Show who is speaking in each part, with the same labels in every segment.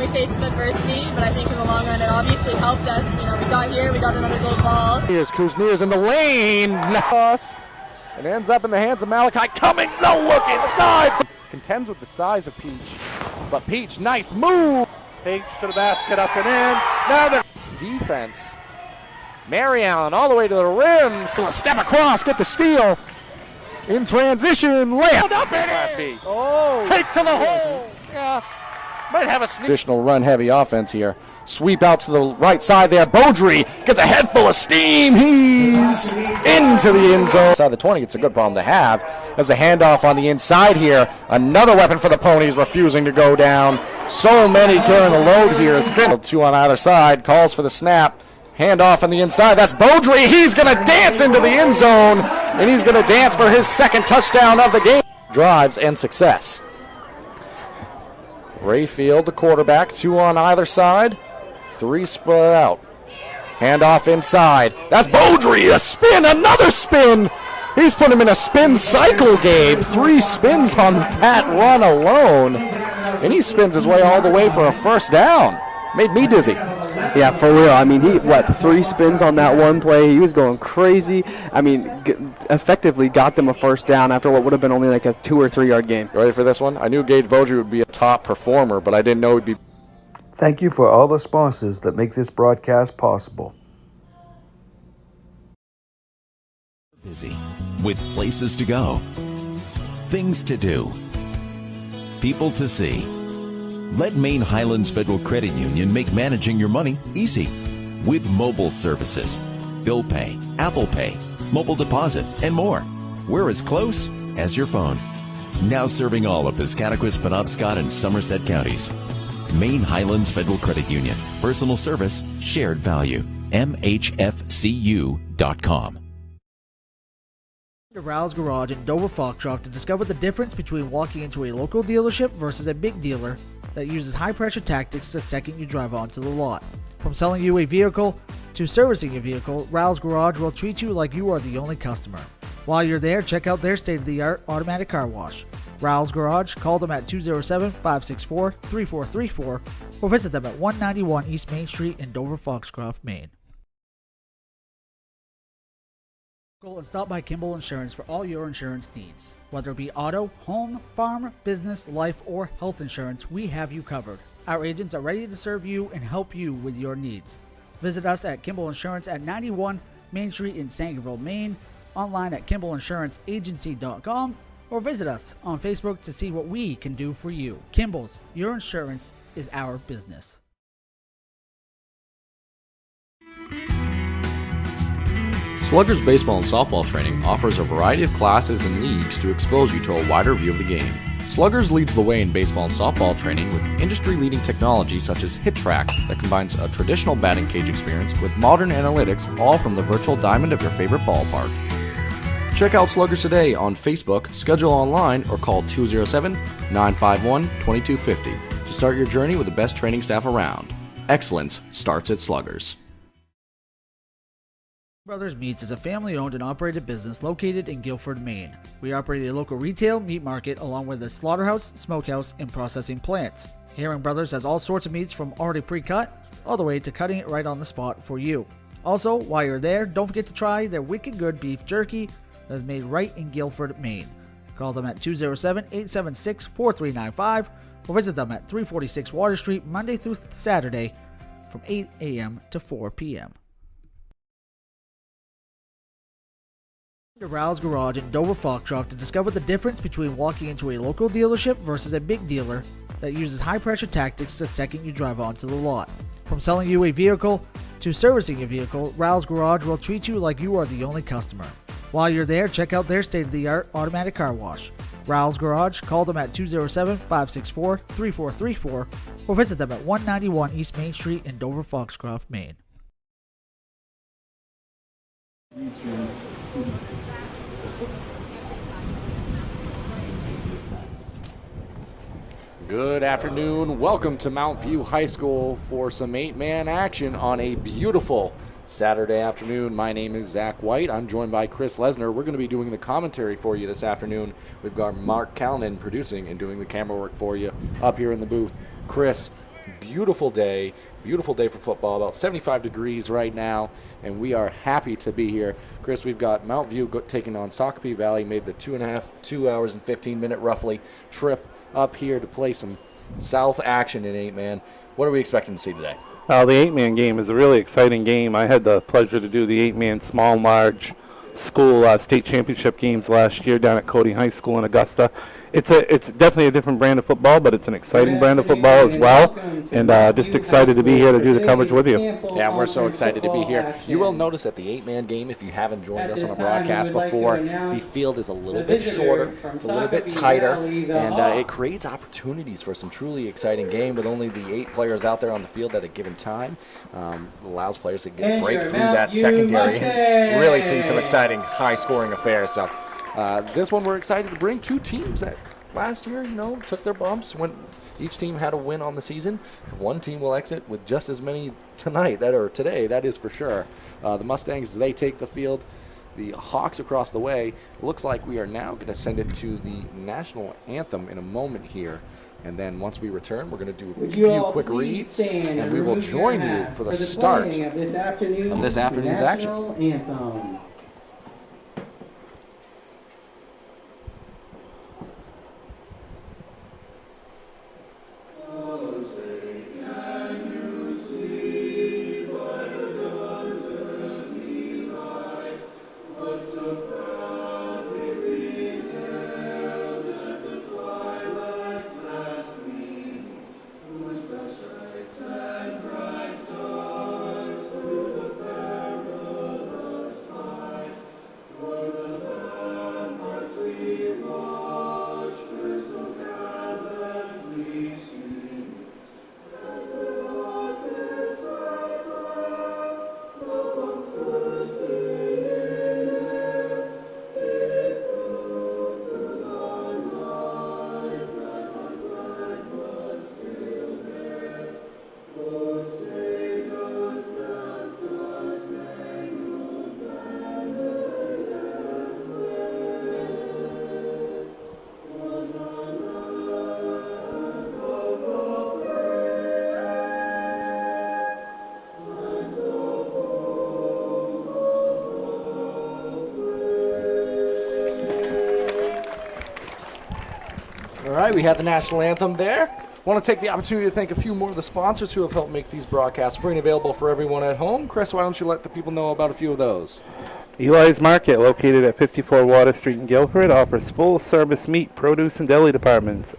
Speaker 1: we faced some adversity, but I think in the long run it obviously helped us. We got here, we got another gold ball.
Speaker 2: Here's Kuznier's in the lane. It ends up in the hands of Malachi Cummings. No look inside. Contends with the size of Peach, but Peach, nice move. Peach to the basket, up and in. Now the defense. Mary Allen all the way to the rim. So a step across, get the steal. In transition, layup up and in. Oh, take to the hole. Yeah, might have a additional run-heavy offense here. Sweep out to the right side there. Beaudry gets a head full of steam. He's into the end zone. Inside the 20, it's a good problem to have. As a handoff on the inside here. Another weapon for the Ponies refusing to go down. So many carrying the load here as Finn. Two on either side. Calls for the snap. Handoff on the inside. That's Beaudry. He's going to dance into the end zone. And he's going to dance for his second touchdown of the game. Drives and success. Rayfield, the quarterback. Two on either side. Three spread out. Handoff inside. That's Beaudry. A spin. Another spin. He's put him in a spin cycle, Gabe. 3 spins on that run alone. And he spins his way all the way for a first down. Made me dizzy.
Speaker 3: Yeah, for real. I mean, 3 spins on that one play? He was going crazy. I mean, effectively got them a first down after what would have been only like a 2 or 3 yard game.
Speaker 2: You ready for this one? I knew Gage Beaudry would be a top performer, but I didn't know he'd be.
Speaker 4: Thank you for all the sponsors that make this broadcast possible.
Speaker 5: Busy with places to go, things to do, people to see. Let Maine Highlands Federal Credit Union make managing your money easy with mobile services, bill pay, Apple Pay, mobile deposit, and more. We're as close as your phone. Now serving all of Piscataquis, Penobscot, and Somerset counties. Maine Highlands Federal Credit Union. Personal service, shared value. MHFCU.com.
Speaker 6: To Rouse Garage in Dover Foxtrot to discover the difference between walking into a local dealership versus a big dealer that uses high-pressure tactics the second you drive onto the lot. From selling you a vehicle to servicing your vehicle, Rouse Garage will treat you like you are the only customer. While you're there, check out their state-of-the-art automatic car wash. Rouse Garage, call them at 207-564-3434 or visit them at 191 East Main Street in Dover Foxcroft, Maine. Go and stop by Kimball Insurance for all your insurance needs. Whether it be auto, home, farm, business, life, or health insurance, we have you covered. Our agents are ready to serve you and help you with your needs. Visit us at Kimball Insurance at 91 Main Street in Sangerville, Maine, online at KimballInsuranceAgency.com, or visit us on Facebook to see what we can do for you. Kimball's, your insurance is our business.
Speaker 7: Sluggers baseball and softball training offers a variety of classes and leagues to expose you to a wider view of the game. Sluggers leads the way in baseball and softball training with industry-leading technology such as Hit Tracks that combines a traditional batting cage experience with modern analytics, all from the virtual diamond of your favorite ballpark. Check out Sluggers today on Facebook, schedule online, or call 207-951-2250 to start your journey with the best training staff around. Excellence starts at Sluggers.
Speaker 6: Brothers Meats is a family-owned and operated business located in Guilford, Maine. We operate a local retail meat market along with a slaughterhouse, smokehouse, and processing plants. Herring Brothers has all sorts of meats from already pre-cut all the way to cutting it right on the spot for you. Also, while you're there, don't forget to try their wicked good beef jerky that is made right in Guilford, Maine. Call them at 207-876-4395 or visit them at 346 Water Street Monday through Saturday from 8 a.m. to 4 p.m. To Rouse Garage in Dover Foxtrot to discover the difference between walking into a local dealership versus a big dealer that uses high-pressure tactics the second you drive onto the lot. From selling you a vehicle to servicing your vehicle, Rouse Garage will treat you like you are the only customer. While you're there, check out their state-of-the-art automatic car wash. Rouse Garage, call them at 207-564-3434 or visit them at 191 East Main Street in Dover Foxcroft, Maine.
Speaker 2: Good afternoon. Welcome to Mount View High School for some 8-man action on a beautiful Saturday afternoon. My name is Zach White. I'm joined by Chris Lesner. We're going to be doing the commentary for you this afternoon. We've got Mark Callanan producing and doing the camera work for you up here in the booth. Chris, Beautiful day for football, about 75 degrees right now, and we are happy to be here. Chris, we've got Mount View taking on Sacopee Valley, made the 2 hours and 15-minute roughly trip up here to play some South action in 8-man. What are we expecting to see today?
Speaker 8: The 8-man game is a really exciting game. I had the pleasure to do the 8-man small and large school state championship games last year down at Cody High School in Augusta. It's definitely a different brand of football, but it's an exciting brand of football as well, and just excited to be here to do the coverage with you.
Speaker 2: Yeah, we're so excited to be here. You will notice at the 8-man game, if you haven't joined us on a broadcast before, the field is a little bit shorter, it's a little bit tighter, and it creates opportunities for some truly exciting game with only the 8 players out there on the field at a given time. Allows players to break through that secondary and really see some exciting high-scoring affairs. So this one we're excited to bring 2 teams that last year, took their bumps when each team had a win on the season. One team will exit with just as many today, that is for sure. The Mustangs, they take the field. The Hawks across the way. Looks like we are now going to send it to the national anthem in a moment here. And then once we return, we're going to do a few quick reads, and we will join you for the start of this afternoon's action.
Speaker 9: Anthem.
Speaker 2: All right, we had the national anthem there. Want to take the opportunity to thank a few more of the sponsors who have helped make these broadcasts free and available for everyone at home. Chris, why don't you let the people know about a few of those?
Speaker 8: Eli's Market, located at 54 Water Street in Guilford, offers full-service meat, produce, and deli departments.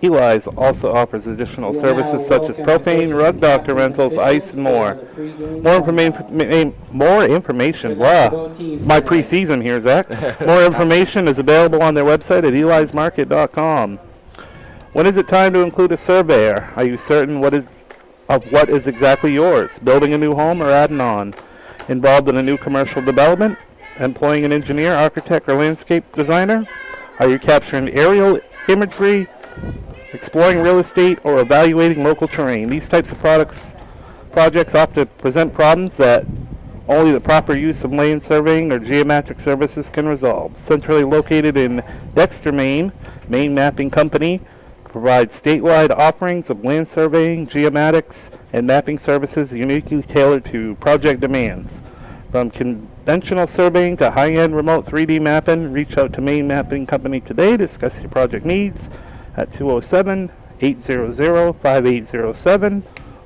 Speaker 8: Eli's also offers additional services such as propane, rug doctor rentals, ice, and more. More information, blah. It's my preseason here, Zach. More information is available on their website at elismarket.com. When is it time to include a surveyor? Are you certain what is exactly yours? Building a new home or adding on? Involved in a new commercial development? Employing an engineer, architect, or landscape designer? Are you capturing aerial imagery? Exploring real estate or evaluating local terrain? These types of projects often present problems that only the proper use of land surveying or geometric services can resolve. Centrally located in Dexter, Maine, Maine Mapping Company provides statewide offerings of land surveying, geomatics, and mapping services uniquely tailored to project demands. From conventional surveying to high-end remote 3D mapping, reach out to Maine Mapping Company today to discuss your project needs at 207-800-5807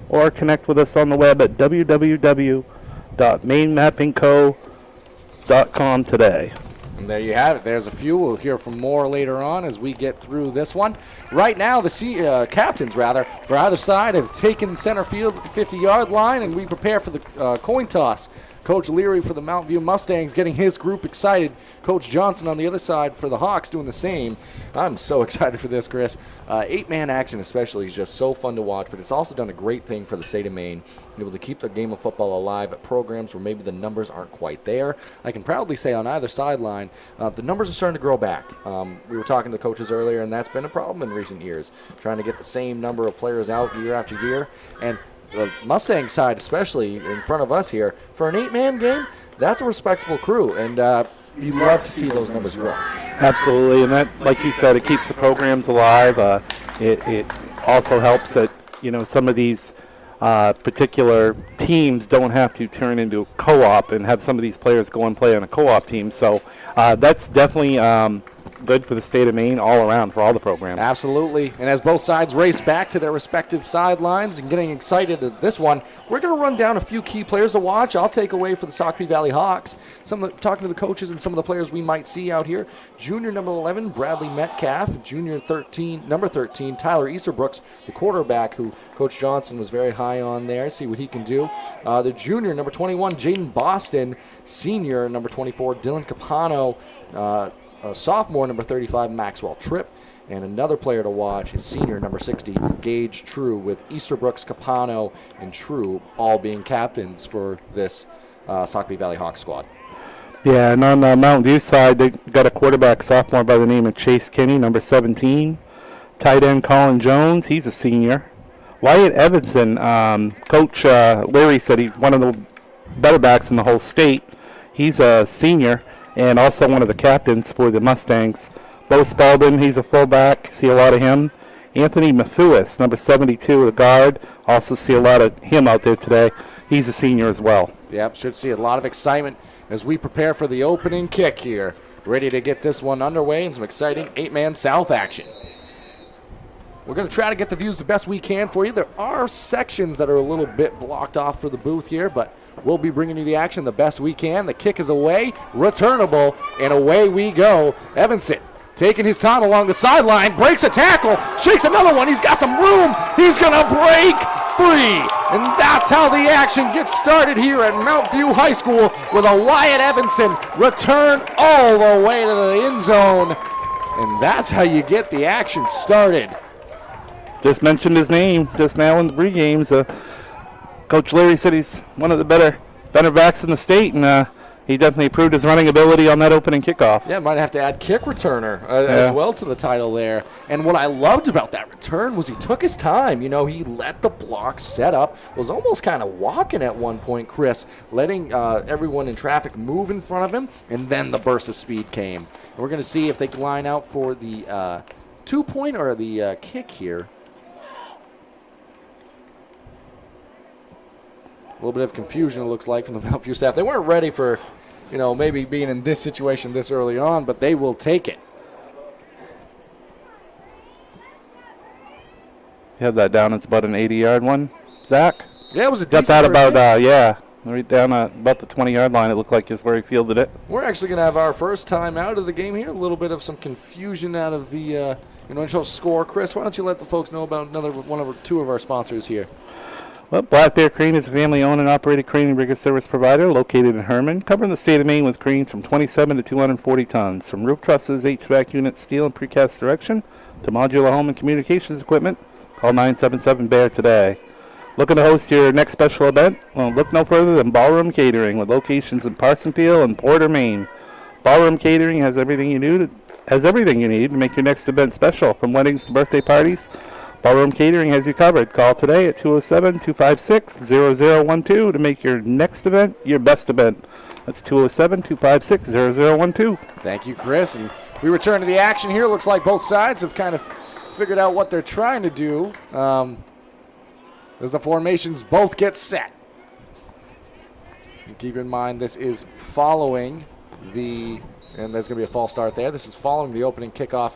Speaker 8: or connect with us on the web at www.mainmappingco.com today.
Speaker 2: And there you have it. There's a few. We'll hear from more later on as we get through this one. Right now, the captains, for either side have taken center field at the 50-yard line, and we prepare for the coin toss. Coach Leary for the Mount View Mustangs getting his group excited. Coach Johnson on the other side for the Hawks doing the same. I'm so excited for this, Chris. 8-man action especially is just so fun to watch, but it's also done a great thing for the state of Maine, able to keep the game of football alive at programs where maybe the numbers aren't quite there. I can proudly say on either sideline, the numbers are starting to grow back. We were talking to coaches earlier, and that's been a problem in recent years, trying to get the same number of players out year after year. And the Mustang side, especially in front of us here, for an 8-man game, that's a respectable crew, and you love to see those numbers grow.
Speaker 8: Absolutely, and that, like you said, it keeps the programs alive. It also helps that some of these particular teams don't have to turn into a co-op and have some of these players go and play on a co-op team. So that's definitely good for the state of Maine all around for all the programs.
Speaker 2: Absolutely. And as both sides race back to their respective sidelines and getting excited at this one, we're going to run down a few key players to watch. I'll take away for the Sacopee Valley Hawks. Talking to the coaches and some of the players we might see out here. Junior number 11, Bradley Metcalf. Junior number 13, Tyler Easterbrooks, the quarterback who Coach Johnson was very high on there. See what he can do. The junior number 21, Jaden Boston. Senior number 24, Dylan Capano. Sophomore number 35, Maxwell Tripp. And another player to watch is senior number 60, Gage True, with Easterbrooks, Capano, and True all being captains for this Sacopee Valley Hawks squad.
Speaker 8: Yeah, and on the Mountain View side, they got a quarterback sophomore by the name of Chase Kinney, number 17. Tight end Colin Jones, he's a senior. Wyatt Evanson, Coach Larry said he's one of the better backs in the whole state. He's a senior and also one of the captains for the Mustangs. Bo Spalding, he's a fullback. See a lot of him. Anthony Matthews, number 72, a guard. Also see a lot of him out there today. He's a senior as well.
Speaker 2: Yep, should see a lot of excitement as we prepare for the opening kick here. Ready to get this one underway and some exciting 8-man South action. We're going to try to get the views the best we can for you. There are sections that are a little bit blocked off for the booth here, but we'll be bringing you the action the best we can. The kick is away, returnable, and away we go. Evanson taking his time along the sideline, breaks a tackle, shakes another one. He's got some room. He's going to break free. And that's how the action gets started here at Mount View High School with a Wyatt Evanson return all the way to the end zone. And that's how you get the action started.
Speaker 8: Just mentioned his name just now in the pre-games. Coach Larry said he's one of the better backs in the state, and he definitely proved his running ability on that opening kickoff.
Speaker 2: Yeah, might have to add kick returner as well to the title there. And what I loved about that return was he took his time. He let the block set up, was almost kind of walking at one point, Chris, letting everyone in traffic move in front of him, and then the burst of speed came. And we're going to see if they can line out for the 2-point or the kick here. A little bit of confusion, it looks like, from the Mount View staff. They weren't ready for, maybe being in this situation this early on, but they will take it.
Speaker 8: You have that down. It's about an 80-yard one, Zach?
Speaker 2: Yeah, it was a
Speaker 8: got
Speaker 2: decent
Speaker 8: that about,
Speaker 2: kick.
Speaker 8: right down about the 20-yard line. It looked like is where he fielded it.
Speaker 2: We're actually going to have our first time out of the game here. A little bit of some confusion out of the initial score. Chris, why don't you let the folks know about two of our sponsors here?
Speaker 8: Well, Black Bear Crane is a family-owned and operated crane and rigger service provider located in Herman, covering the state of Maine with cranes from 27 to 240 tons. From roof trusses, HVAC units, steel and precast erection, to modular home and communications equipment, call 977-BEAR today. Looking to host your next special event? Well, look no further than Ballroom Catering with locations in Parsonsfield and Porter, Maine. Ballroom Catering has everything you need to make your next event special, from weddings to birthday parties. Ballroom Catering has you covered. Call today at 207-256-0012 to make your next event your best event. That's 207-256-0012.
Speaker 2: Thank you, Chris. And we return to the action here. Looks like both sides have kind of figured out what they're trying to do as the formations both get set. And keep in mind, this is following and there's going to be a false start there. This is following the opening kickoff.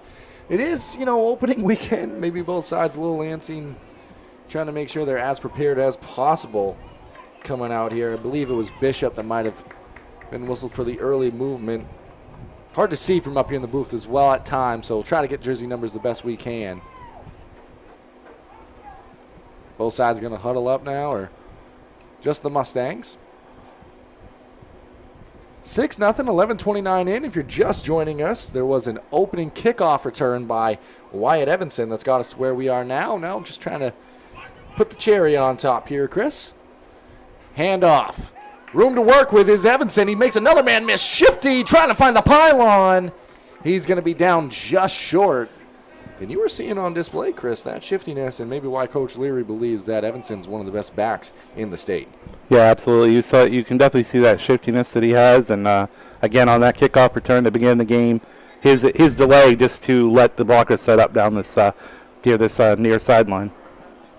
Speaker 2: It is, opening weekend. Maybe both sides a little antsy, trying to make sure they're as prepared as possible coming out here. I believe it was Bishop that might have been whistled for the early movement. Hard to see from up here in the booth as well at times, so we'll try to get jersey numbers the best we can. Both sides going to huddle up now, or just the Mustangs? 6-0, 11:29 in. If you're just joining us, there was an opening kickoff return by Wyatt Evanson that's got us to where we are now. Now just trying to put the cherry on top here, Chris. Hand off. Room to work with is Evanson. He makes another man miss. Shifty trying to find the pylon. He's going to be down just short. And you were seeing on display, Chris, that shiftiness and maybe why Coach Leary believes that Evanson's one of the best backs in the state.
Speaker 8: Yeah, absolutely. You can definitely see that shiftiness that he has. And, again, on that kickoff return to begin the game, his delay just to let the blocker set up down this near sideline.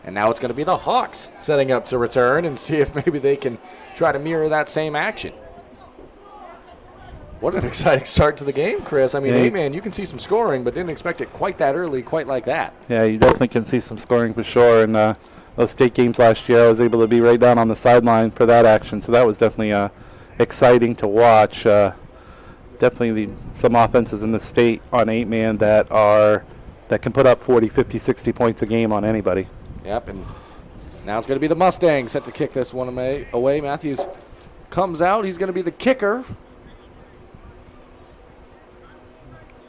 Speaker 2: And now it's going to be the Hawks setting up to return and see if maybe they can try to mirror that same action. What an exciting start to the game, Chris. I mean, hey, man, you can see some scoring, but didn't expect it quite that early, quite like that.
Speaker 8: Yeah, you definitely can see some scoring for sure. And those state games last year, I was able to be right down on the sideline for that action. So that was definitely exciting to watch. Definitely some offenses in the state on 8-man that can put up 40, 50, 60 points a game on anybody.
Speaker 2: Yep, and now it's going to be the Mustangs set to kick this one away. Matthews comes out. He's going to be the kicker.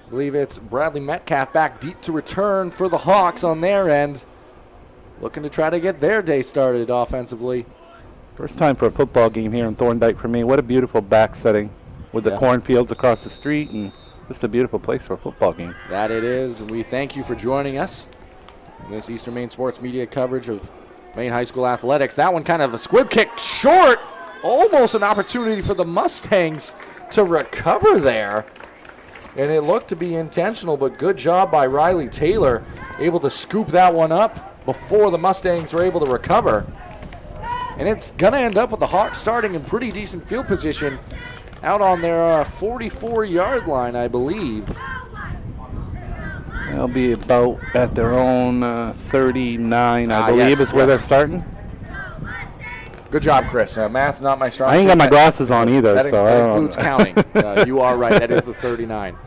Speaker 2: I believe it's Bradley Metcalf back deep to return for the Hawks on their end. Looking to try to get their day started offensively.
Speaker 8: First time for a football game here in Thorndike for me. What a beautiful back setting with the cornfields across the street, and just a beautiful place for a football game.
Speaker 2: That it is, and we thank you for joining us in this Eastern Maine Sports Media coverage of Maine High School athletics. That one kind of a squib kick short. Almost an opportunity for the Mustangs to recover there. And it looked to be intentional, but good job by Riley Taylor, able to scoop that one up before the Mustangs were able to recover. And it's going to end up with the Hawks starting in pretty decent field position out on their 44-yard line, I believe.
Speaker 8: They'll be about at their own 39, I believe, is where they're starting.
Speaker 2: Good job, Chris. Math, not my strong suit.
Speaker 8: I ain't got my glasses on either.
Speaker 2: That includes counting. You are right. That is the 39.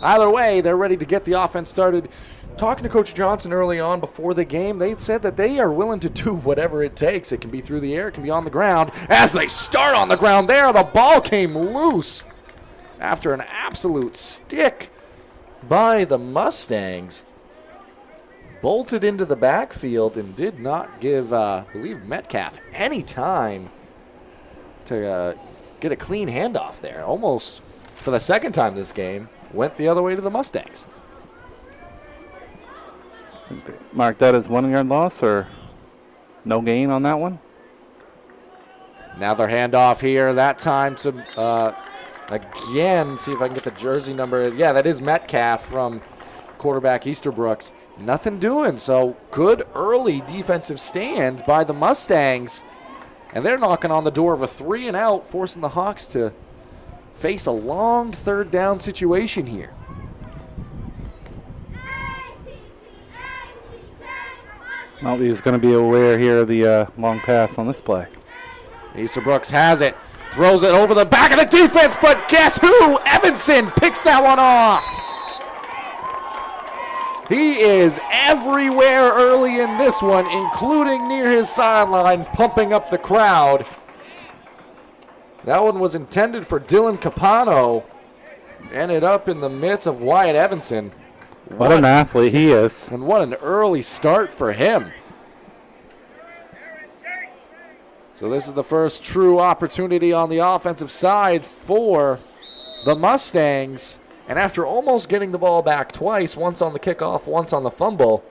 Speaker 2: Either way, they're ready to get the offense started. Talking to Coach Johnson early on before the game, they said that they are willing to do whatever it takes. It can be through the air. It can be on the ground. As they start on the ground there, the ball came loose after an absolute stick by the Mustangs. Bolted into the backfield and did not give, I believe, Metcalf any time to get a clean handoff there. Almost for the second time this game, went the other way to the Mustangs.
Speaker 8: Mark that as 1 yard loss or no gain on that one?
Speaker 2: Now their handoff here. That time to, again, see if I can get the jersey number. Yeah, that is Metcalf from quarterback Easterbrooks. Nothing doing, so good early defensive stand by the Mustangs. And they're knocking on the door of a 3-and-out, forcing the Hawks to face a long third down situation here.
Speaker 8: Well, he's going to be aware here of the long pass on this play.
Speaker 2: Easterbrooks has it, throws it over the back of the defense, but guess who? Evanson picks that one off. He is everywhere early in this one, including near his sideline, pumping up the crowd. That one was intended for Dylan Capano. Ended up in the midst of Wyatt Evanson.
Speaker 8: What an athlete he is.
Speaker 2: And what an early start for him. So this is the first true opportunity on the offensive side for the Mustangs. And after almost getting the ball back twice, once on the kickoff, once on the fumble,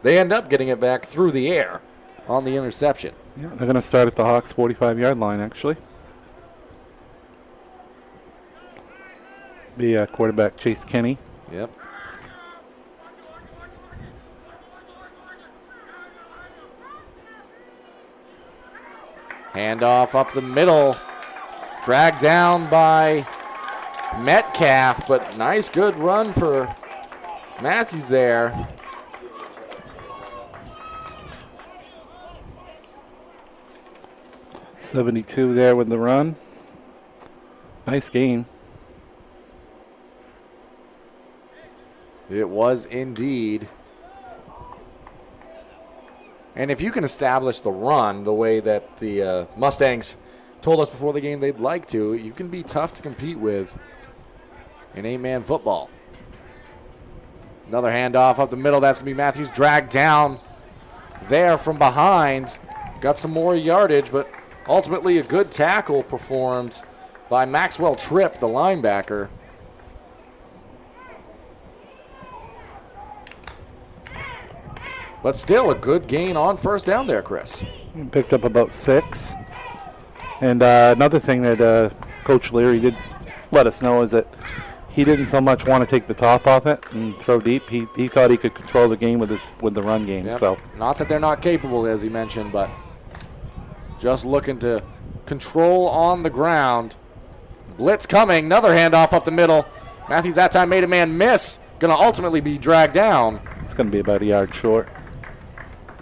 Speaker 2: they end up getting it back through the air on the interception.
Speaker 8: Yeah, they're going to start at the Hawks' 45-yard line, actually. Be quarterback Chase Kenny.
Speaker 2: Yep. Handoff up the middle. Dragged down by Metcalf, but nice good run for Matthews there.
Speaker 8: .72 there with the run. Nice game.
Speaker 2: It was indeed. And if you can establish the run the way that the Mustangs told us before the game they'd like to, you can be tough to compete with in 8-man football. Another handoff up the middle. That's going to be Matthews dragged down there from behind. Got some more yardage, but ultimately a good tackle performed by Maxwell Tripp, the linebacker. But still a good gain on first down there, Chris.
Speaker 8: Picked up about 6. And another thing that Coach Leary did let us know is that he didn't so much want to take the top off it and throw deep. He thought he could control the game with the run game.
Speaker 2: Yep.
Speaker 8: So
Speaker 2: not that they're not capable, as he mentioned, but just looking to control on the ground. Blitz coming, another handoff up the middle. Matthews that time made a man miss. Going to ultimately be dragged down.
Speaker 8: it's going to be about a yard short.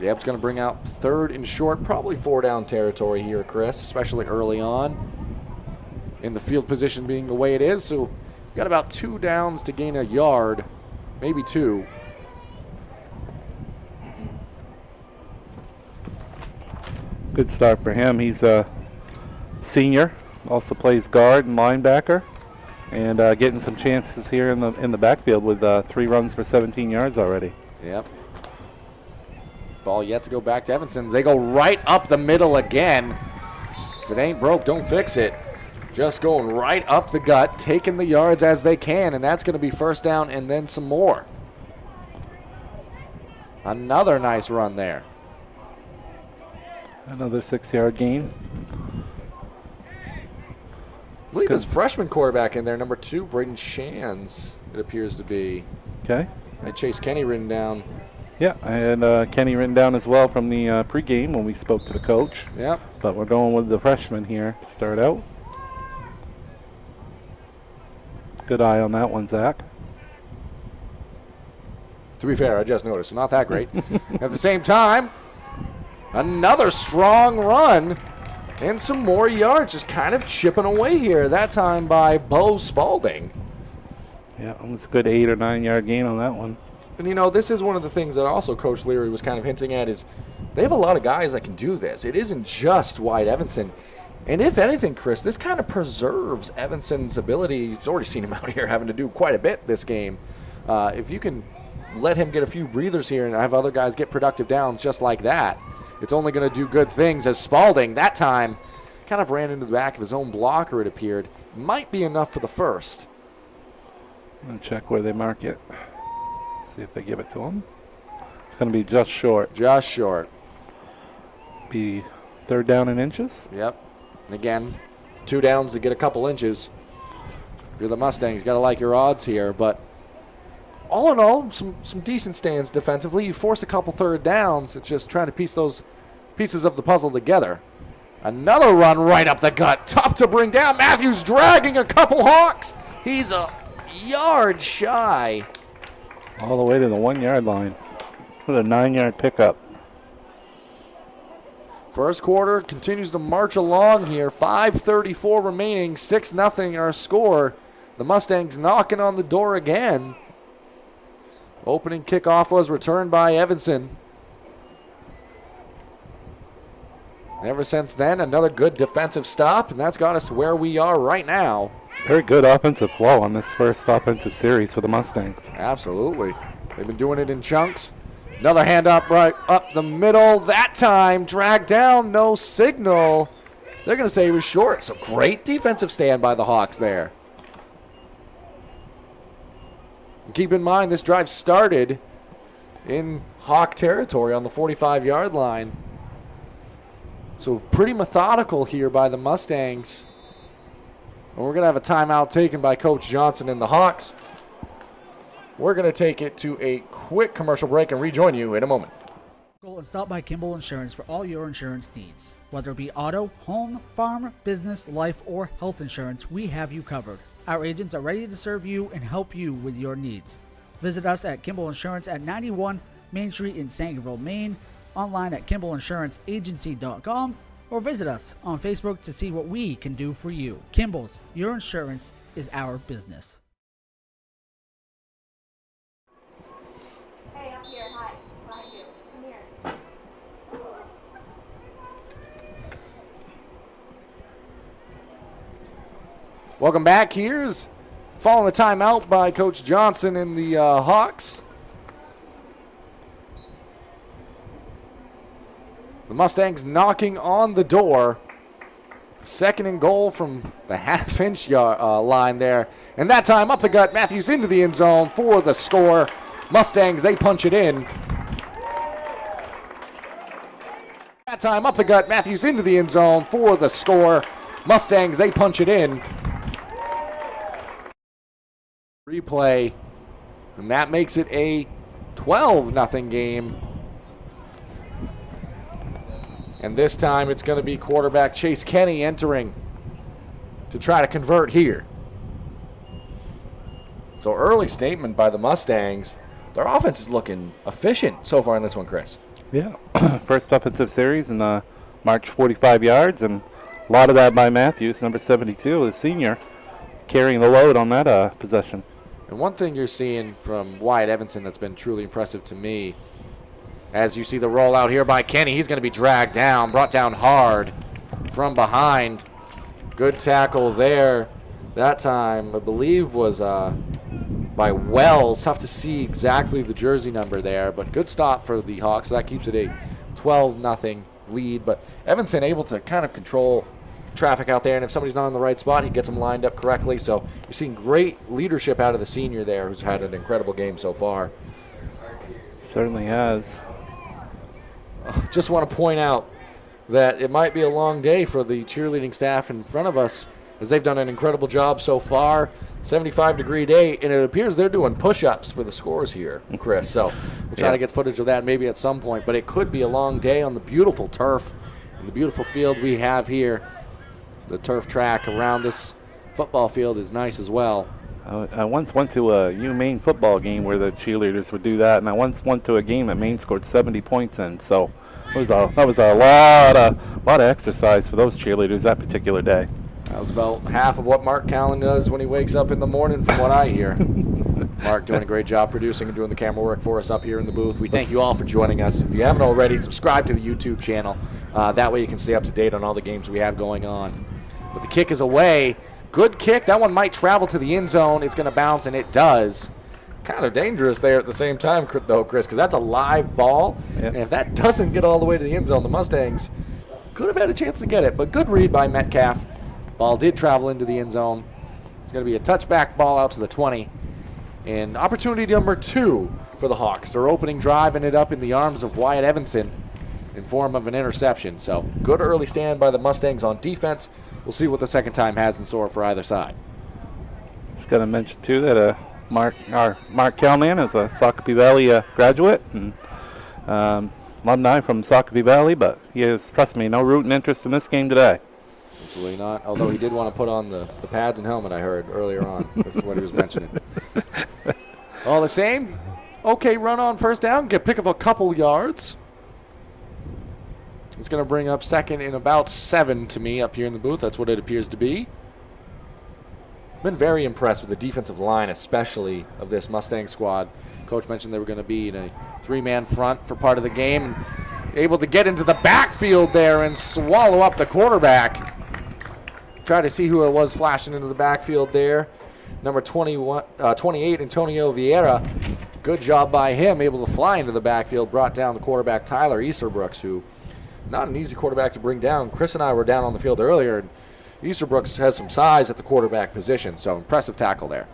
Speaker 2: Yep, it's going to bring out 3rd and short, probably 4-down territory here, Chris, especially early on in the field position being the way it is. So you've got about 2 downs to gain a yard, maybe 2.
Speaker 8: Good start for him. He's a senior, also plays guard and linebacker, and getting some chances here in the backfield with 3 runs for 17 yards already.
Speaker 2: Yep. Ball yet to go back to Evanston. They go right up the middle again. If it ain't broke, don't fix it. Just going right up the gut, taking the yards as they can, and that's going to be 1st down and then some more. Another nice run there.
Speaker 8: Another 6-yard gain.
Speaker 2: I believe his freshman quarterback in there, number 2, Braden Shands, it appears to be.
Speaker 8: Okay.
Speaker 2: I had Chase Kenny written down.
Speaker 8: Yeah, I had Kenny written down as well from the pregame when we spoke to the coach.
Speaker 2: Yep.
Speaker 8: But we're going with the freshman here to start out. Good eye on that one, Zach.
Speaker 2: To be fair, I just noticed, not that great. At the same time, another strong run and some more yards, just kind of chipping away here, that time by Bo Spalding.
Speaker 8: Yeah, it was a good 8 or 9 yard gain on that one.
Speaker 2: And, you know, this is one of the things that also Coach Leary was kind of hinting at is they have a lot of guys that can do this. It isn't just White Evanson. And if anything, Chris, this kind of preserves Evanson's ability. You've already seen him out here having to do quite a bit this game. If you can let him get a few breathers here and have other guys get productive downs just like that, it's only going to do good things, as Spalding that time kind of ran into the back of his own blocker, it appeared. Might be enough for the 1st.
Speaker 8: I'm going to check where they mark it. See if they give it to him. It's going to be just short.
Speaker 2: Just short.
Speaker 8: Be 3rd down and inches.
Speaker 2: Yep. And again, 2 downs to get a couple inches. If you're the Mustangs, you got to like your odds here. But all in all, some decent stands defensively. You forced a couple 3rd downs. It's just trying to piece those pieces of the puzzle together. Another run right up the gut. Tough to bring down. Matthews dragging a couple Hawks. He's a yard shy.
Speaker 8: All the way to the 1 yard line with a 9 yard pickup.
Speaker 2: First quarter continues to march along here. 5:34 remaining. 6-0 our score. The Mustangs knocking on the door again. Opening kickoff was returned by Evanson. Ever since then, another good defensive stop, and that's got us to where we are right now.
Speaker 8: Very good offensive flow on this first offensive series for the Mustangs.
Speaker 2: Absolutely. They've been doing it in chunks. Another hand up right up the middle. That time dragged down, no signal. They're going to say he was short, so great defensive stand by the Hawks there. And keep in mind, this drive started in Hawk territory on the 45-yard line. So pretty methodical here by the Mustangs. And we're going to have a timeout taken by Coach Johnson and the Hawks. We're going to take it to a quick commercial break and rejoin you in a moment.
Speaker 6: And stop by Kimball Insurance for all your insurance needs. Whether it be auto, home, farm, business, life, or health insurance, we have you covered. Our agents are ready to serve you and help you with your needs. Visit us at Kimball Insurance at 91 Main Street in Sangerville, Maine, online at KimballInsuranceAgency.com, or visit us on Facebook to see what we can do for you. Kimball's, your insurance is our business.
Speaker 9: Hey, up here. Hi. Behind you. Come here.
Speaker 2: Welcome back. Here's following the timeout by Coach Johnson and the Hawks. The Mustangs knocking on the door. 2nd and goal from the half-inch line there. And that time up the gut, Matthews into the end zone for the score. Mustangs, they punch it in. That time up the gut, Matthews into the end zone for the score. Mustangs, they punch it in. Replay, and that makes it a 12-0 game. And this time it's going to be quarterback Chase Kenny entering to try to convert here. So early statement by the Mustangs. Their offense is looking efficient so far in this one, Chris.
Speaker 8: Yeah, first offensive series in the March 45 yards, and a lot of that by Matthews, number 72, the senior, carrying the load on that possession.
Speaker 2: And one thing you're seeing from Wyatt Evanson that's been truly impressive to me, as you see the rollout here by Kenny, he's going to be dragged down, brought down hard from behind. Good tackle there. That time, I believe, was by Wells. Tough to see exactly the jersey number there, but good stop for the Hawks. So that keeps it a 12-0 lead. But Evanson able to kind of control traffic out there, and if somebody's not in the right spot, he gets them lined up correctly. So you're seeing great leadership out of the senior there, who's had an incredible game so far.
Speaker 8: Certainly has.
Speaker 2: Just want to point out that it might be a long day for the cheerleading staff in front of us, as they've done an incredible job so far. 75-degree day, and it appears they're doing push-ups for the scores here, Chris. So we'll try to get footage of that maybe at some point, but it could be a long day on the beautiful turf and the beautiful field we have here. The turf track around this football field is nice as well.
Speaker 8: I once went to a Maine football game where the cheerleaders would do that, and I once went to a game that Maine scored 70 points in. So that was a lot of exercise for those cheerleaders that particular day.
Speaker 2: That was about half of what Mark Callan does when he wakes up in the morning, from what I hear. Mark doing a great job producing and doing the camera work for us up here in the booth. We thank you all for joining us. If you haven't already, subscribe to the YouTube channel. That way you can stay up to date on all the games we have going on. But the kick is away. Good kick. That one might travel to the end zone. It's going to bounce, and it does. Kind of dangerous there at the same time, though, Chris, because that's a live ball. Yep. And if that doesn't get all the way to the end zone, the Mustangs could have had a chance to get it. But good read by Metcalf. Ball did travel into the end zone. It's going to be a touchback ball out to the 20. And opportunity number 2 for the Hawks. Their opening drive ended up in the arms of Wyatt Evanson in form of an interception. So good early stand by the Mustangs on defense. We'll see what the second time has in store for either side.
Speaker 8: Just got to mention, too, that Mark Kalman is a Sacopee Valley graduate and alumni from Sacopee Valley, but he has, trust me, no root and interest in this game today.
Speaker 2: Absolutely not, although he did want to put on the pads and helmet, I heard earlier on. That's what he was mentioning. All the same, okay run on first down, get pick of a couple yards. It's going to bring up second and about 7 to me up here in the booth. That's what it appears to be. Been very impressed with the defensive line, especially of this Mustang squad. Coach mentioned they were going to be in a 3-man front for part of the game, and able to get into the backfield there and swallow up the quarterback. Try to see who it was flashing into the backfield there. Number 28, Antonio Vieira. Good job by him, able to fly into the backfield, brought down the quarterback Tyler Easterbrooks, who not an easy quarterback to bring down. Chris and I were down on the field earlier, and Easterbrooks has some size at the quarterback position, so impressive tackle there.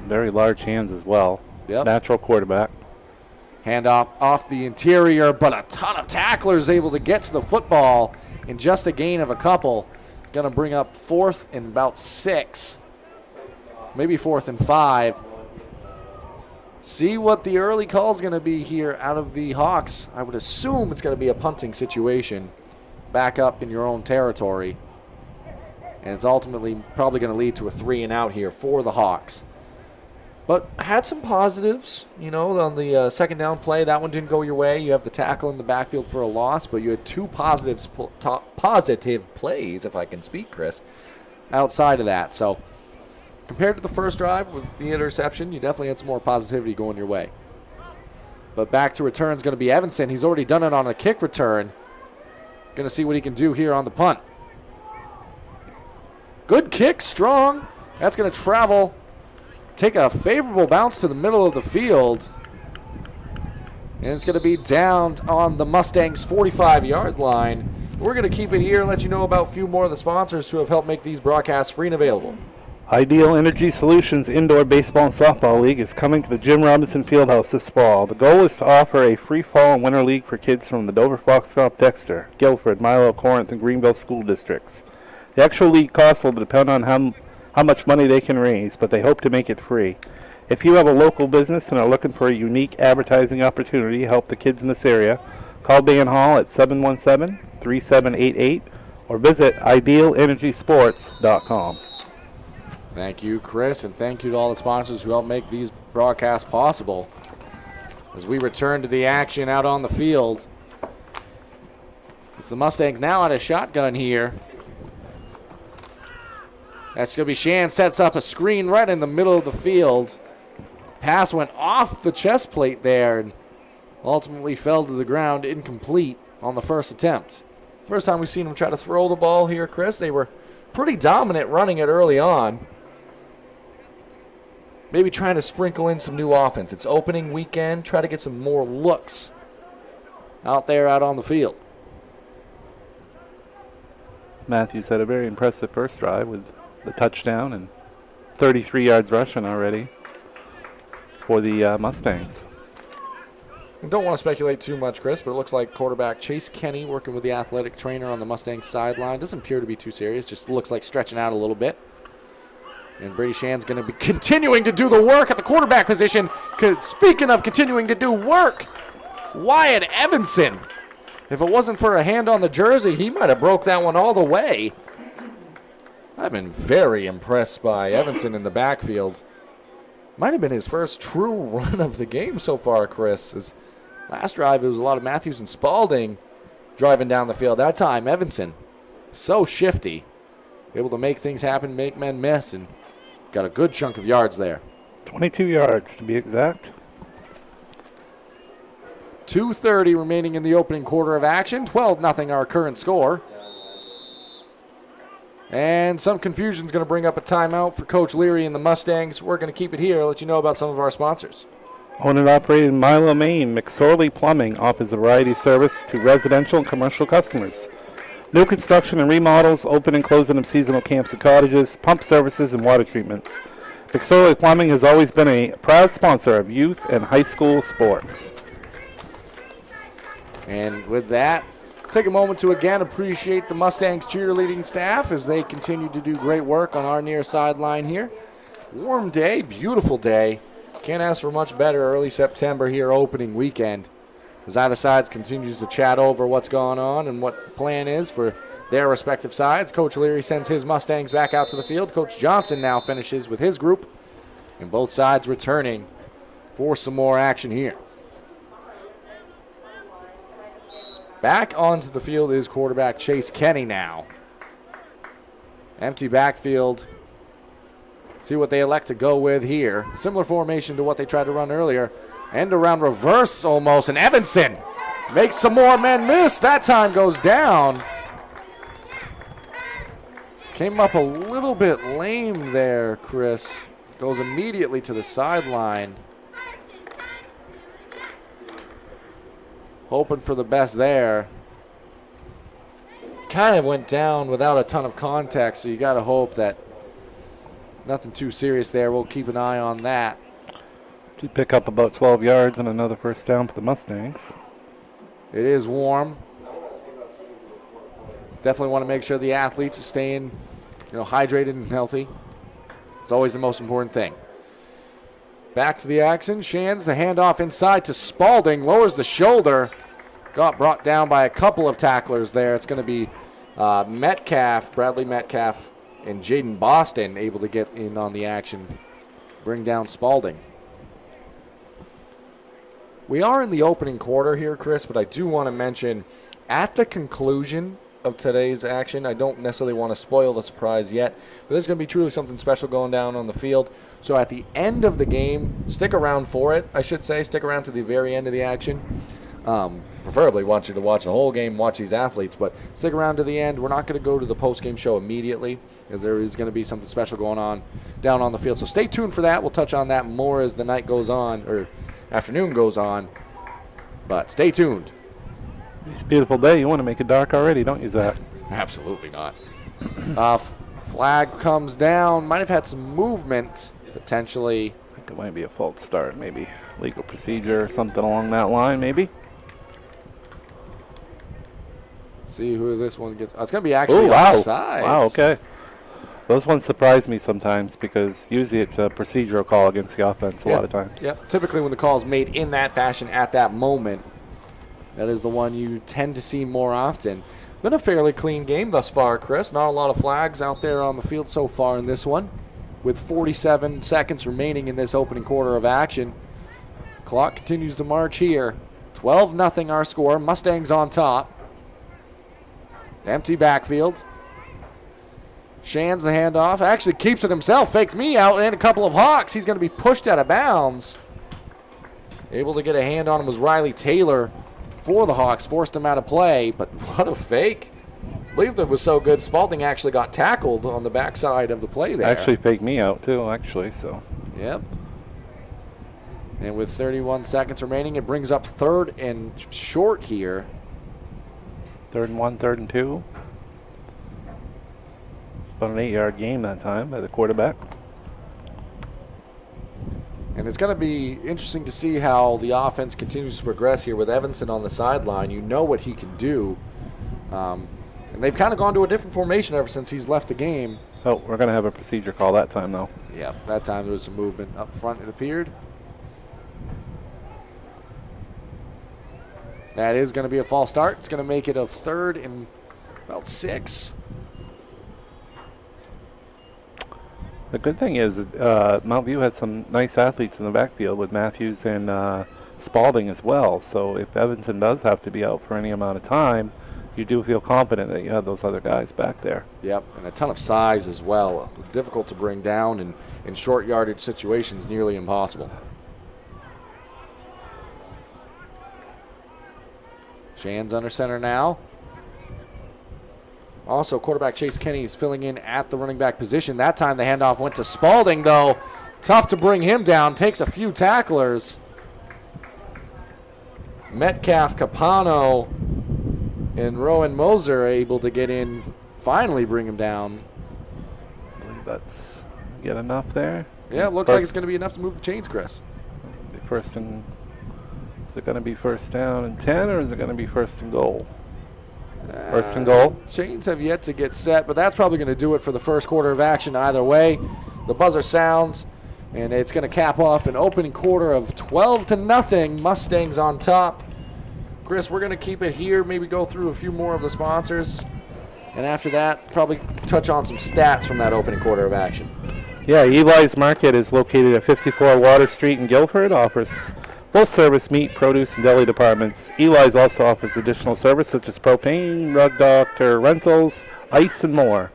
Speaker 8: Very large hands as well.
Speaker 2: Yep.
Speaker 8: Natural quarterback.
Speaker 2: Handoff off the interior, but a ton of tacklers able to get to the football in just a gain of a couple. Going to bring up 4th and about 6, maybe 4th and 5. See what the early call is going to be here out of the Hawks. I would assume it's going to be a punting situation back up in your own territory. And it's ultimately probably going to lead to a 3-and-out here for the Hawks. But had some positives, on the second down play. That one didn't go your way. You have the tackle in the backfield for a loss, but you had 2 positive plays, if I can speak, Chris, outside of that. So compared to the first drive with the interception, you definitely had some more positivity going your way. But back to return is going to be Evanson. He's already done it on a kick return. Going to see what he can do here on the punt. Good kick, strong. That's going to travel. Take a favorable bounce to the middle of the field. And it's going to be down on the Mustangs' 45-yard line. We're going to keep it here and let you know about a few more of the sponsors who have helped make these broadcasts free and available.
Speaker 8: Ideal Energy Solutions Indoor Baseball and Softball League is coming to the Jim Robinson Fieldhouse this fall. The goal is to offer a free fall and winter league for kids from the Dover, Foxcroft, Dexter, Guilford, Milo, Corinth, and Greenville school districts. The actual league cost will depend on how much money they can raise, but they hope to make it free. If you have a local business and are looking for a unique advertising opportunity to help the kids in this area, call Dan Hall at 717-3788 or visit idealenergysports.com.
Speaker 2: Thank you, Chris, and thank you to all the sponsors who help make these broadcasts possible. As we return to the action out on the field, it's the Mustangs now out of shotgun here. That's going to be Shan, sets up a screen right in the middle of the field. Pass went off the chest plate there and ultimately fell to the ground incomplete on the first attempt. First time we've seen them try to throw the ball here, Chris. They were pretty dominant running it early on. Maybe trying to sprinkle in some new offense. It's opening weekend. Try to get some more looks out there out on the field.
Speaker 8: Matthews had a very impressive first drive with the touchdown and 33 yards rushing already for the Mustangs.
Speaker 2: I don't want to speculate too much, Chris, but it looks like quarterback Chase Kenny working with the athletic trainer on the Mustangs sideline. Doesn't appear to be too serious, just looks like stretching out a little bit. And Brady Shan's going to be continuing to do the work at the quarterback position. Speaking of continuing to do work, Wyatt Evanson. If it wasn't for a hand on the jersey, he might have broke that one all the way. I've been very impressed by Evanson in the backfield. Might have been his first true run of the game so far, Chris. His last drive, it was a lot of Matthews and Spalding driving down the field. That time, Evanson, so shifty, able to make things happen, make men miss, and got a good chunk of yards there.
Speaker 8: 22 yards to be exact.
Speaker 2: 2:30 remaining in the opening quarter of action. 12-0 our current score. And some confusion is going to bring up a timeout for Coach Leary and the Mustangs. We're going to keep it here, let you know about some of our sponsors.
Speaker 8: Owned and operated in Milo, Maine, McSorley Plumbing offers a variety of service to residential and commercial customers. New construction and remodels, open and closing of seasonal camps and cottages, pump services, and water treatments. McSorley Plumbing has always been a proud sponsor of youth and high school sports.
Speaker 2: And with that, take a moment to again appreciate the Mustangs cheerleading staff as they continue to do great work on our near sideline here. Warm day, beautiful day. Can't ask for much better early September here opening weekend. As either sides continues to chat over what's going on and what the plan is for their respective sides. Coach Leary sends his Mustangs back out to the field. Coach Johnson now finishes with his group. And both sides returning for some more action here. Back onto the field is quarterback Chase Kenny now. Empty backfield. See what they elect to go with here. Similar formation to what they tried to run earlier. End around reverse almost. And Evanson makes some more men miss. That time goes down. Came up a little bit lame there, Chris. Goes immediately to the sideline. Hoping for the best there. Kind of went down without a ton of context, so you got to hope that nothing too serious there. We'll keep an eye on that.
Speaker 8: To pick up about 12 yards and another first down for the Mustangs.
Speaker 2: It is warm. Definitely want to make sure the athletes are staying, hydrated and healthy. It's always the most important thing. Back to the action. Shands the handoff inside to Spalding. Lowers the shoulder. Got brought down by a couple of tacklers there. It's going to be Bradley Metcalf, and Jaden Boston able to get in on the action. Bring down Spalding. We are in the opening quarter here, Chris, but I do want to mention at the conclusion of today's action, I don't necessarily want to spoil the surprise yet, but there's going to be truly something special going down on the field. So at the end of the game, stick around for it, I should say. Stick around to the very end of the action. Preferably want you to watch the whole game, watch these athletes, but stick around to the end. We're not going to go to the post-game show immediately, as there is going to be something special going on down on the field. So stay tuned for that. We'll touch on that more as the night goes on, or afternoon goes on, but stay tuned.
Speaker 8: It's a beautiful day. You want to make it dark already, don't you, Zach?
Speaker 2: Absolutely not. Flag comes down. Might have had some movement, potentially.
Speaker 8: I think it might be a false start, maybe. Legal procedure or something along that line, maybe.
Speaker 2: See who this one gets. Oh, it's going to be actually
Speaker 8: wow.
Speaker 2: offsides.
Speaker 8: Wow, okay. Those ones surprise me sometimes because usually it's a procedural call against the offense a lot of times.
Speaker 2: Yep. Typically when the call is made in that fashion at that moment, that is the one you tend to see more often. Been a fairly clean game thus far, Chris. Not a lot of flags out there on the field so far in this one. With 47 seconds remaining in this opening quarter of action. Clock continues to march here. 12-0 our score. Mustangs on top. Empty backfield. Shands the handoff. Actually keeps it himself. Faked me out and a couple of Hawks. He's going to be pushed out of bounds. Able to get a hand on him was Riley Taylor for the Hawks. Forced him out of play. But what a fake. I believe that was so good. Spalding actually got tackled on the backside of the play there.
Speaker 8: Actually faked me out too, actually. So.
Speaker 2: Yep. And with 31 seconds remaining, it brings up 3rd and short here.
Speaker 8: 3rd and 1, 3rd and 2. It's about an 8-yard game that time by the quarterback.
Speaker 2: And it's going to be interesting to see how the offense continues to progress here with Evanson on the sideline. You know what he can do. And they've kind of gone to a different formation ever since he's left the game.
Speaker 8: Oh, we're going to have a procedure call that time, though.
Speaker 2: Yeah, that time there was some movement up front, it appeared. That is going to be a false start. It's going to make it a 3rd and about 6.
Speaker 8: The good thing is Mount View has some nice athletes in the backfield with Matthews and Spalding as well. So if Evanson does have to be out for any amount of time, you do feel confident that you have those other guys back there.
Speaker 2: Yep, and a ton of size as well. Difficult to bring down, and in short yardage situations, nearly impossible. Shands under center now. Also, quarterback Chase Kenny is filling in at the running back position. That time the handoff went to Spalding, though. Tough to bring him down. Takes a few tacklers. Metcalf, Capano, and Rowan Moser are able to get in, finally bring him down.
Speaker 8: I believe that's get enough there.
Speaker 2: Yeah, it looks like it's going to be enough to move the chains, Chris.
Speaker 8: First and, is it going to be 1st down and 10, or is it going to be 1st and goal? 1st and goal.
Speaker 2: Chains have yet to get set, but that's probably going to do it for the first quarter of action either way. The buzzer sounds, and it's going to cap off an opening quarter of 12-0. Mustangs on top. Chris, we're going to keep it here, maybe go through a few more of the sponsors, and after that, probably touch on some stats from that opening quarter of action.
Speaker 8: Yeah, Eli's Market is located at 54 Water Street in Guilford, offers full-service meat, produce, and deli departments. Eli's also offers additional service such as propane, rug doctor rentals, ice, and more.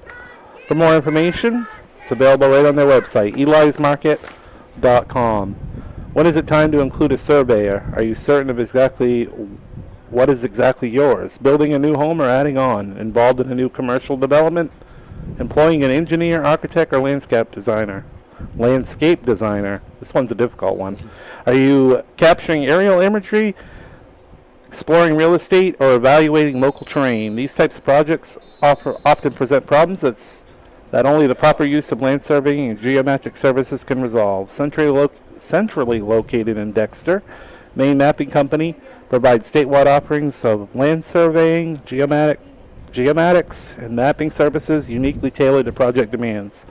Speaker 8: For more information, it's available right on their website, elismarket.com. When is it time to include a surveyor? Are you certain of exactly what is exactly yours? Building a new home or adding on? Involved in a new commercial development? Employing an engineer, architect, or landscape designer? This one's a difficult one. Are you capturing aerial imagery, exploring real estate, or evaluating local terrain? These types of projects often present problems that only the proper use of land surveying and geometric services can resolve. Centrally located in Dexter, Maine Mapping Company provides statewide offerings of land surveying, geomatics, and mapping services uniquely tailored to project demands.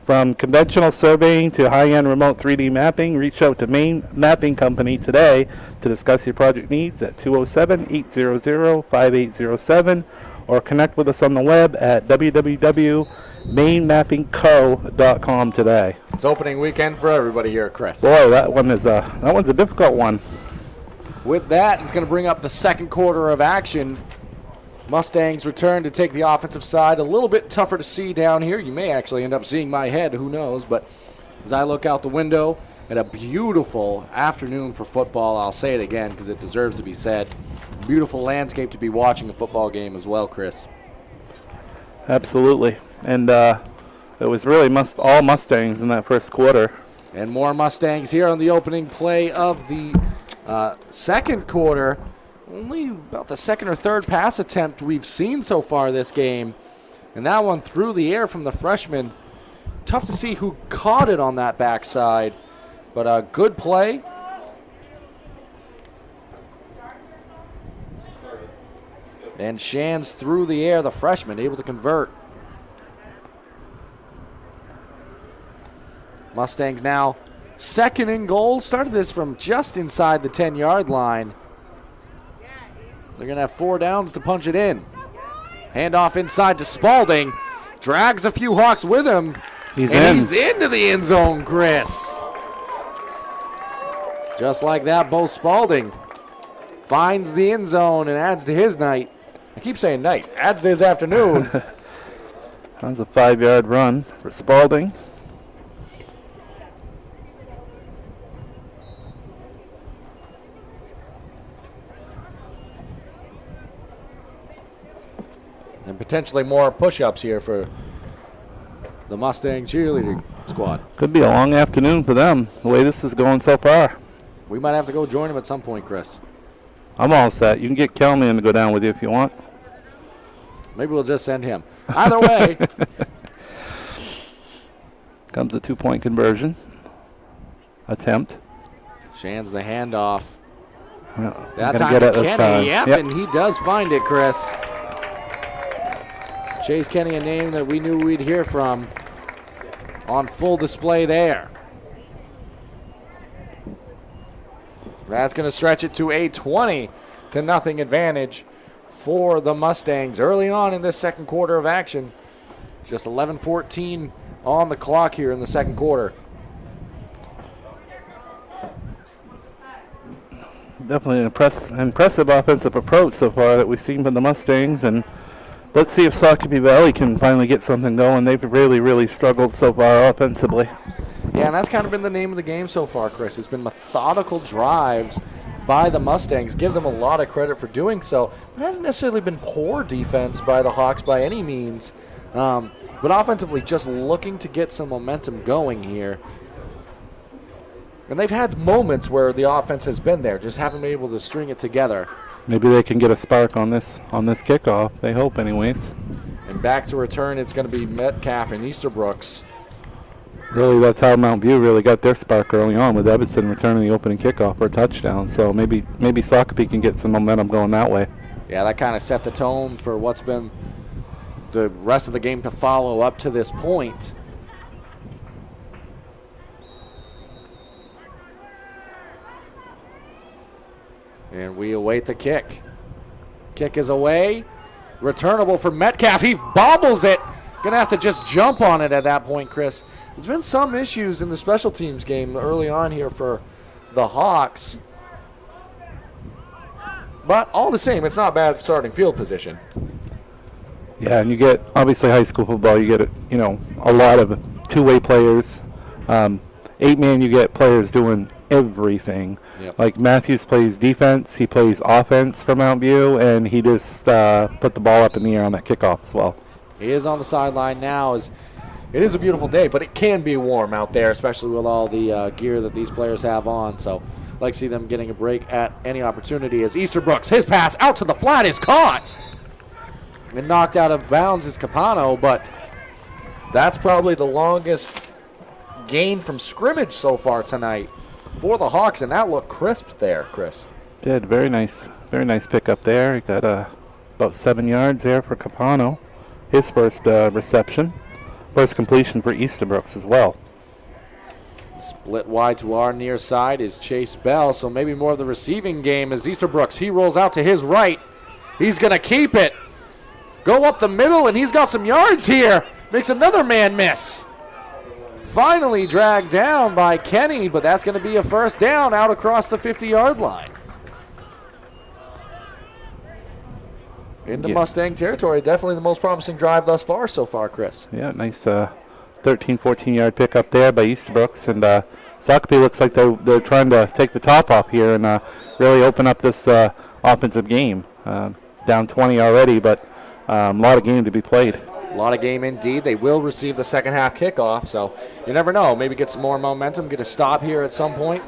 Speaker 8: From conventional surveying to high-end remote 3D mapping, reach out to Maine Mapping Company today to discuss your project needs at 207-800-5807 or connect with us on the web at www.mainmappingco.com today.
Speaker 2: It's opening weekend for everybody here, Chris.
Speaker 8: Boy, that one's a difficult one.
Speaker 2: With that, it's going to bring up the second quarter of action. Mustangs return to take the offensive side. A little bit tougher to see down here. You may actually end up seeing my head, who knows. But as I look out the window at a beautiful afternoon for football, I'll say it again because it deserves to be said. Beautiful landscape to be watching a football game as well, Chris.
Speaker 8: Absolutely. And it was really all Mustangs in that first quarter.
Speaker 2: And more Mustangs here on the opening play of the second quarter. Only about the second or third pass attempt we've seen so far this game. And that one through the air from the freshman. Tough to see who caught it on that backside. But a good play. And Shands through the air, the freshman, able to convert. Mustangs now second and goal. Started this from just inside the 10-yard line. They're going to have 4 downs to punch it in. Handoff inside to Spalding. Drags a few Hawks with him. He's into the end zone, Chris. Just like that, Bo Spalding finds the end zone and adds to his night. I keep saying night. Adds to his afternoon.
Speaker 8: That's a 5-yard run for Spalding.
Speaker 2: And potentially more push-ups here for the Mustang cheerleading squad.
Speaker 8: Could be a long afternoon for them, the way this is going so far.
Speaker 2: We might have to go join them at some point, Chris.
Speaker 8: I'm all set. You can get Kelman to go down with you if you want.
Speaker 2: Maybe we'll just send him. Either way.
Speaker 8: Comes the 2-point conversion attempt.
Speaker 2: Shands the handoff.
Speaker 8: Yeah,
Speaker 2: that time to Kenny. Yep,
Speaker 8: yep,
Speaker 2: and he does find it, Chris. Chase Kenny, a name that we knew we'd hear from, on full display there. That's going to stretch it to a 20-0 advantage for the Mustangs early on in this second quarter of action. Just 11:14 on the clock here in the second quarter.
Speaker 8: Definitely an impressive offensive approach so far that we've seen from the Mustangs, and let's see if Sacopee Valley can finally get something going. They've really, really struggled so far offensively.
Speaker 2: Yeah, and that's kind of been the name of the game so far, Chris. It's been methodical drives by the Mustangs. Give them a lot of credit for doing so. It hasn't necessarily been poor defense by the Hawks by any means. But offensively, just looking to get some momentum going here. And they've had moments where the offense has been there, just haven't been able to string it together.
Speaker 8: Maybe they can get a spark on this kickoff. They hope, anyways.
Speaker 2: And back to return, it's going to be Metcalf and Easterbrooks.
Speaker 8: Really, that's how Mount View really got their spark early on, with Evanston returning the opening kickoff for a touchdown. So maybe Sacopee can get some momentum going that way.
Speaker 2: Yeah, that kind of set the tone for what's been the rest of the game to follow up to this point. And we await the kick. Kick is away. Returnable for Metcalf. He bobbles it. Gonna have to just jump on it at that point, Chris. There's been some issues in the special teams game early on here for the Hawks. But all the same, it's not bad starting field position.
Speaker 8: Yeah, and you get, obviously, high school football, you get, a lot of two-way players. 8-man, you get players doing everything.
Speaker 2: Yep.
Speaker 8: Like Matthews plays defense, he plays offense for Mount View, and he just put the ball up in the air on that kickoff as well.
Speaker 2: He is on the sideline now. It is a beautiful day, but it can be warm out there, especially with all the gear that these players have on. So I'd like to see them getting a break at any opportunity as Easterbrooks, his pass out to the flat is caught. And knocked out of bounds is Capano, but that's probably the longest gain from scrimmage so far tonight for the Hawks, and that looked crisp there, Chris.
Speaker 8: Did, very nice pick up there. He got about 7 yards there for Capano. His first reception. First completion for Easterbrooks as well.
Speaker 2: Split wide to our near side is Chase Bell, so maybe more of the receiving game as Easterbrooks. He rolls out to his right. He's going to keep it. Go up the middle, and he's got some yards here. Makes another man miss. Finally dragged down by Kenny, but that's going to be a first down out across the 50-yard line. Into Mustang territory. Definitely the most promising drive thus far so far, Chris.
Speaker 8: Yeah, nice 13, 14-yard pick up there by Easterbrooks. And Sacopee looks like they're trying to take the top off here and really open up this offensive game. Down 20 already, but a lot of game to be played.
Speaker 2: A lot of game indeed. They will receive the second half kickoff, so you never know. Maybe get some more momentum, get a stop here at some point.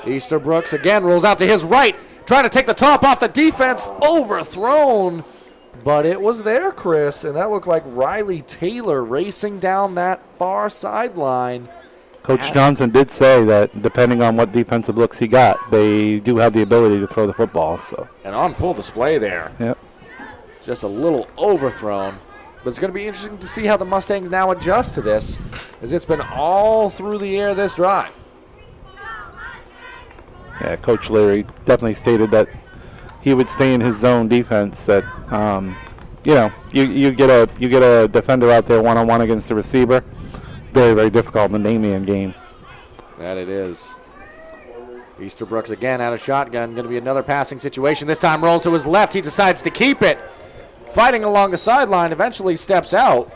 Speaker 2: Easterbrooks again rolls out to his right, trying to take the top off the defense. Overthrown, but it was there, Chris, and that looked like Riley Taylor racing down that far sideline.
Speaker 8: Coach Johnson did say that depending on what defensive looks he got, they do have the ability to throw the football. So.
Speaker 2: And on full display there.
Speaker 8: Yep.
Speaker 2: Just a little overthrown. But it's going to be interesting to see how the Mustangs now adjust to this, as it's been all through the air this drive.
Speaker 8: Yeah, Coach Leary definitely stated that he would stay in his zone defense. That you know, you get a defender out there one-on-one against the receiver. Very, very difficult in the man game.
Speaker 2: That it is. Easterbrooks again out of shotgun. Going to be another passing situation. This time rolls to his left. He decides to keep it. Fighting along the sideline, eventually steps out.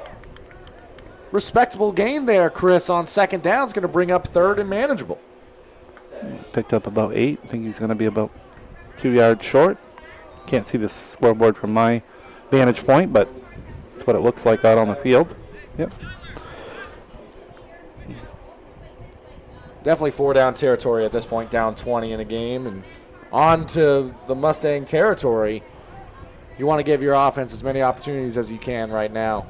Speaker 2: Respectable gain there, Chris, on second down. Is going to bring up third and manageable.
Speaker 8: Picked up about 8. I think he's going to be about 2 yards short. Can't see the scoreboard from my vantage point, but that's what it looks like out on the field. Yep.
Speaker 2: Definitely 4-down territory at this point, down 20 in a game. And on to the Mustang territory. You want to give your offense as many opportunities as you can right now.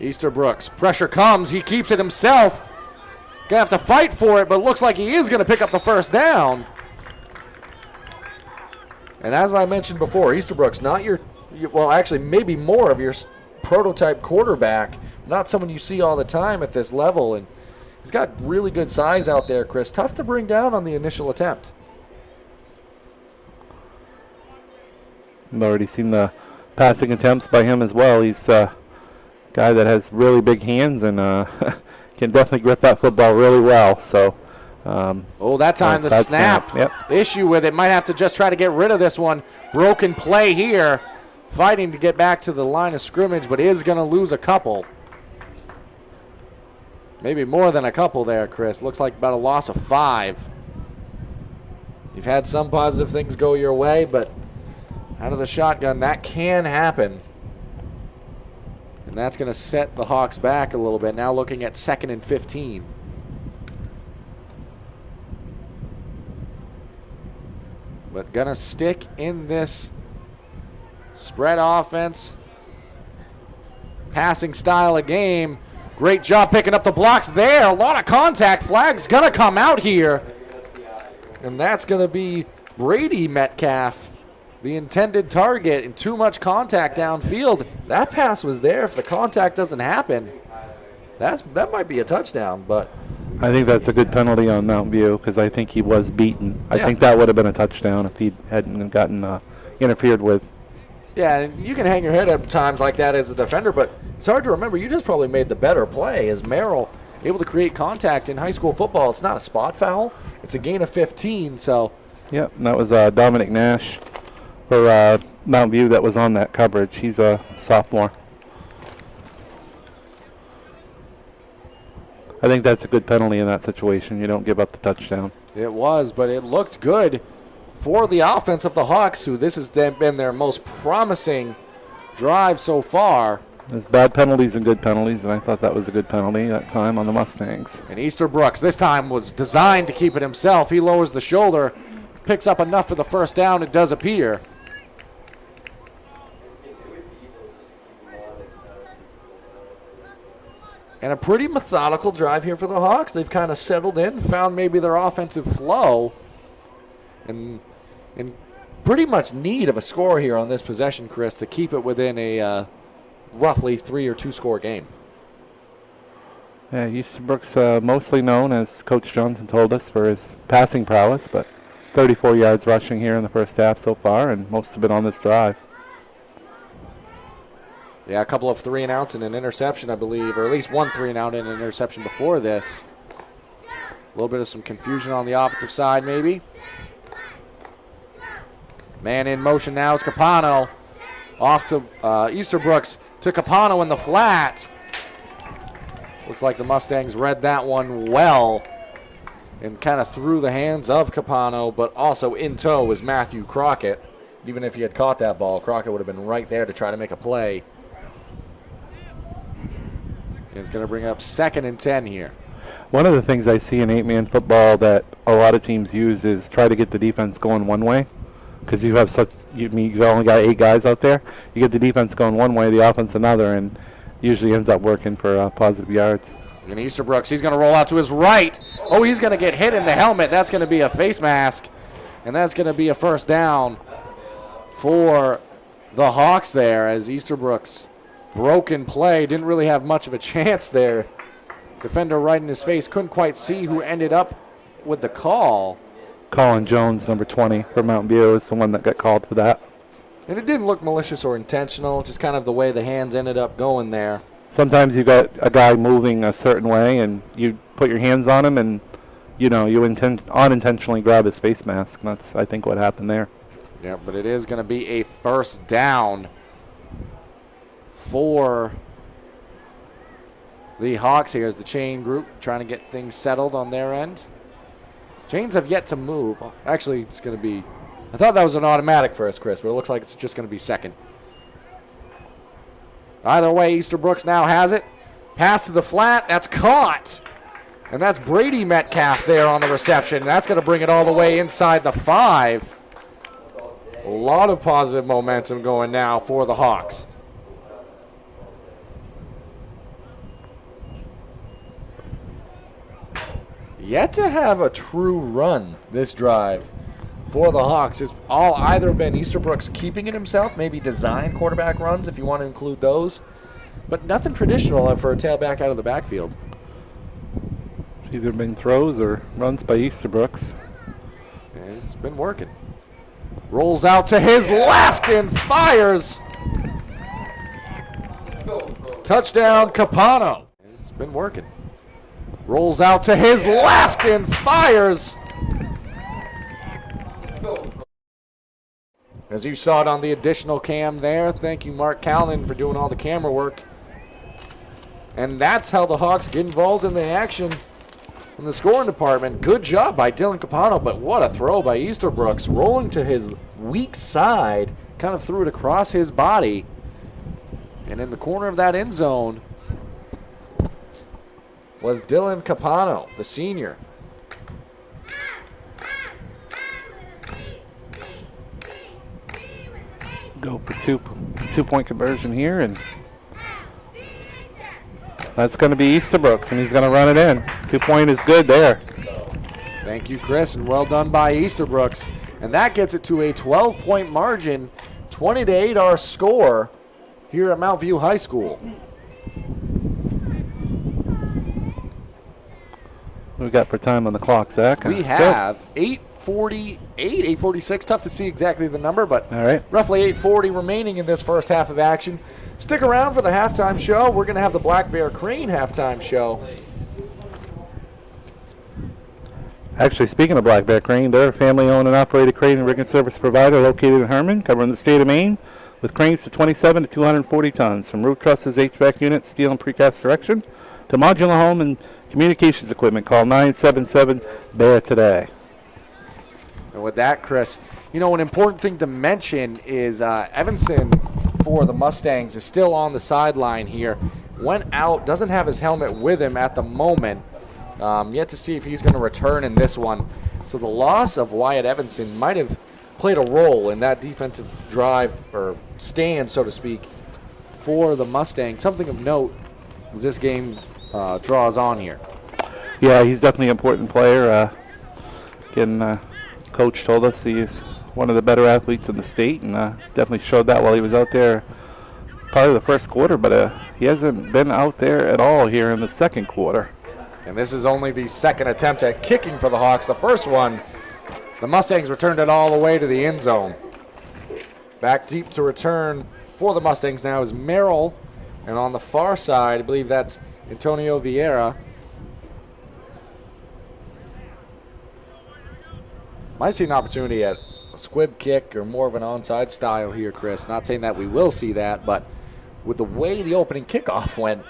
Speaker 2: Easterbrooks, pressure comes. He keeps it himself. Going to have to fight for it, but looks like he is going to pick up the first down. And as I mentioned before, Easterbrooks, not well, actually maybe more of your prototype quarterback, not someone you see all the time at this level. And he's got really good size out there, Chris. Tough to bring down on the initial attempt.
Speaker 8: I've already seen the passing attempts by him as well. He's a guy that has really big hands and can definitely grip that football really well. So,
Speaker 2: that time the snap.
Speaker 8: Yep.
Speaker 2: Issue with it. Might have to just try to get rid of this one. Broken play here. Fighting to get back to the line of scrimmage, but is going to lose a couple. Maybe more than a couple there, Chris. Looks like about a loss of 5. You've had some positive things go your way, but out of the shotgun, that can happen. And that's going to set the Hawks back a little bit. Now looking at 2nd and 15. But going to stick in this spread offense, passing style of game. Great job picking up the blocks there. A lot of contact. Flag's going to come out here. And that's going to be Brady Metcalf, the intended target, and too much contact downfield. That pass was there. If the contact doesn't happen, that might be a touchdown. But
Speaker 8: I think that's a good penalty on Mountain View because I think he was beaten. I think that would have been a touchdown if he hadn't gotten interfered with.
Speaker 2: Yeah, and you can hang your head at times like that as a defender, but it's hard to remember. You just probably made the better play as Merrill able to create contact in high school football. It's not a spot foul. It's a gain of 15. So.
Speaker 8: Yep, and that was Dominic Nash for Mountain View that was on that coverage. He's a sophomore. I think that's a good penalty in that situation. You don't give up the touchdown.
Speaker 2: It was, but it looked good for the offense of the Hawks, who this has been their most promising drive so far.
Speaker 8: There's bad penalties and good penalties, and I thought that was a good penalty that time on the Mustangs.
Speaker 2: And Easterbrooks this time was designed to keep it himself. He lowers the shoulder, picks up enough for the first down, it does appear. And a pretty methodical drive here for the Hawks. They've kind of settled in, found maybe their offensive flow, and in pretty much need of a score here on this possession, Chris, to keep it within a roughly 3 or 2 score game.
Speaker 8: Yeah, Easterbrooks mostly known, as Coach Johnson told us, for his passing prowess, but 34 yards rushing here in the first half so far, and most have been on this drive.
Speaker 2: Yeah, a couple of 3-and-outs and an interception, I believe, or at least one 3-and-out and an interception before this. A little bit of some confusion on the offensive side, maybe. Man in motion now is Capano. Off to Easterbrooks to Capano in the flat. Looks like the Mustangs read that one well and kind of threw the hands of Capano, but also in tow was Matthew Crockett. Even if he had caught that ball, Crockett would have been right there to try to make a play. And it's going to bring up 2nd and 10 here.
Speaker 8: One of the things I see in 8-man football that a lot of teams use is try to get the defense going one way. Because you have you've only got 8 guys out there. You get the defense going one way, the offense another, and usually ends up working for positive yards.
Speaker 2: And Easterbrooks, he's going to roll out to his right. Oh, he's going to get hit in the helmet. That's going to be a face mask, and that's going to be a first down for the Hawks there as Easterbrook's broken play. Didn't really have much of a chance there. Defender right in his face. Couldn't quite see who ended up with the call.
Speaker 8: Colin Jones, number 20 for Mountain View, is the one that got called for that.
Speaker 2: And it didn't look malicious or intentional, just kind of the way the hands ended up going there.
Speaker 8: Sometimes you got a guy moving a certain way, and you put your hands on him, and you unintentionally grab his face mask. That's, I think, what happened there.
Speaker 2: Yeah, but it is going to be a first down for the Hawks here as the chain group trying to get things settled on their end. Chains have yet to move. Actually, it's going to be, I thought that was an automatic first, Chris, but it looks like it's just going to be second. Either way, Easterbrook's now has it. Pass to the flat. That's caught. And that's Brady Metcalf there on the reception. That's going to bring it all the way inside the 5. A lot of positive momentum going now for the Hawks. Yet to have a true run this drive for the Hawks. It's all either been Easterbrook's keeping it himself, maybe design quarterback runs if you want to include those, but nothing traditional for a tailback out of the backfield.
Speaker 8: It's either been throws or runs by Easterbrooks.
Speaker 2: And it's been working. Rolls out to his left and fires. Touchdown, Capano. It's been working. Rolls out to his left and fires. As you saw it on the additional cam there, thank you, Mark Callan, for doing all the camera work. And that's how the Hawks get involved in the action in the scoring department. Good job by Dylan Capano, but what a throw by Easterbrooks. Rolling to his weak side, kind of threw it across his body. And in the corner of that end zone was Dylan Capano, the senior.
Speaker 8: Go for two-point conversion here, and that's going to be Easterbrooks, and he's going to run it in. 2-point is good there.
Speaker 2: Thank you, Chris, and well done by Easterbrooks. And that gets it to a 12-point margin, 20-8 our score here at Mount View High School.
Speaker 8: What we got for time on the clock, Zach?
Speaker 2: We have 8:48, 8:46. Tough to see exactly the number, but
Speaker 8: all right,
Speaker 2: roughly 8:40 remaining in this first half of action. Stick around for the halftime show. We're going to have the Black Bear Crane halftime show.
Speaker 8: Actually, speaking of Black Bear Crane, they're a family-owned and operated crane and rigging service provider located in Herman, covering the state of Maine, with cranes to 27 to 240 tons, from roof trusses, HVAC units, steel and precast erection, to modular home and communications equipment. Call 977-BEAR today.
Speaker 2: And with that, Chris, you know, an important thing to mention is Evanson for the Mustangs is still on the sideline here. Went out, doesn't have his helmet with him at the moment. Yet to see if he's going to return in this one. So the loss of Wyatt Evanson might have played a role in that defensive drive, or stand, so to speak, for the Mustangs. Something of note as this game draws on here.
Speaker 8: Yeah, he's definitely an important player. Again, Coach told us he's one of the better athletes in the state, and definitely showed that while he was out there part of the first quarter, but he hasn't been out there at all here in the second quarter.
Speaker 2: And this is only the second attempt at kicking for the Hawks. The first one, the Mustangs returned it all the way to the end zone. Back deep to return for the Mustangs now is Merrill. And on the far side, I believe that's Antonio Vieira. Might see an opportunity at a squib kick or more of an onside style here, Chris. Not saying that we will see that, but with the way the opening kickoff went,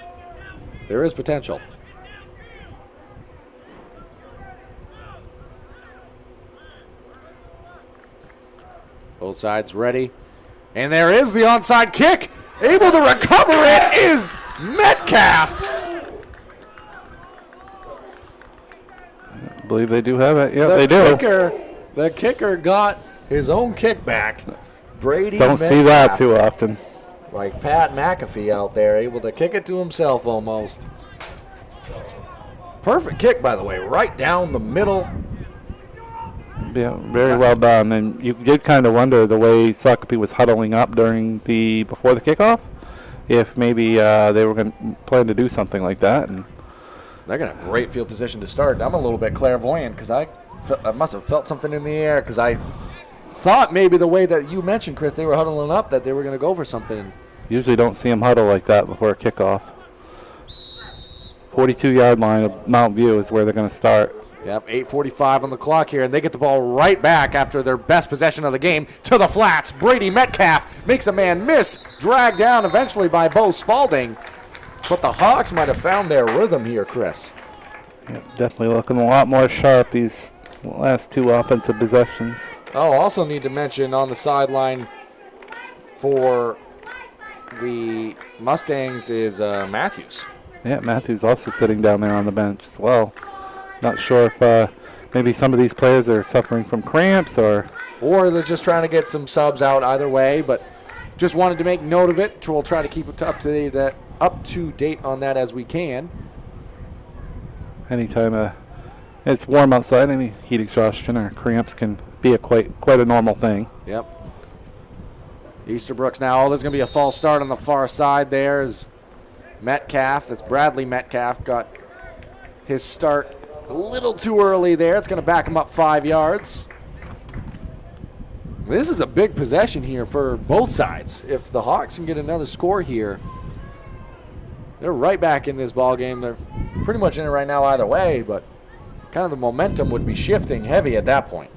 Speaker 2: there is potential. Both sides ready. And there is the onside kick. Able to recover it is Metcalf.
Speaker 8: I believe they do have it. Yeah, they do.
Speaker 2: The kicker got his own kickback. Brady
Speaker 8: Don't
Speaker 2: Metcalf,
Speaker 8: see that too often.
Speaker 2: like Pat McAfee out there, able to kick it to himself almost. Perfect kick, by the way, right down the middle.
Speaker 8: Yeah, very well done. And you did kind of wonder the way Sacopee was huddling up before the kickoff, if maybe they were going to plan to do something like that. And
Speaker 2: they're going to have great field position to start. I'm a little bit clairvoyant because I must have felt something in the air because I thought maybe the way that you mentioned, Chris, they were huddling up that they were going to go for something.
Speaker 8: Usually don't see them huddle like that before a kickoff. 42-yard line of Mount View is where they're going to start.
Speaker 2: Yep, 8:45 on the clock here, and they get the ball right back after their best possession of the game to the flats. Brady Metcalf makes a man miss, dragged down eventually by Bo Spalding. But the Hawks might have found their rhythm here, Chris.
Speaker 8: Yep, definitely looking a lot more sharp these last two offensive possessions.
Speaker 2: Oh, also need to mention on the sideline for the Mustangs is Matthews.
Speaker 8: Yeah, Matthews also sitting down there on the bench as well. Not sure if maybe some of these players are suffering from cramps or
Speaker 2: they're just trying to get some subs out either way, but just wanted to make note of it. We'll try to keep it up to date on that as we can.
Speaker 8: Anytime it's warm outside, any heat exhaustion or cramps can be quite a normal thing.
Speaker 2: Yep. Easterbrooks now. There's going to be a false start on the far side. There's Metcalf. That's Bradley Metcalf. Got his start a little too early there. It's going to back him up 5 yards. This is a big possession here for both sides. If the Hawks can get another score here, they're right back in this ball game. They're pretty much in it right now either way, but kind of the momentum would be shifting heavy at that point.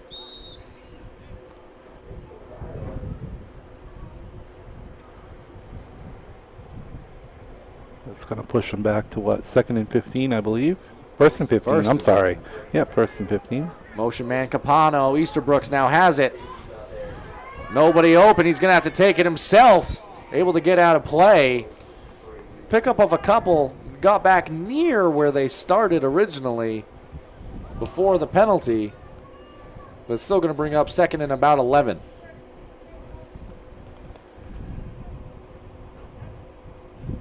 Speaker 8: It's going to push them back to what, 2nd and 15, I believe? First and 15, I'm sorry. Yeah, 1st and 15.
Speaker 2: Motion man Capano. Easterbrooks now has it. Nobody open. He's going to have to take it himself. Able to get out of play. Pickup of a couple. Got back near where they started originally before the penalty. But still going to bring up 2nd and about 11.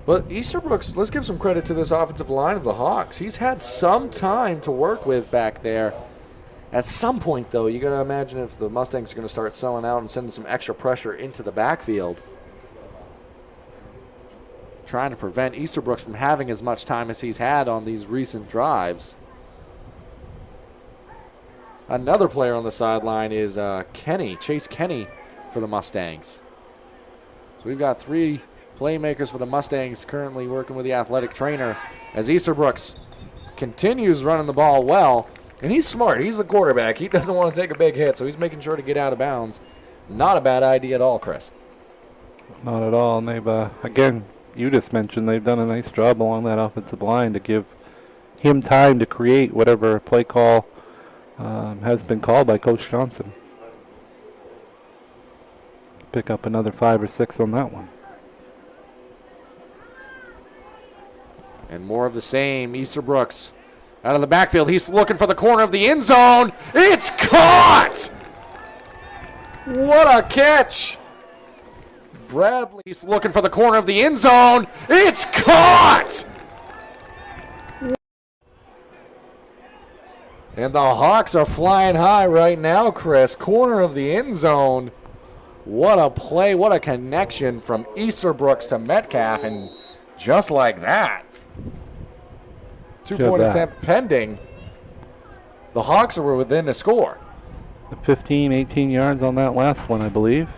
Speaker 2: But Easterbrooks, let's give some credit to this offensive line of the Hawks. He's had some time to work with back there. At some point, though, you got to imagine if the Mustangs are going to start selling out and sending some extra pressure into the backfield. Trying to prevent Easterbrooks from having as much time as he's had on these recent drives. Another player on the sideline is Chase Kenny for the Mustangs. So we've got 3 playmakers for the Mustangs currently working with the athletic trainer as Easterbrooks continues running the ball well. And he's smart. He's the quarterback. He doesn't want to take a big hit, so he's making sure to get out of bounds. Not a bad idea at all, Chris.
Speaker 8: Not at all. And they've, again, you just mentioned they've done a nice job along that offensive line to give him time to create whatever play call has been called by Coach Johnson. Pick up another 5 or 6 on that one.
Speaker 2: And more of the same. Easterbrooks out of the backfield. He's looking for the corner of the end zone. It's caught! What a catch! Bradley's looking for the corner of the end zone. It's caught! And the Hawks are flying high right now, Chris. Corner of the end zone. What a play, what a connection from Easterbrooks to Metcalf, and just like that. 2-point attempt pending. The Hawks are within a score.
Speaker 8: 15, 18 yards on that last one, I believe.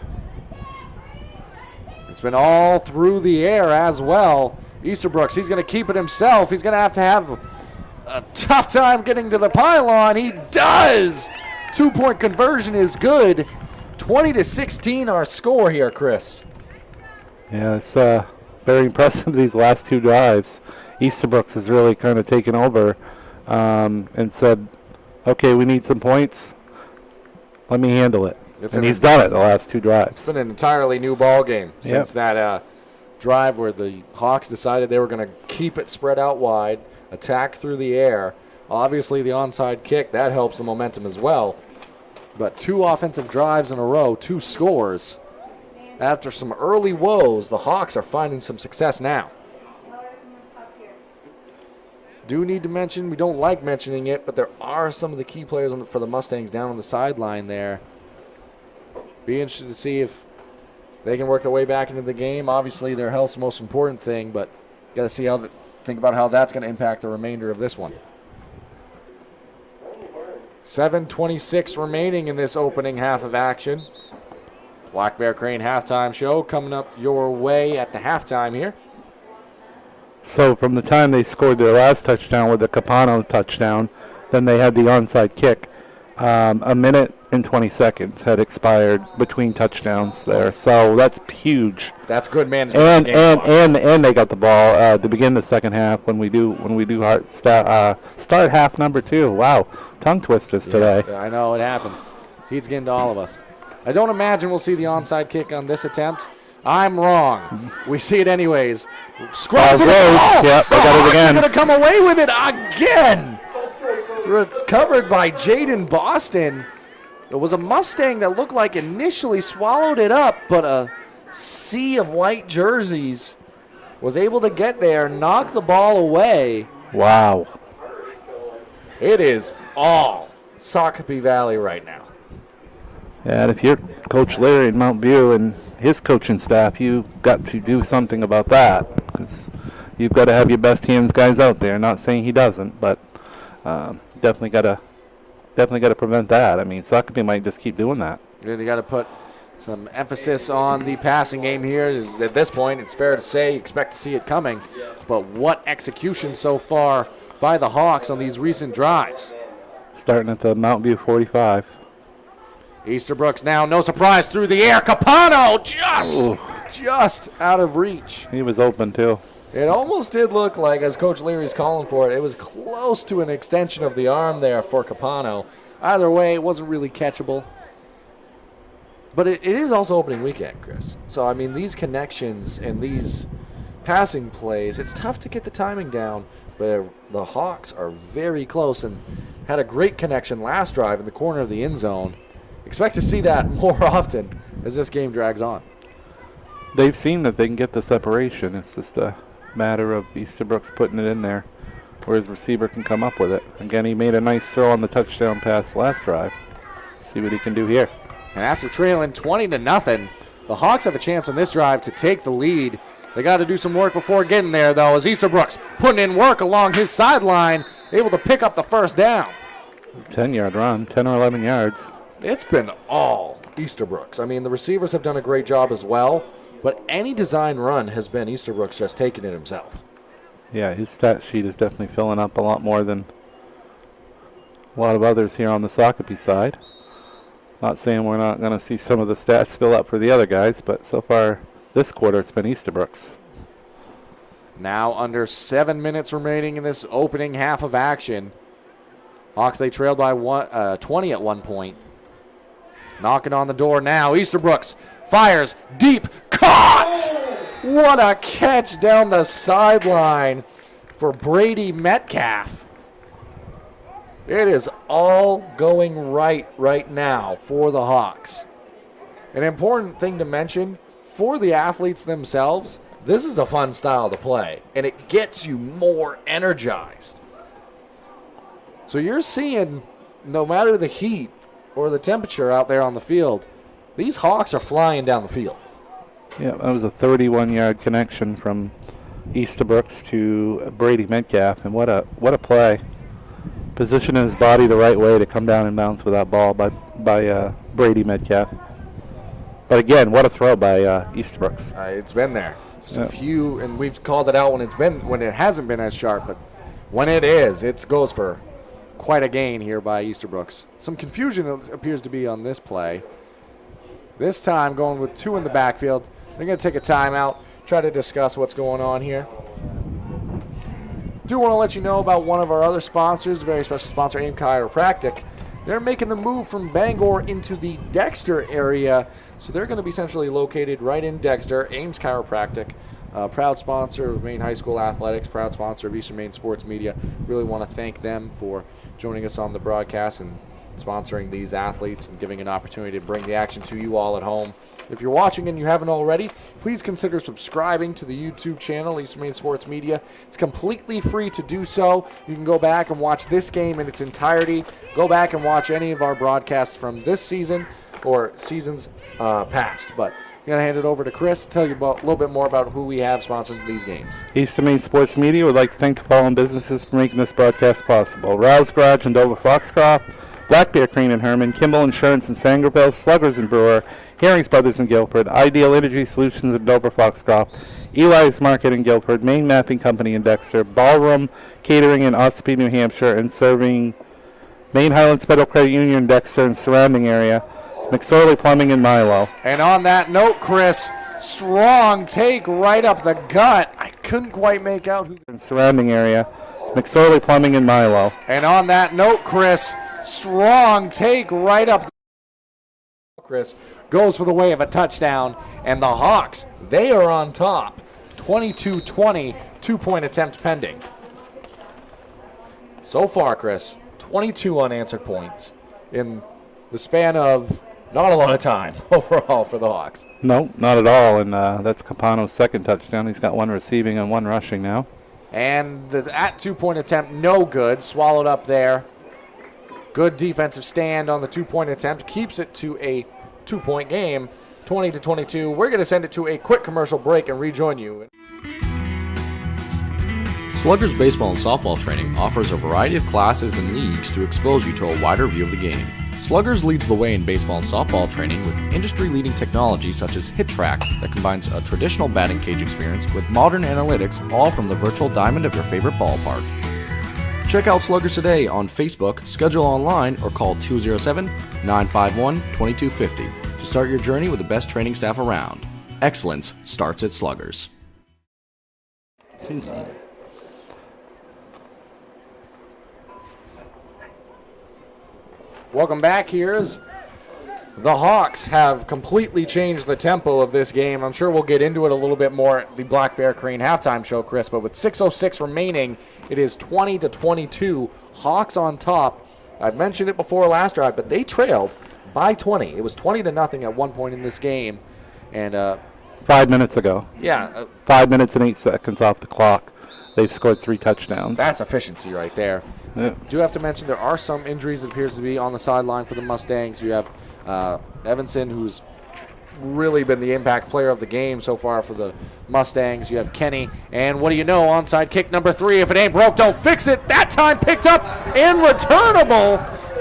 Speaker 2: It's been all through the air as well. Easterbrooks, he's going to keep it himself. He's going to have a tough time getting to the pylon. He does! 2-point conversion is good. 20-16 our score here, Chris.
Speaker 8: Yeah, it's very impressive these last 2 drives. Easterbrooks has really kind of taken over and said, okay, we need some points. Let me handle it. And he's done it the last 2 drives.
Speaker 2: It's been an entirely new ball game since that drive where the Hawks decided they were going to keep it spread out wide, attack through the air. Obviously, the onside kick, that helps the momentum as well. But 2 offensive drives in a row, 2 scores. After some early woes, the Hawks are finding some success now. do need to mention, we don't like mentioning it, but there are some of the key players for the Mustangs down on the sideline there. Be interested to see if they can work their way back into the game. Obviously, their health's the most important thing, but got to see think about how that's going to impact the remainder of this one. 7:26 remaining in this opening half of action. Black Bear Crane halftime show coming up your way at the halftime here.
Speaker 8: So from the time they scored their last touchdown with the Capano touchdown, then they had the onside kick. A minute and 20 seconds had expired between touchdowns there, so that's huge.
Speaker 2: That's good management.
Speaker 8: And they got the ball to begin the second half when we do start half number 2. Wow, tongue twisters today.
Speaker 2: Yeah, I know it happens. He's getting to all of us. I don't imagine we'll see the onside kick on this attempt. I'm wrong. We see it anyways. Scrub to the ball.
Speaker 8: Yep, they got it again.
Speaker 2: Going to come away with it again. Recovered by Jaden Boston. It was a Mustang that looked like initially swallowed it up, but a sea of white jerseys was able to get there, knock the ball away.
Speaker 8: Wow.
Speaker 2: It is all Sacopee Valley right now.
Speaker 8: Yeah, and if you're Coach Larry in Mount View and his coaching staff, you've got to do something about that, because you've got to have your best hands guys out there. Not saying he doesn't, but definitely got to prevent that. I mean, Sacopee might just keep doing that.
Speaker 2: And you got to put some emphasis on the passing game here. At this point, it's fair to say you expect to see it coming, but what execution so far by the Hawks on these recent drives.
Speaker 8: Starting at the Mount View 45.
Speaker 2: Easterbrooks now, no surprise, through the air. Capano just out of reach.
Speaker 8: He was open too.
Speaker 2: It almost did look like, as Coach Leary's calling for it, it was close to an extension of the arm there for Capano. Either way, it wasn't really catchable. But it is also opening weekend, Chris. So, I mean, these connections and these passing plays, it's tough to get the timing down, but the Hawks are very close and had a great connection last drive in the corner of the end zone. Expect to see that more often as this game drags on.
Speaker 8: They've seen that they can get the separation. It's just a matter of Easterbrooks putting it in there where his receiver can come up with it. Again, he made a nice throw on the touchdown pass last drive. See what he can do here.
Speaker 2: And after trailing 20-0, the Hawks have a chance on this drive to take the lead. They got to do some work before getting there, though, as Easterbrooks putting in work along his sideline, able to pick up the first down.
Speaker 8: 10-yard run, 10 or 11 yards.
Speaker 2: It's been all Easterbrooks. I mean, the receivers have done a great job as well, but any design run has been Easterbrooks just taking it himself.
Speaker 8: Yeah, his stat sheet is definitely filling up a lot more than a lot of others here on the Sacopee side. Not saying we're not going to see some of the stats fill up for the other guys, but so far this quarter it's been Easterbrooks.
Speaker 2: Now under 7 minutes remaining in this opening half of action. Hawks, they trailed by 20 at one point. Knocking on the door now. Easterbrooks fires deep. Caught! What a catch down the sideline for Brady Metcalf. It is all going right now for the Hawks. An important thing to mention, for the athletes themselves, this is a fun style to play, and it gets you more energized. So you're seeing, no matter the heat or the temperature out there on the field, these Hawks are flying down the field.
Speaker 8: Yeah, that was a 31-yard connection from Easterbrooks to Brady Metcalf, and what a play. Positioning his body the right way to come down and bounce with that ball by Brady Metcalf. But again, what a throw by Easterbrooks.
Speaker 2: It's been there. Just a few, and we've called it out when it hasn't been as sharp, but when it is, it goes for quite a gain here by Easterbrooks. Some confusion appears to be on this play. This time going with two in the backfield. They're going to take a timeout, try to discuss what's going on here. Do want to let you know about one of our other sponsors, a very special sponsor, AIM Chiropractic. They're making the move from Bangor into the Dexter area, so they're going to be centrally located right in Dexter. Ames Chiropractic, proud sponsor of Maine High School Athletics, proud sponsor of Eastern Maine Sports Media. Really want to thank them for joining us on the broadcast and sponsoring these athletes and giving an opportunity to bring the action to you all at home. If you're watching and you haven't already, please consider subscribing to the YouTube channel, Eastern Maine Sports Media. It's completely free to do so. You can go back and watch this game in its entirety. Go back and watch any of our broadcasts from this season or seasons past. But I'm going to hand it over to Chris to tell you a little bit more about who we have sponsoring these games.
Speaker 8: Eastern Maine Sports Media would like to thank the following businesses for making this broadcast possible: Rouse Garage in Dover Foxcroft, Black Bear Crane and Herman, Kimball Insurance in Sangerville, Sluggers and Brewer, Herring's Brothers in Guilford, Ideal Energy Solutions in Dover Foxcroft, Eli's Market in Guilford, Maine Mapping Company in Dexter, Ballroom Catering in Ossipee, New Hampshire, and serving Maine Highlands Federal Credit Union in Dexter and surrounding area, McSorley Plumbing in Milo.
Speaker 2: And on that note, Chris, strong take right up the gut. I couldn't quite make out who.
Speaker 8: In surrounding area, McSorley Plumbing in Milo.
Speaker 2: And on that note, Chris, strong take right up. Chris goes for the way of a touchdown, and the Hawks, they are on top. 22-20, 2-point attempt pending. So far, Chris, 22 unanswered points in the span of not a lot of time overall for the Hawks.
Speaker 8: No, not at all, and that's Capano's second touchdown. He's got one receiving and one rushing now.
Speaker 2: And that 2-point attempt, no good, swallowed up there. Good defensive stand on the 2-point attempt, keeps it to a 2-point game, 20-22. We're going to send it to a quick commercial break and rejoin you.
Speaker 7: Sluggers baseball and softball training offers a variety of classes and leagues to expose you to a wider view of the game. Sluggers leads the way in baseball and softball training with industry-leading technology such as Hit Tracks that combines a traditional batting cage experience with modern analytics, all from the virtual diamond of your favorite ballpark. Check out Sluggers today on Facebook, schedule online, or call 207-951-2250 to start your journey with the best training staff around. Excellence starts at Sluggers.
Speaker 2: Welcome back. Here's the Hawks have completely changed the tempo of this game. I'm sure we'll get into it a little bit more at the Black Bear Crane halftime show, Chris, but with 6:06 remaining, it is 20-22. Hawks on top. I've mentioned it before last drive, but they trailed by 20. It was 20-0 at one point in this game. And
Speaker 8: 5 minutes ago.
Speaker 2: Yeah.
Speaker 8: 5 minutes and 8 seconds off the clock. They've scored 3 touchdowns.
Speaker 2: That's efficiency right there.
Speaker 8: Yeah.
Speaker 2: Do have to mention there are some injuries that appears to be on the sideline for the Mustangs. You have Evanson, who's really been the impact player of the game so far for the Mustangs. You have Kenny, and what do you know, onside kick number 3. If it ain't broke, don't fix it. That time picked up and returnable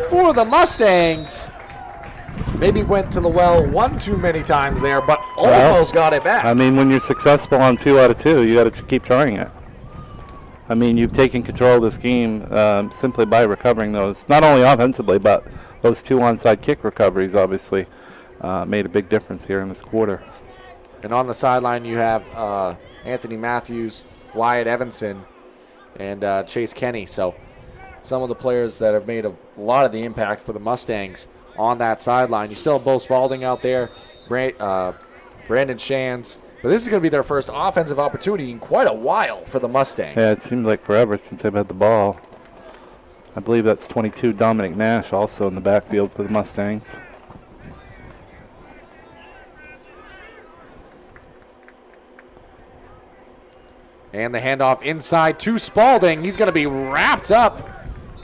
Speaker 2: for the Mustangs. Maybe went to the well one too many times there, but almost got it back.
Speaker 8: I mean, when you're successful on 2 out of 2, you got to keep trying it. I mean, you've taken control of this game simply by recovering those, not only offensively, but those 2 onside kick recoveries obviously made a big difference here in this quarter.
Speaker 2: And on the sideline, you have Anthony Matthews, Wyatt Evanson, and Chase Kenny. So some of the players that have made a lot of the impact for the Mustangs on that sideline. You still have Bo Spalding out there, Brandon Shands. But this is going to be their first offensive opportunity in quite a while for the Mustangs.
Speaker 8: Yeah, it seems like forever since they've had the ball. I believe that's 22 Dominic Nash also in the backfield for the Mustangs.
Speaker 2: And the handoff inside to Spalding. He's going to be wrapped up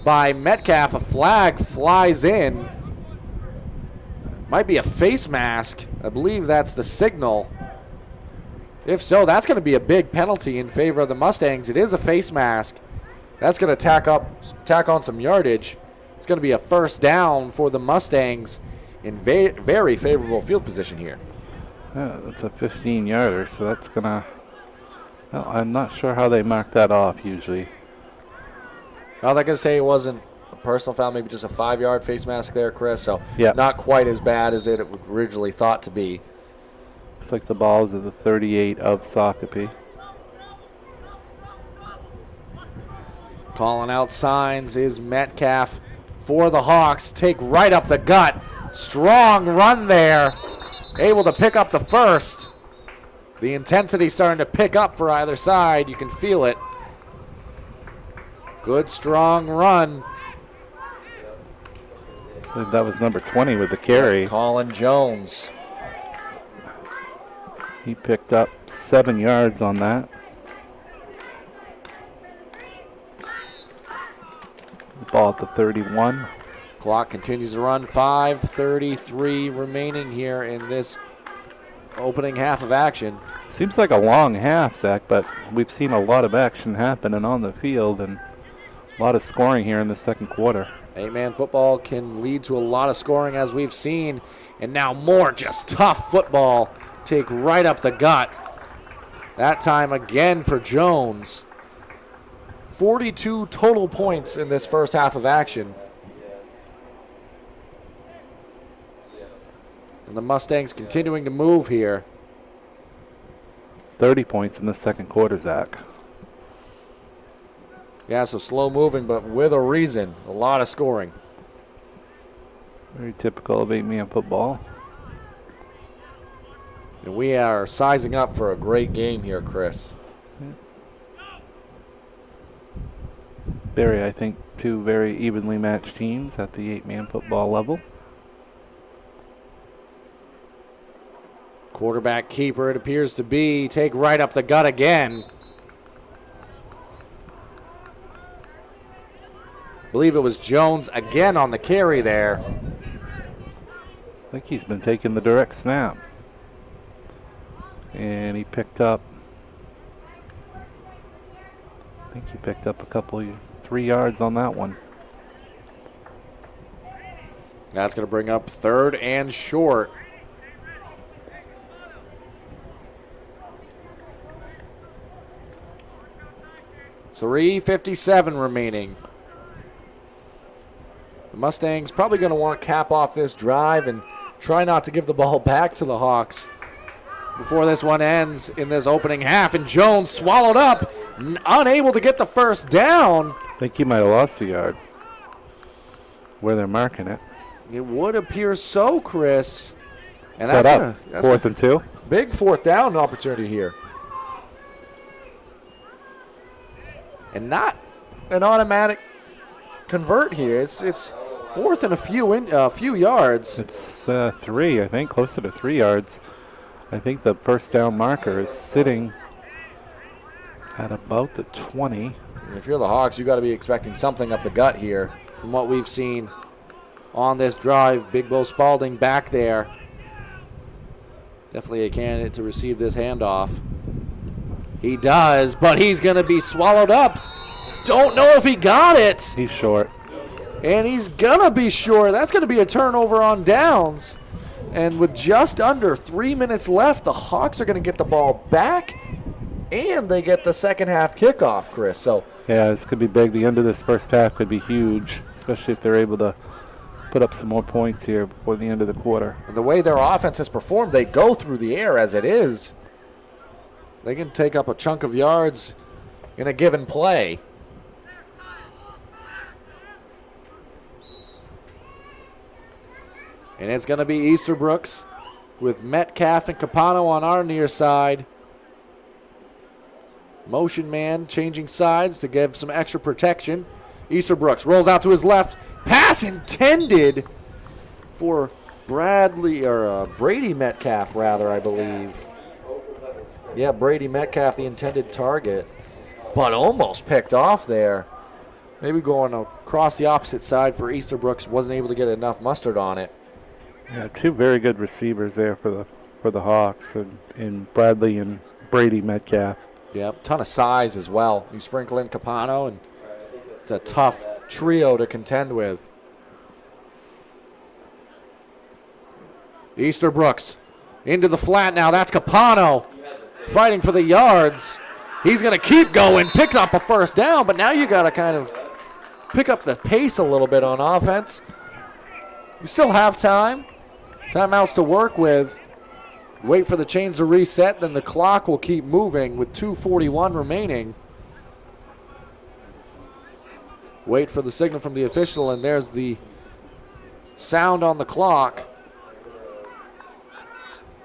Speaker 2: by Metcalf. A flag flies in. Might be a face mask. I believe that's the signal. If so, that's going to be a big penalty in favor of the Mustangs. It is a face mask. That's going to tack on some yardage. It's going to be a first down for the Mustangs in very favorable field position here.
Speaker 8: Yeah, that's a 15-yarder, so that's going to... Well, I'm not sure how they mark that off usually.
Speaker 2: Well, they're going to say it wasn't a personal foul, maybe just a 5-yard face mask there, Chris. So
Speaker 8: yeah,
Speaker 2: not quite as bad as it originally thought to be.
Speaker 8: Looks like the ball's at the 38 of Sacopee.
Speaker 2: Calling out signs is Metcalf for the Hawks. Take right up the gut. Strong run there. Able to pick up the first. The intensity starting to pick up for either side. You can feel it. Good, strong run.
Speaker 8: I believe that was number 20 with the carry.
Speaker 2: Colin Jones.
Speaker 8: He picked up 7 yards on that. Ball at the 31.
Speaker 2: Clock continues to run. 5:33 remaining here in this opening half of action.
Speaker 8: Seems like a long half, Zach, but we've seen a lot of action happening on the field and a lot of scoring here in the second quarter.
Speaker 2: 8-man football can lead to a lot of scoring, as we've seen, and now more just tough football take right up the gut. That time again for Jones. 42 total points in this first half of action. And the Mustangs continuing to move here.
Speaker 8: 30 points in the second quarter, Zach.
Speaker 2: Yeah, so slow moving, but with a reason. A lot of scoring.
Speaker 8: Very typical of 8-man football.
Speaker 2: And we are sizing up for a great game here, Chris.
Speaker 8: I think, two very evenly matched teams at the 8-man football level.
Speaker 2: Quarterback keeper, it appears to be. Take right up the gut again. I believe it was Jones again on the carry there.
Speaker 8: I think he's been taking the direct snap. And he picked up, a couple, 3 yards on that one.
Speaker 2: That's going to bring up 3rd and short. .357 remaining. The Mustangs probably going to want to cap off this drive and try not to give the ball back to the Hawks before this one ends in this opening half. And Jones swallowed up, unable to get the first down.
Speaker 8: I think he might have lost a yard where they're marking it.
Speaker 2: It would appear so, Chris. And
Speaker 8: Set
Speaker 2: that's
Speaker 8: up.
Speaker 2: that's
Speaker 8: 4th and 2.
Speaker 2: Big 4th down opportunity here. And not an automatic convert here. It's 4th and a few yards.
Speaker 8: It's 3, I think, closer to 3 yards. I think the first down marker is sitting at about the 20.
Speaker 2: And if you're the Hawks, you got to be expecting something up the gut here from what we've seen on this drive. Big Bo Spalding back there. Definitely a candidate to receive this handoff. He does, but he's going to be swallowed up. Don't know if he got it.
Speaker 8: He's short.
Speaker 2: And he's going to be short. That's going to be a turnover on downs. And with just under 3 minutes left, the Hawks are going to get the ball back, and they get the second half kickoff, Chris. So
Speaker 8: yeah, this could be big. The end of this first half could be huge, especially if they're able to put up some more points here before the end of the quarter.
Speaker 2: And the way their offense has performed, they go through the air as it is. They can take up a chunk of yards in a given play. And it's going to be Easterbrooks with Metcalf and Capano on our near side. Motion man changing sides to give some extra protection. Easterbrooks rolls out to his left. Pass intended for Brady Metcalf, rather, I believe. Yeah, Brady Metcalf, the intended target. But almost picked off there. Maybe going across the opposite side for Easterbrooks. Wasn't able to get enough mustard on it.
Speaker 8: Yeah, two very good receivers there for the Hawks, and Bradley and Brady Metcalf.
Speaker 2: Yep, ton of size as well. You sprinkle in Capano, and it's a tough trio to contend with. Easterbrooks into the flat now. That's Capano fighting for the yards. He's going to keep going, pick up a first down, but now you got to kind of pick up the pace a little bit on offense. You still have time. Timeouts to work with. Wait for the chains to reset, then the clock will keep moving with 2:41 remaining. Wait for the signal from the official, and there's the sound on the clock.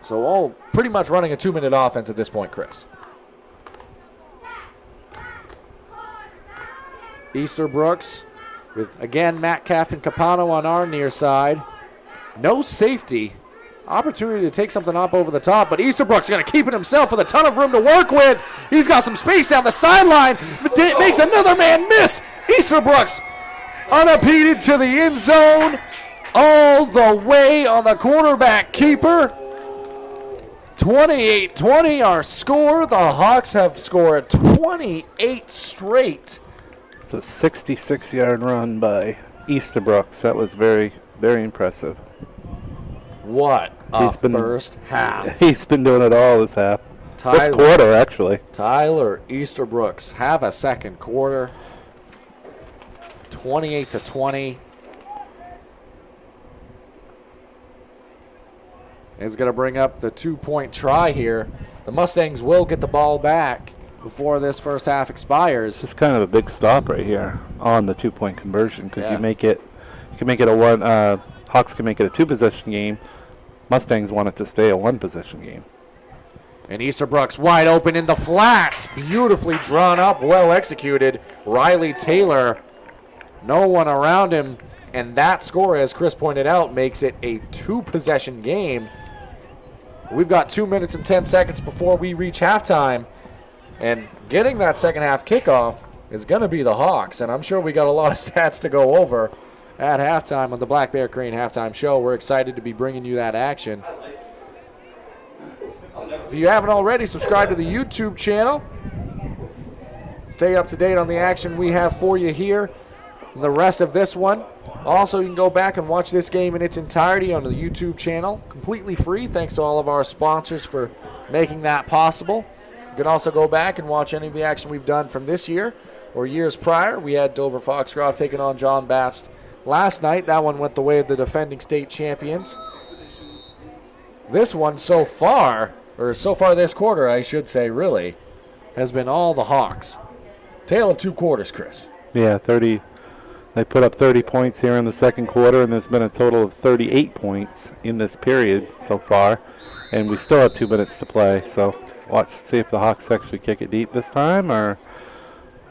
Speaker 2: So all pretty much running a 2-minute offense at this point, Chris. Easterbrooks with, again, Metcalf and Capano on our near side. No safety. Opportunity to take something up over the top, but Easterbrook's going to keep it himself with a ton of room to work with. He's got some space down the sideline. Makes another man miss. Easterbrook's unimpeded to the end zone. All the way on the quarterback keeper. 28-20 our score. The Hawks have scored 28 straight.
Speaker 8: It's a 66-yard run by Easterbrooks. That was very, very impressive.
Speaker 2: What a first half.
Speaker 8: He's been doing it all this half. This quarter, actually.
Speaker 2: Tyler Easterbrooks have a second quarter. 28-20. Is going to bring up the 2-point try here. The Mustangs will get the ball back before this first half expires.
Speaker 8: This is kind of a big stop right here on the 2-point conversion because you can make it a one. Hawks can make it a 2-possession game. Mustangs want it to stay a 1-possession game.
Speaker 2: And Easterbrooks wide open in the flats. Beautifully drawn up, well executed. Riley Taylor, no one around him. And that score, as Chris pointed out, makes it a 2-possession game. We've got 2 minutes and 10 seconds before we reach halftime. And getting that second half kickoff is going to be the Hawks. And I'm sure we got a lot of stats to go over at halftime on the Black Bear Crane Halftime Show. We're excited to be bringing you that action. If you haven't already, subscribe to the YouTube channel. Stay up to date on the action we have for you here and the rest of this one. Also, you can go back and watch this game in its entirety on the YouTube channel, completely free. Thanks to all of our sponsors for making that possible. You can also go back and watch any of the action we've done from this year or years prior. We had Dover Foxcroft taking on John Bapst last night. That one went the way of the defending state champions. This one so far this quarter, I should say, really, has been all the Hawks. Tale of 2 quarters, Chris.
Speaker 8: Yeah, 30. They put up 30 points here in the second quarter, and there's been a total of 38 points in this period so far. And we still have 2 minutes to play, so see if the Hawks actually kick it deep this time, or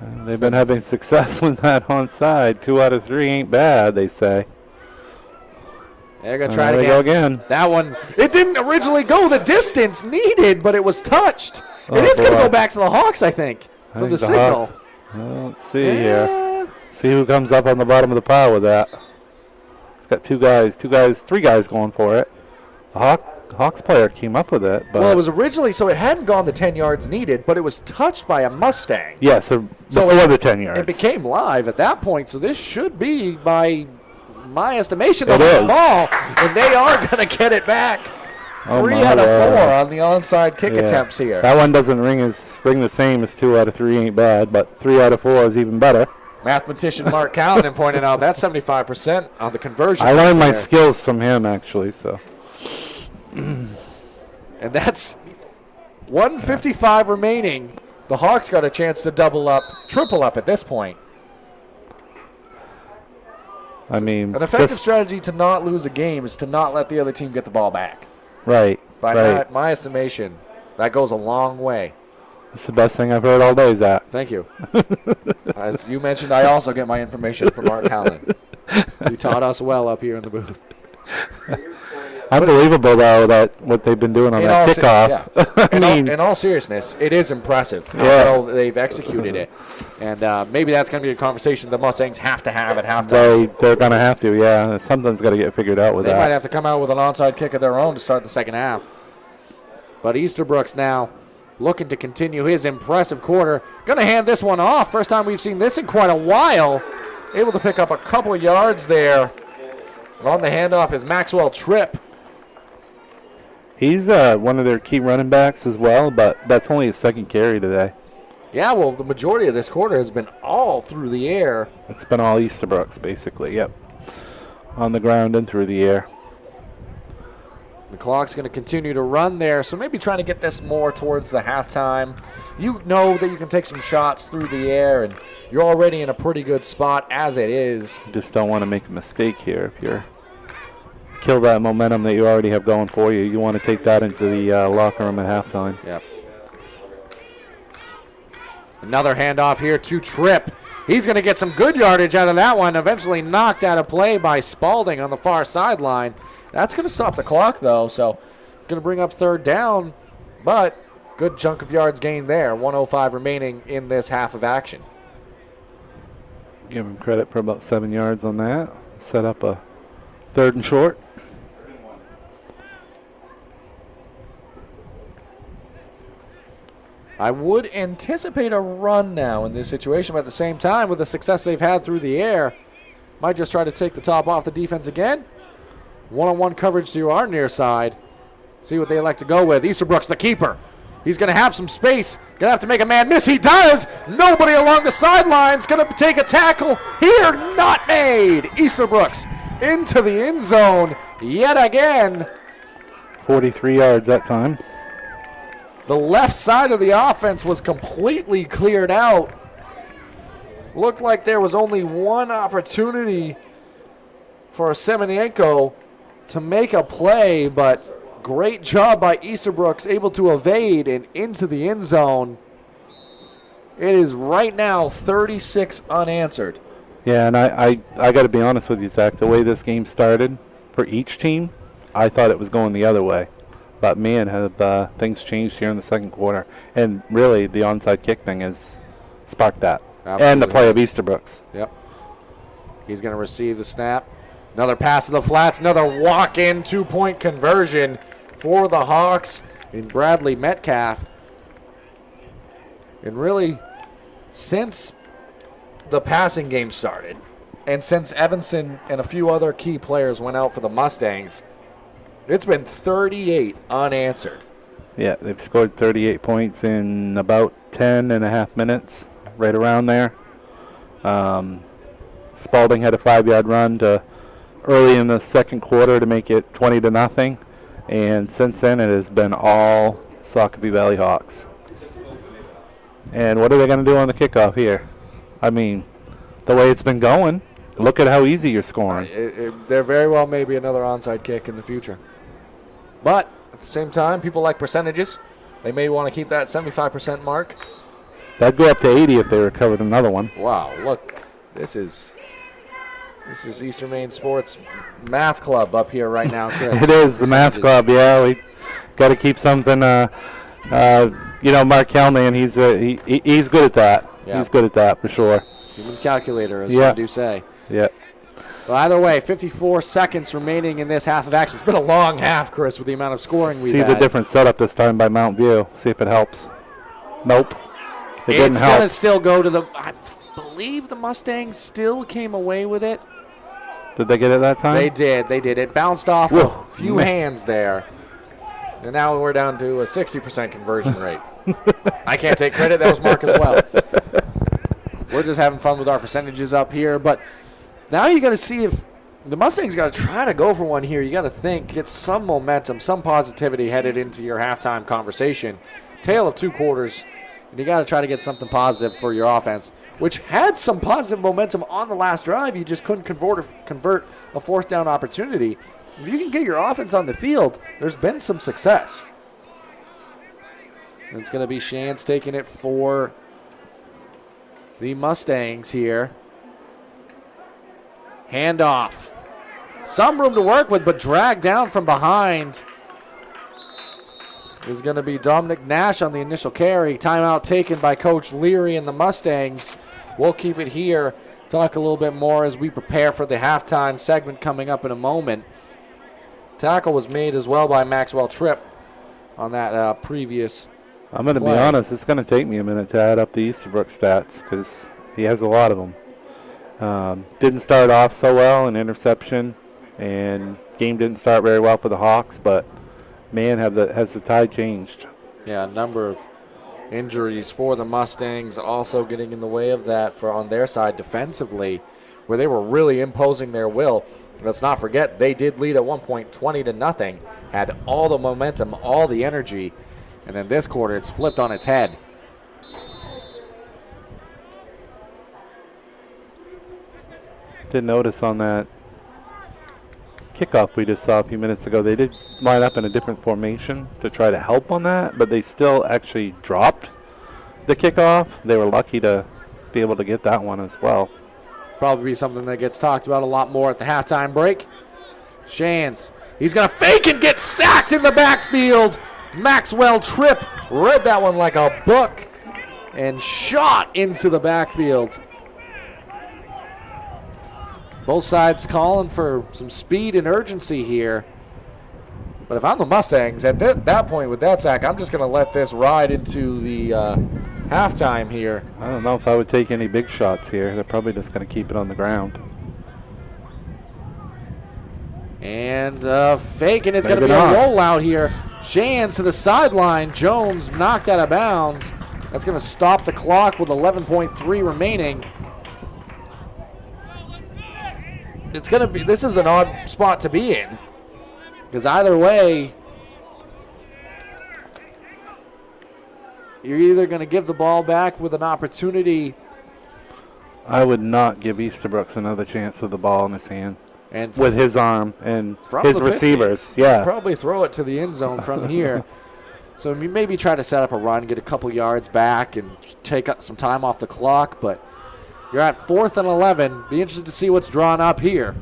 Speaker 8: they've been having success with that onside. 2 out of 3 ain't bad, they say.
Speaker 2: They're going to try it again. Go again. That one, it didn't originally go the distance needed, but it was touched. It is going to go back to the Hawks, I think, from the signal.
Speaker 8: Well, let's see here. See who comes up on the bottom of the pile with that. It's got 3 guys going for it. The Hawks player came up with it. But
Speaker 2: well, it was originally, so it hadn't gone the 10 yards needed, but it was touched by a Mustang.
Speaker 8: Yeah, so before the 10 yards.
Speaker 2: It became live at that point, so this should be, by my estimation, the ball, and they are going to get it back. 3 out of 4 on the onside kick attempts here.
Speaker 8: That one doesn't ring the same as 2 out of 3 ain't bad, but 3 out of 4 is even better.
Speaker 2: Mathematician Mark Callanan pointed out that's 75% on the conversion.
Speaker 8: I learned my skills from him, actually. So,
Speaker 2: and that's 1:55 remaining. The Hawks got a chance to double up, triple up at this point.
Speaker 8: I mean,
Speaker 2: an effective strategy to not lose a game is to not let the other team get the ball back.
Speaker 8: Right.
Speaker 2: By my estimation, that goes a long way.
Speaker 8: It's the best thing I've heard all day, Zach.
Speaker 2: Thank you. As you mentioned, I also get my information from Mark Callanan. You taught us well up here in the booth.
Speaker 8: Unbelievable, though, that what they've been doing on that kickoff.
Speaker 2: In all seriousness, it is impressive how well they've executed it. And maybe that's going to be a conversation the Mustangs have to have at halftime.
Speaker 8: They're going to have to, yeah. Something's got to get figured out with that.
Speaker 2: They might have to come out with an onside kick of their own to start the second half. But Easterbrooks now looking to continue his impressive quarter. Going to hand this one off. First time we've seen this in quite a while. Able to pick up a couple of yards there. On the handoff is Maxwell Tripp.
Speaker 8: He's one of their key running backs as well, but that's only his second carry today.
Speaker 2: Yeah, well, the majority of this quarter has been all through the air.
Speaker 8: It's been all Easterbrooks, basically, yep. On the ground and through the air.
Speaker 2: The clock's going to continue to run there, so maybe trying to get this more towards the halftime. You know that you can take some shots through the air, and you're already in a pretty good spot as it is.
Speaker 8: You just don't want to make a mistake here. If you're kill that momentum that you already have going for you, you want to take that into the locker room at halftime.
Speaker 2: Yep. Another handoff here to Tripp. He's going to get some good yardage out of that one. Eventually knocked out of play by Spalding on the far sideline. That's going to stop the clock, though, so going to bring up third down, but good chunk of yards gained there. 1:05 remaining in this half of action.
Speaker 8: Give him credit for about 7 yards on that. Set up a 3rd and short.
Speaker 2: I would anticipate a run now in this situation, but at the same time, with the success they've had through the air, might just try to take the top off the defense again. One-on-one coverage to our near side. See what they like to go with. Easterbrook's the keeper. He's going to have some space. Going to have to make a man miss. He does. Nobody along the sidelines going to take a tackle here. Not made. Easterbrook's into the end zone yet again.
Speaker 8: 43 yards that time.
Speaker 2: The left side of the offense was completely cleared out. Looked like there was only one opportunity for Semenienko to make a play, but great job by Easterbrook's, able to evade and into the end zone. It is right now 36 unanswered.
Speaker 8: Yeah, and I got to be honest with you, Zach. The way this game started for each team, I thought it was going the other way. But, man, have things changed here in the second quarter. And, really, the onside kick thing has sparked that. Absolutely. And the play of Easterbrook's.
Speaker 2: Yep. He's going to receive the snap. Another pass to the flats. Another walk-in two-point conversion for the Hawks in Bradley Metcalf. And really, since the passing game started, and since Evanson and a few other key players went out for the Mustangs, it's been 38 unanswered.
Speaker 8: Yeah, they've scored 38 points in about 10 and a half minutes, right around there. Spalding had a 5-yard run early in the second quarter to make it 20-0, and since then it has been all Sacopee Valley Hawks. And what are they going to do on the kickoff here? I mean, the way it's been going, look at how easy you're scoring.
Speaker 2: There very well may be another onside kick in the future. But at the same time, people like percentages. They may want to keep that 75% mark.
Speaker 8: That'd go up to 80 if they recovered another one.
Speaker 2: Wow, look, this is Eastern Maine Sports Math Club up here right now, Chris.
Speaker 8: It is the Math Club, yeah. We got to keep something. Mark Kelman, he's good at that.
Speaker 2: Yeah.
Speaker 8: He's good at that for sure.
Speaker 2: Human calculator, as some do say.
Speaker 8: Yeah.
Speaker 2: Well, either way, 54 seconds remaining in this half of action. It's been a long half, Chris, with the amount of scoring we've had.
Speaker 8: See the different setup this time by Mount View. See if it helps. Nope.
Speaker 2: It's going to still go to the... I believe the Mustangs still came away with it.
Speaker 8: Did they get it that time?
Speaker 2: They did. It bounced off a few hands there. And now we're down to a 60% conversion rate. I can't take credit. That was Mark as well. We're just having fun with our percentages up here. But now you got to see if the Mustangs got to try to go for one here. You got to think, get some momentum, some positivity headed into your halftime conversation. Tale of two quarters. And you got to try to get something positive for your offense, which had some positive momentum on the last drive. You just couldn't convert a fourth down opportunity. If you can get your offense on the field, there's been some success. And it's going to be Shantz taking it for the Mustangs here. Handoff. Some room to work with, but dragged down from behind is going to be Dominic Nash on the initial carry. Timeout taken by Coach Leary and the Mustangs. We'll keep it here. Talk a little bit more as we prepare for the halftime segment coming up in a moment. Tackle was made as well by Maxwell Tripp on that previous
Speaker 8: I'm going to be honest, it's going to take me a minute to add up the Easterbrook stats because he has a lot of them. Didn't start off so well, an interception, and game didn't start very well for the Hawks, but man, has the tide changed.
Speaker 2: Yeah, a number of injuries for the Mustangs also getting in the way of that for on their side defensively, where they were really imposing their will. Let's not forget, they did lead at one point 20-0, had all the momentum, all the energy, and then this quarter it's flipped on its head.
Speaker 8: Did notice on that kickoff we just saw a few minutes ago, they did line up in a different formation to try to help on that, but they still actually dropped the kickoff. They were lucky to be able to get that one as well.
Speaker 2: Probably be something that gets talked about a lot more at the halftime break. Shans, he's going to fake and get sacked in the backfield. Maxwell Tripp read that one like a book and shot into the backfield. Both sides calling for some speed and urgency here. But if I'm the Mustangs, at that point with that sack, I'm just going to let this ride into the halftime here.
Speaker 8: I don't know if I would take any big shots here. They're probably just going to keep it on the ground.
Speaker 2: And fake, and it's going to be a rollout here. Shans to the sideline. Jones knocked out of bounds. That's going to stop the clock with 11.3 remaining. It's going to be, this is an odd spot to be in, because either way, you're either going to give the ball back with an opportunity.
Speaker 8: I would not give Easterbrooks another chance with the ball in his hand.
Speaker 2: And
Speaker 8: with his arm and
Speaker 2: from
Speaker 8: his
Speaker 2: the 50,
Speaker 8: receivers, yeah.
Speaker 2: Probably throw it to the end zone from here. So you maybe try to set up a run, get a couple yards back, and take up some time off the clock. But you're at 4th and 11. Be interested to see what's drawn up here.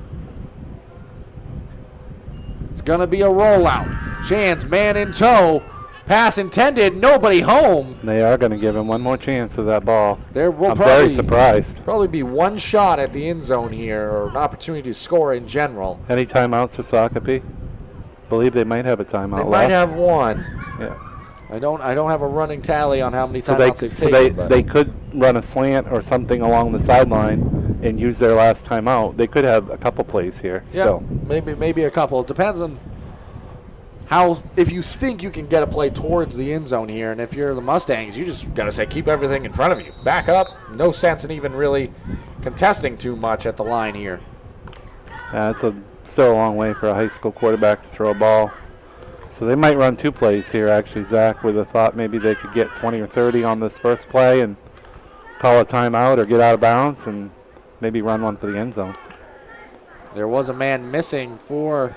Speaker 2: It's going to be a rollout. Shans, man in tow. Pass intended, nobody home.
Speaker 8: They are going to give him one more chance with that ball.
Speaker 2: I'm
Speaker 8: very surprised.
Speaker 2: Probably be one shot at the end zone here, or an opportunity to score in general.
Speaker 8: Any timeouts for Sacopee? Believe they might have a timeout
Speaker 2: They
Speaker 8: left.
Speaker 2: might have one.
Speaker 8: Yeah.
Speaker 2: I don't have a running tally on how many timeouts they've taken.
Speaker 8: They could run a slant or something along the sideline and use their last timeout. They could have a couple plays here.
Speaker 2: Yeah,
Speaker 8: still.
Speaker 2: maybe a couple. It depends on how, if you think you can get a play towards the end zone here, and if you're the Mustangs, you just got to say keep everything in front of you. Back up. No sense in even really contesting too much at the line here.
Speaker 8: Yeah, it's still a long way for a high school quarterback to throw a ball. So they might run two plays here, actually, Zach, with a thought maybe they could get 20 or 30 on this first play and call a timeout or get out of bounds and maybe run one for the end zone.
Speaker 2: There was a man missing for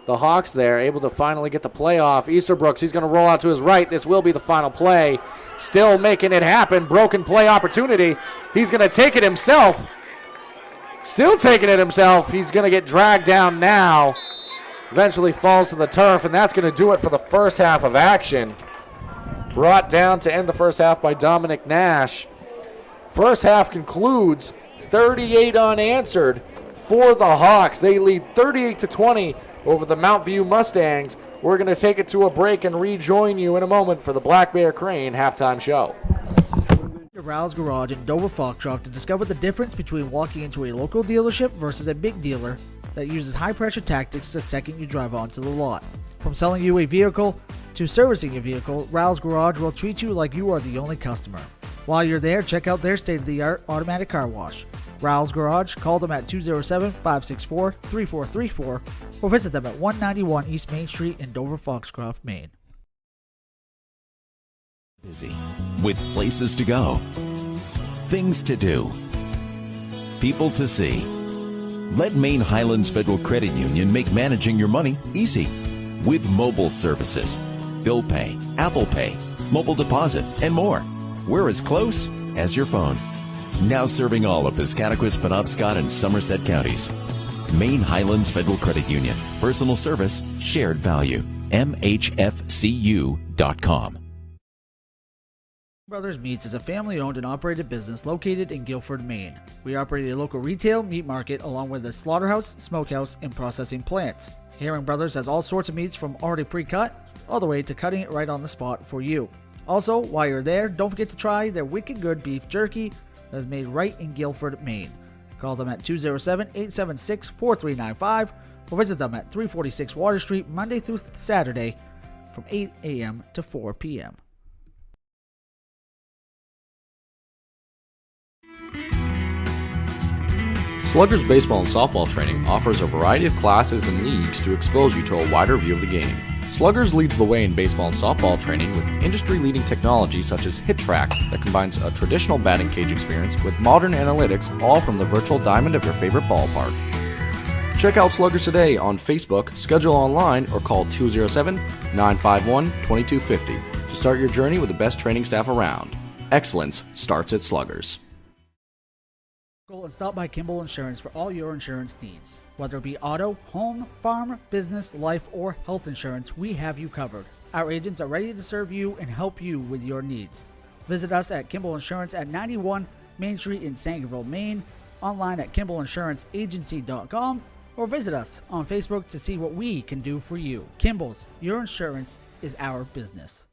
Speaker 2: the Hawks there, able to finally get the play off. Easterbrooks, he's going to roll out to his right. This will be the final play. Still making it happen. Broken play opportunity. He's going to take it himself. Still taking it himself. He's going to get dragged down now. Eventually falls to the turf, and that's going to do it for the first half of action. Brought down to end the first half by Dominic Nash. First half concludes 38 unanswered for the Hawks. They lead 38-20 over the Mount View Mustangs. We're going to take it to a break and rejoin you in a moment for the Black Bear Crane halftime show.
Speaker 6: Rouse Garage in Dover Foxcroft to discover the difference between walking into a local dealership versus a big dealer that uses high-pressure tactics the second you drive onto the lot. From selling you a vehicle to servicing your vehicle, Rouse Garage will treat you like you are the only customer. While you're there, check out their state-of-the-art automatic car wash. Rouse Garage, call them at 207-564-3434 or visit them at 191 East Main Street in Dover Foxcroft, Maine.
Speaker 5: Busy with places to go, things to do, people to see. Let Maine Highlands Federal Credit Union make managing your money easy with mobile services, bill pay, Apple Pay, mobile deposit, and more. We're as close as your phone. Now serving all of Piscataquis, Penobscot, and Somerset counties. Maine Highlands Federal Credit Union. Personal service, shared value. MHFCU.com.
Speaker 6: Brothers Meats is a family-owned and operated business located in Guilford, Maine. We operate a local retail meat market along with a slaughterhouse, smokehouse, and processing plants. Herring Brothers has all sorts of meats from already pre-cut all the way to cutting it right on the spot for you. Also, while you're there, don't forget to try their wicked good beef jerky that is made right in Guilford, Maine. Call them at 207-876-4395 or visit them at 346 Water Street Monday through Saturday from 8 a.m. to 4 p.m.
Speaker 7: Sluggers baseball and softball training offers a variety of classes and leagues to expose you to a wider view of the game. Sluggers leads the way in baseball and softball training with industry-leading technology such as HitTrax that combines a traditional batting cage experience with modern analytics, all from the virtual diamond of your favorite ballpark. Check out Sluggers today on Facebook, schedule online, or call 207-951-2250 to start your journey with the best training staff around. Excellence starts at Sluggers.
Speaker 6: Go and stop by Kimball Insurance for all your insurance needs. Whether it be auto, home, farm, business, life, or health insurance, we have you covered. Our agents are ready to serve you and help you with your needs. Visit us at Kimball Insurance at 91 Main Street in Sangerville, Maine, online at KimballInsuranceAgency.com, or visit us on Facebook to see what we can do for you. Kimball's, your insurance is our business.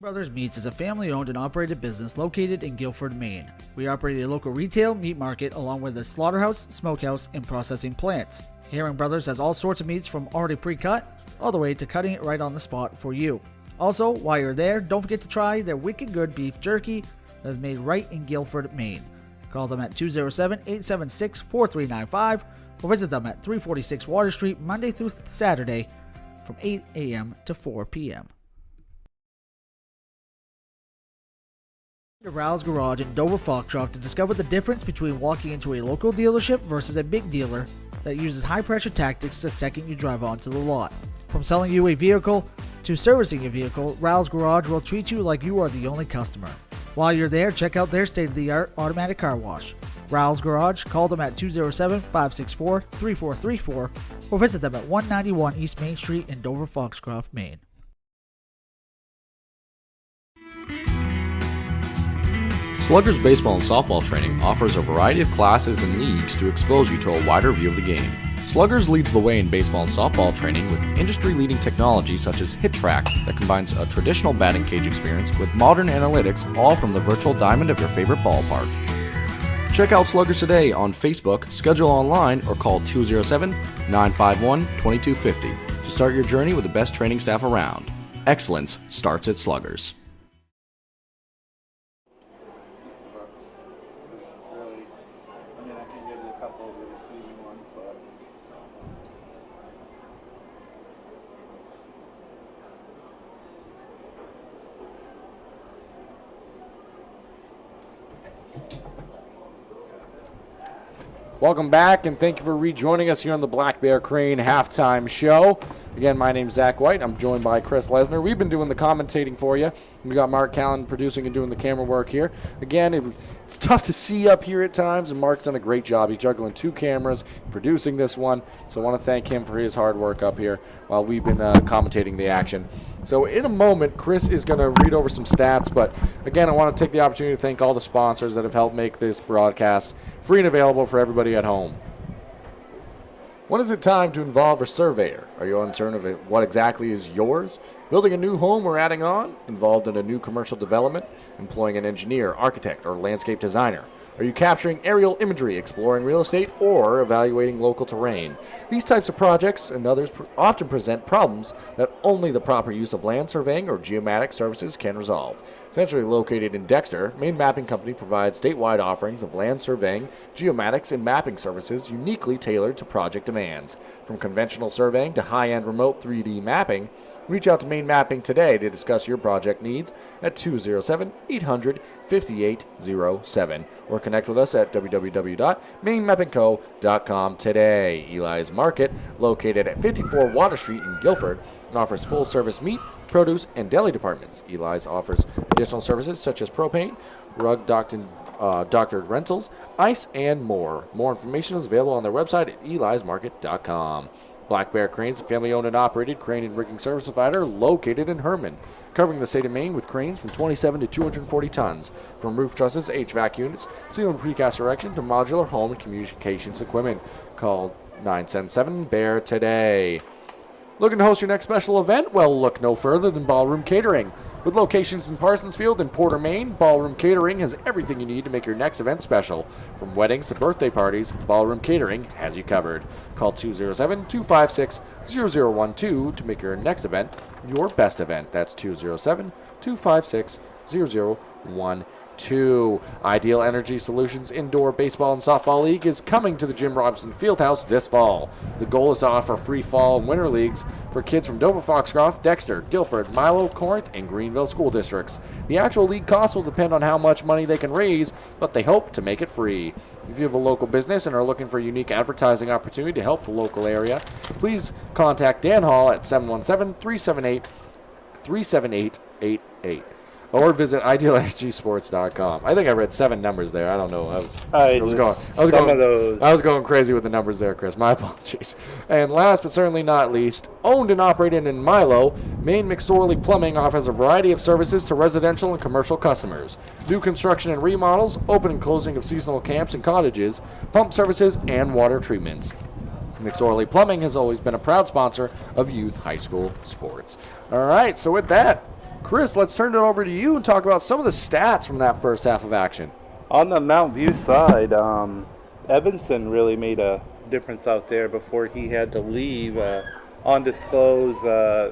Speaker 6: Brothers Meats is a family-owned and operated business located in Guilford, Maine. We operate a local retail meat market along with a slaughterhouse, smokehouse, and processing plants. Herring Brothers has all sorts of meats from already pre-cut all the way to cutting it right on the spot for you. Also, while you're there, don't forget to try their wicked good beef jerky that is made right in Guilford, Maine. Call them at 207-876-4395 or visit them at 346 Water Street Monday through Saturday from 8 a.m. to 4 p.m. To Rouse Garage in Dover Foxcroft to discover the difference between walking into a local dealership versus a big dealer that uses high-pressure tactics the second you drive onto the lot. From selling you a vehicle to servicing your vehicle, Rouse Garage will treat you like you are the only customer. While you're there, check out their state-of-the-art automatic car wash. Rouse Garage, call them at 207-564-3434 or visit them at 191 East Main Street in Dover Foxcroft, Maine.
Speaker 7: Sluggers Baseball and Softball Training offers a variety of classes and leagues to expose you to a wider view of the game. Sluggers leads the way in baseball and softball training with industry-leading technology such as Hit Tracks that combines a traditional batting cage experience with modern analytics, all from the virtual diamond of your favorite ballpark. Check out Sluggers today on Facebook, schedule online, or call 207-951-2250 to start your journey with the best training staff around. Excellence starts at Sluggers.
Speaker 2: Welcome back, and thank you for rejoining us here on the Black Bear Crane Halftime Show. Again, my name's Zach White. I'm joined by Chris Lesnar. We've been doing the commentating for you. We got Mark Callan producing and doing the camera work here. Again, it's tough to see up here at times, and Mark's done a great job. He's juggling two cameras, producing this one, so I want to thank him for his hard work up here while we've been commentating the action. So in a moment, Chris is going to read over some stats, but again, I want to take the opportunity to thank all the sponsors that have helped make this broadcast free and available for everybody at home. When is it time to involve a surveyor? Are you uncertain of what exactly is yours? Building a new home or adding on? Involved in a new commercial development? Employing an engineer, architect, or landscape designer? Are you capturing aerial imagery, exploring real estate, or evaluating local terrain? These types of projects and others often present problems that only the proper use of land surveying or geomatic services can resolve. Centrally located in Dexter, Maine Mapping Company provides statewide offerings of land surveying, geomatics, and mapping services uniquely tailored to project demands. From conventional surveying to high-end remote 3D mapping, reach out to Maine Mapping today to discuss your project needs at 207-800-5807 or connect with us at www.mainemappingco.com today. Eli's Market, located at 54 Water Street in Guilford, offers full-service meat, produce, and deli departments. Eli's offers additional services such as propane, rug doctored rentals, ice, and more. More information is available on their website at elismarket.com. Black Bear Cranes, a family-owned and operated crane and rigging service provider located in Herman, covering the state of Maine with cranes from 27 to 240 tons. From roof trusses, HVAC units, steel and precast erection to modular home and communications equipment. Call 977-BEAR today. Looking to host your next special event? Well, look no further than Ballroom Catering. With locations in Parsonsfield and Porter, Maine, Ballroom Catering has everything you need to make your next event special. From weddings to birthday parties, Ballroom Catering has you covered. Call 207-256-0012 to make your next event your best event. That's 207-256-0012. Ideal Energy Solutions Indoor Baseball and Softball League is coming to the Jim Robinson Fieldhouse this fall. The goal is to offer free fall and winter leagues for kids from Dover Foxcroft, Dexter, Guilford, Milo, Corinth, and Greenville school districts. The actual league cost will depend on how much money they can raise, but they hope to make it free. If you have a local business and are looking for a unique advertising opportunity to help the local area, please contact Dan Hall at 717-378-3888. or visit idealenergysports.com. I think I read 7 numbers there. I don't know. I was going crazy with the numbers there, Chris. My apologies. And last but certainly not least, owned and operated in Milo, Maine McSorley Plumbing offers a variety of services to residential and commercial customers. New construction and remodels, open and closing of seasonal camps and cottages, pump services, and water treatments. McSorley Plumbing has always been a proud sponsor of youth high school sports. All right, so with that, Chris, let's turn it over to you and talk about some of the stats from that first half of action.
Speaker 8: On the Mount View side, Evanson really made a difference out there before he had to leave. Undisclosed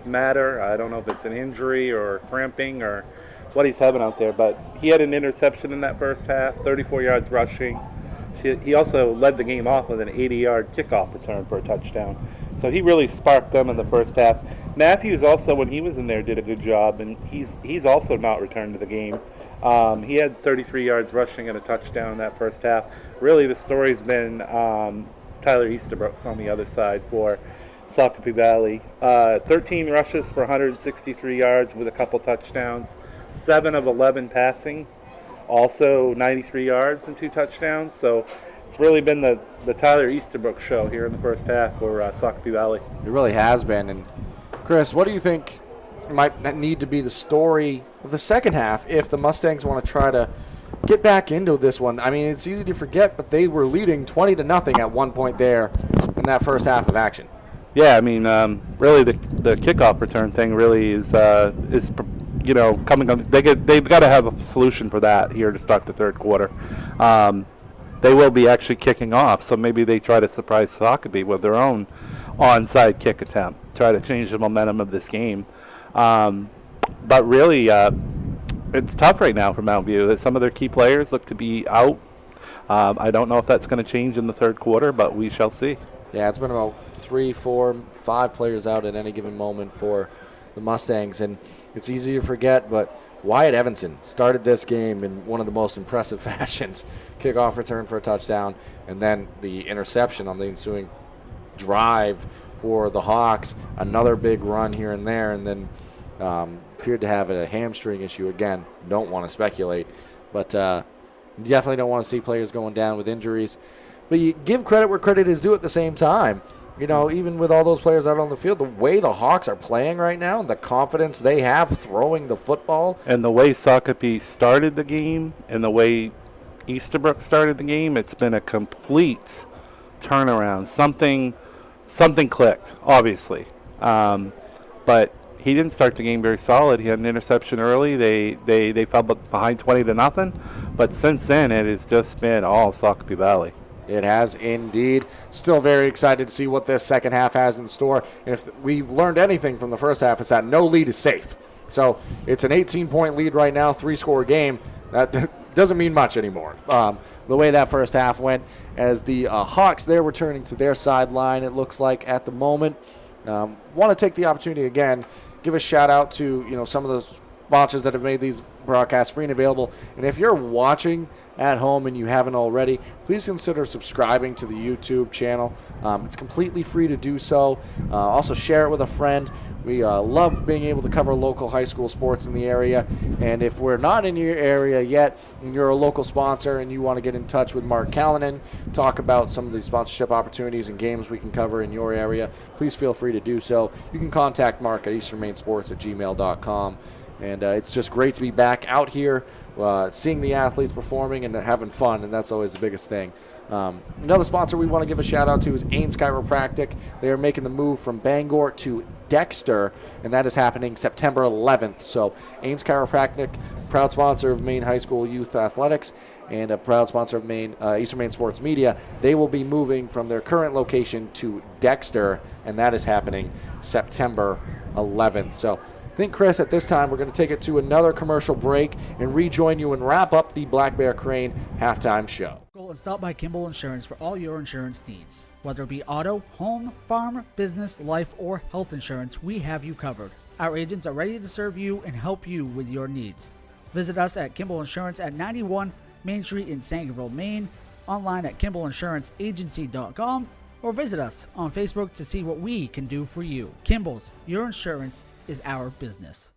Speaker 8: matter. I don't know if it's an injury or cramping or what he's having out there, but he had an interception in that first half, 34 yards rushing. He also led the game off with an 80-yard kickoff return for a touchdown. So he really sparked them in the first half. Matthews also, when he was in there, did a good job, and he's also not returned to the game. He had 33 yards rushing and a touchdown in that first half. Really, the story's been Tyler Easterbrook's on the other side for Sacopee Valley. 13 rushes for 163 yards with a couple touchdowns. 7 of 11 passing. Also 93 yards and 2 touchdowns. So it's really been the Tyler Easterbrook show here in the first half for Sacopee Valley.
Speaker 2: It really has been. And Chris, what do you think might need to be the story of the second half if the Mustangs want to try to get back into this one? I mean, it's easy to forget, but they were leading 20-0 at one point there in that first half of action.
Speaker 8: Yeah, I mean, really the kickoff return thing really is coming on. They've got to have a solution for that here to start the third quarter. They will be actually kicking off, so maybe they try to surprise Sacopee with their own onside kick attempt, try to change the momentum of this game. But really, it's tough right now for Mount View. Some of their key players look to be out. I don't know if that's going to change in the third quarter, but we shall see.
Speaker 2: Yeah, it's been about 3, 4, 5 players out at any given moment for the Mustangs, and it's easy to forget, but Wyatt Evanson started this game in one of the most impressive fashions. Kickoff return for a touchdown, and then the interception on the ensuing drive for the Hawks. Another big run here and there, and then appeared to have a hamstring issue again. Don't want to speculate, but definitely don't want to see players going down with injuries. But you give credit where credit is due at the same time. You know, even with all those players out on the field, the way the Hawks are playing right now, the confidence they have throwing the football.
Speaker 8: And the way Sacopee started the game and the way Easterbrook started the game, it's been a complete turnaround. Something clicked, obviously. But he didn't start the game very solid. He had an interception early. They fell behind 20-0. But since then, it has just been all Sacopee Valley.
Speaker 2: It has indeed. Still very excited to see what this second half has in store. And if we've learned anything from the first half, it's that no lead is safe. So it's an 18-point lead right now, 3-score game. That doesn't mean much anymore. The way that first half went, as the Hawks, they're returning to their sideline, it looks like at the moment. Want to take the opportunity again, give a shout out to some of the sponsors that have made these broadcasts free and available. And if you're watching at home and you haven't already, please consider subscribing to the YouTube channel. It's completely free to do so. Also share it with a friend. We love being able to cover local high school sports in the area. And if we're not in your area yet and you're a local sponsor and you want to get in touch with Mark Callanan, talk about some of the sponsorship opportunities and games we can cover in your area, please feel free to do so. You can contact Mark at easternmainsports@gmail.com. And it's just great to be back out here, seeing the athletes performing and having fun, and that's always the biggest thing. Another sponsor we want to give a shout out to is Ames Chiropractic. They are making the move from Bangor to Dexter, and that is happening September 11th. So Ames Chiropractic, proud sponsor of Maine High School Youth Athletics and a proud sponsor of Eastern Maine Sports Media. They will be moving from their current location to Dexter, and that is happening September 11th. So I think, Chris, at this time, we're going to take it to another commercial break and rejoin you and wrap up the Black Bear Crane halftime show.
Speaker 6: Go and stop by Kimball Insurance for all your insurance needs. Whether it be auto, home, farm, business, life, or health insurance, we have you covered. Our agents are ready to serve you and help you with your needs. Visit us at Kimball Insurance at 91 Main Street in Sangerville, Maine, online at KimballInsuranceAgency.com, or visit us on Facebook to see what we can do for you. Kimball's, your insurance is our business.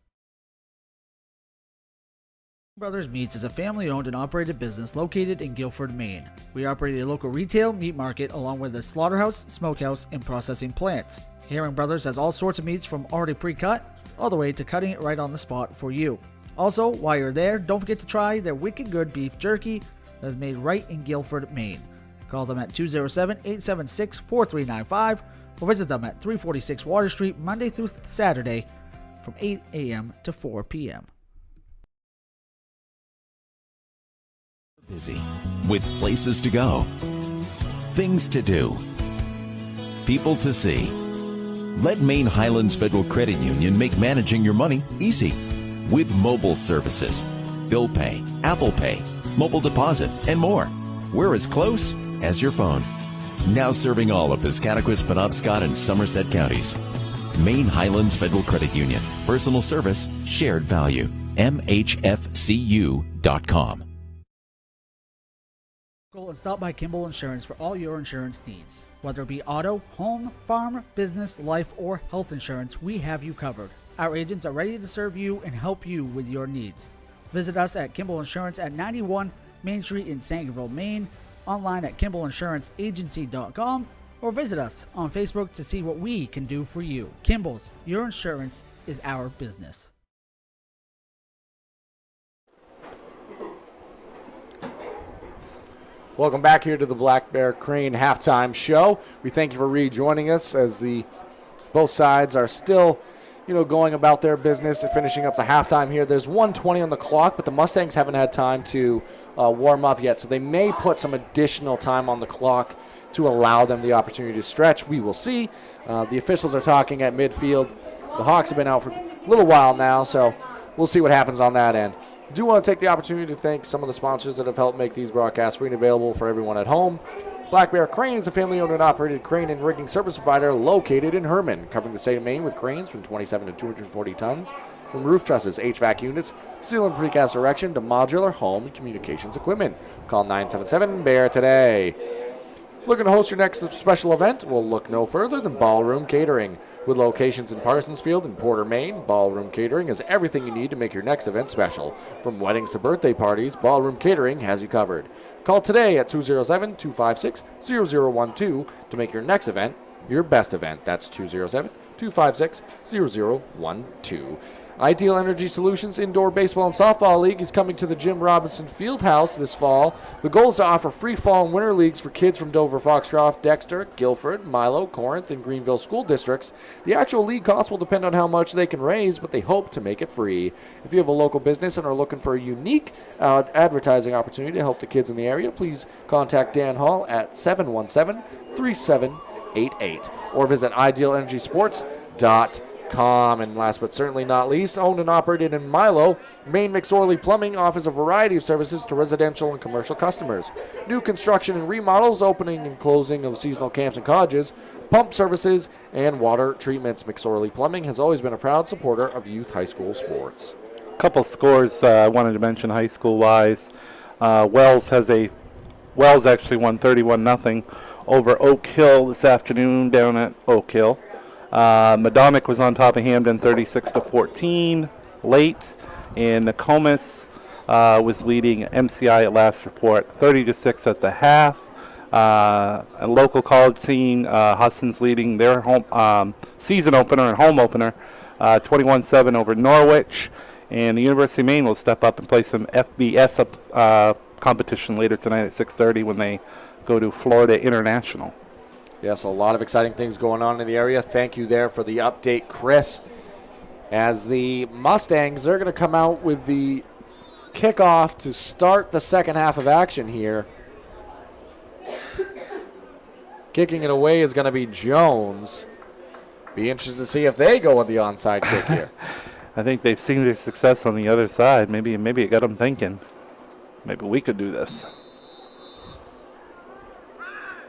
Speaker 6: Brothers Meats is a family-owned and operated business located in Guilford, Maine. We operate a local retail meat market along with a slaughterhouse, smokehouse, and processing plants. Herring Brothers has all sorts of meats from already pre-cut all the way to cutting it right on the spot for you. Also, while you're there, don't forget to try their wicked good beef jerky that is made right in Guilford, Maine. Call them at 207-876-4395 or visit them at 346 Water Street Monday through Saturday from 8 a.m. to 4 p.m.
Speaker 5: Busy with places to go, things to do, people to see. Let Maine Highlands Federal Credit Union make managing your money easy with mobile services, bill pay, Apple Pay, mobile deposit, and more. We're as close as your phone. Now serving all of Piscataquis, Penobscot, and Somerset counties. Maine Highlands Federal Credit Union. Personal service, shared value. MHFCU.com.
Speaker 6: And stop by Kimball Insurance for all your insurance needs. Whether it be auto, home, farm, business, life, or health insurance, we have you covered. Our agents are ready to serve you and help you with your needs. Visit us at Kimball Insurance at 91 Main Street in Sangerville, Maine, online at KimballInsuranceAgency.com, or visit us on Facebook to see what we can do for you. Kimball's, your insurance is our business.
Speaker 2: Welcome back here to the Black Bear Crane halftime show. We thank you for rejoining us as both sides are still, going about their business and finishing up the halftime here. There's 1:20 on the clock, but the Mustangs haven't had time to warm up yet, so they may put some additional time on the clock to allow them the opportunity to stretch. We will see. The officials are talking at midfield. The Hawks have been out for a little while now, so we'll see what happens on that end. Do want to take the opportunity to thank some of the sponsors that have helped make these broadcasts free and available for everyone at home. Black Bear Crane is a family-owned and operated crane and rigging service provider located in Herman, covering the state of Maine with cranes from 27 to 240 tons, from roof trusses, HVAC units, steel and precast erection to modular home and communications equipment. Call 977-BEAR today. Looking to host your next special event? Well, look no further than Ballroom Catering. With locations in Parsonsfield and Porter, Maine, Ballroom Catering is everything you need to make your next event special. From weddings to birthday parties, Ballroom Catering has you covered. Call today at 207-256-0012 to make your next event your best event. That's 207-256-0012. Ideal Energy Solutions Indoor Baseball and Softball League is coming to the Jim Robinson Fieldhouse this fall. The goal is to offer free fall and winter leagues for kids from Dover, Foxcroft, Dexter, Guilford, Milo, Corinth, and Greenville school districts. The actual league cost will depend on how much they can raise, but they hope to make it free. If you have a local business and are looking for a unique advertising opportunity to help the kids in the area, please contact Dan Hall at 717-3788 or visit idealenergysports.com. And last but certainly not least, owned and operated in Milo, Maine McSorley Plumbing offers a variety of services to residential and commercial customers. New construction and remodels, opening and closing of seasonal camps and cottages, pump services, and water treatments. McSorley Plumbing has always been a proud supporter of youth high school sports.
Speaker 8: A couple scores I wanted to mention high school-wise. Wells actually won 31-0 over Oak Hill this afternoon down at Oak Hill. Madomic was on top of Hamden 36-14 late, and Nokomis was leading MCI at last report 30-6 at the half. A local college scene, Hudson's leading their home season opener and home opener 21-7 over Norwich, and the University of Maine will step up and play some FBS competition later tonight at 6:30 when they go to Florida International.
Speaker 2: Yeah, so a lot of exciting things going on in the area. Thank you there for the update, Chris. As the Mustangs, they're going to come out with the kickoff to start the second half of action here. Kicking it away is going to be Jones. Be interested to see if they go with the onside kick here.
Speaker 8: I think they've seen their success on the other side. Maybe it got them thinking, maybe we could do this.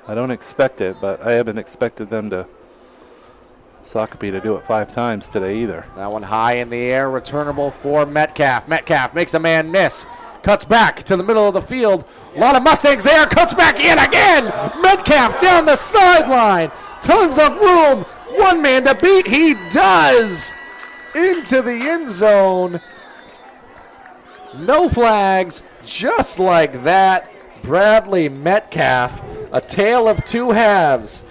Speaker 8: I don't expect it, but I haven't expected them to Sacopee to do it 5 times today either.
Speaker 2: That one high in the air, returnable for Metcalf. Metcalf makes a man miss. Cuts back to the middle of the field. A lot of Mustangs there. Cuts back in again. Metcalf down the sideline. Tons of room. One man to beat. He does. Into the end zone. No flags, just like that. Bradley Metcalf, a tale of two halves.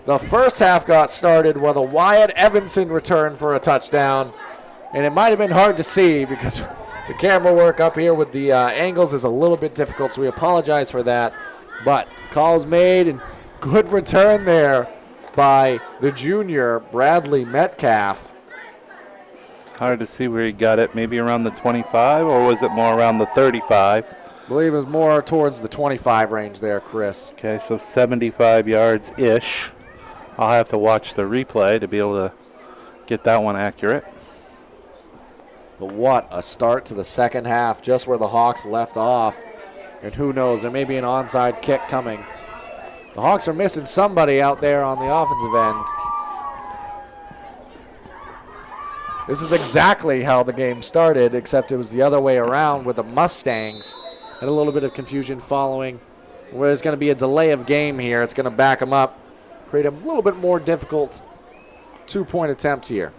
Speaker 2: The first half got started with a Wyatt Evanson return for a touchdown, and it might have been hard to see because the camera work up here with the angles is a little bit difficult, so we apologize for that. But calls made, and good return there by the junior, Bradley Metcalf.
Speaker 8: Hard to see where he got it. Maybe around the 25, or was it more around the 35?
Speaker 2: I believe it was more towards the 25 range there, Chris.
Speaker 8: Okay, so 75 yards-ish. I'll have to watch the replay to be able to get that one accurate.
Speaker 2: But what a start to the second half, just where the Hawks left off. And who knows, there may be an onside kick coming. The Hawks are missing somebody out there on the offensive end. This is exactly how the game started, except it was the other way around with the Mustangs. Had a little bit of confusion following. Where there's going to be a delay of game here. It's going to back them up, create a little bit more difficult two-point attempt here.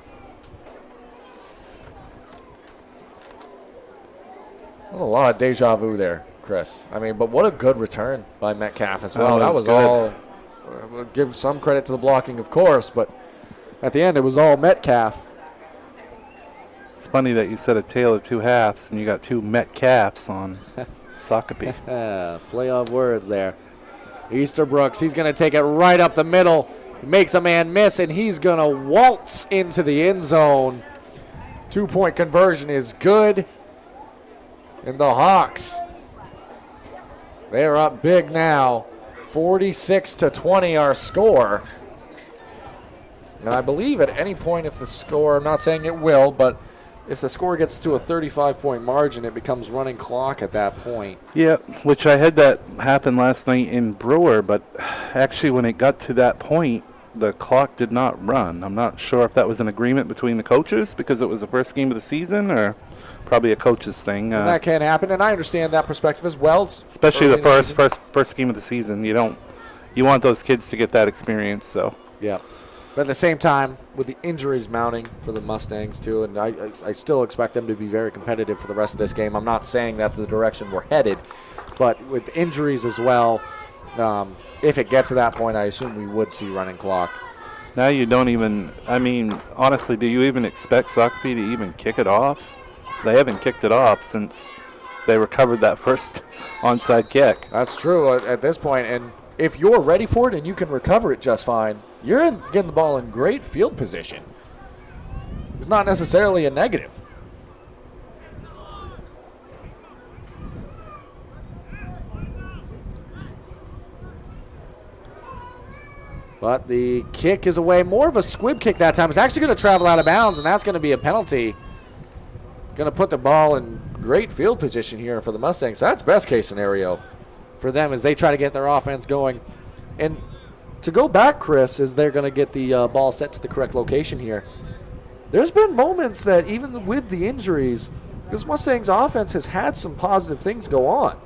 Speaker 2: There's a lot of deja vu there, Chris. I mean, but what a good return by Metcalf as well. That was all. We'll give some credit to the blocking, of course, but at the end it was all Metcalf.
Speaker 8: It's funny that you said a tale of two halves, and you got two Metcalfs on Sacopee.
Speaker 2: Play of words there. Easterbrooks, he's going to take it right up the middle. He makes a man miss, and he's going to waltz into the end zone. Two-point conversion is good. And the Hawks, they're up big now. 46-20 our score. And I believe at any point if the score, I'm not saying it will, but if the score gets to a 35-point margin, it becomes running clock at that point.
Speaker 8: Yeah, which I had that happen last night in Brewer, but actually when it got to that point, the clock did not run. I'm not sure if that was an agreement between the coaches because it was the first game of the season, or probably a coach's thing.
Speaker 2: And that can happen, and I understand that perspective as well.
Speaker 8: Especially the first game of the season. You want those kids to get that experience. So
Speaker 2: yeah. But at the same time, with the injuries mounting for the Mustangs too, and I still expect them to be very competitive for the rest of this game. I'm not saying that's the direction we're headed, but with injuries as well, if it gets to that point, I assume we would see running clock.
Speaker 8: Now you don't even, I mean, honestly, do you even expect Sacopee to even kick it off? They haven't kicked it off since they recovered that first onside kick.
Speaker 2: That's true at this point, and if you're ready for it and you can recover it just fine, you're getting the ball in great field position. It's not necessarily a negative. But the kick is away. More of a squib kick that time. It's actually going to travel out of bounds, and that's going to be a penalty. Going to put the ball in great field position here for the Mustangs. So that's best case scenario for them as they try to get their offense going. And to go back, Chris, as they're going to get the ball set to the correct location here, there's been moments that even with the injuries, this Mustangs offense has had some positive things go on.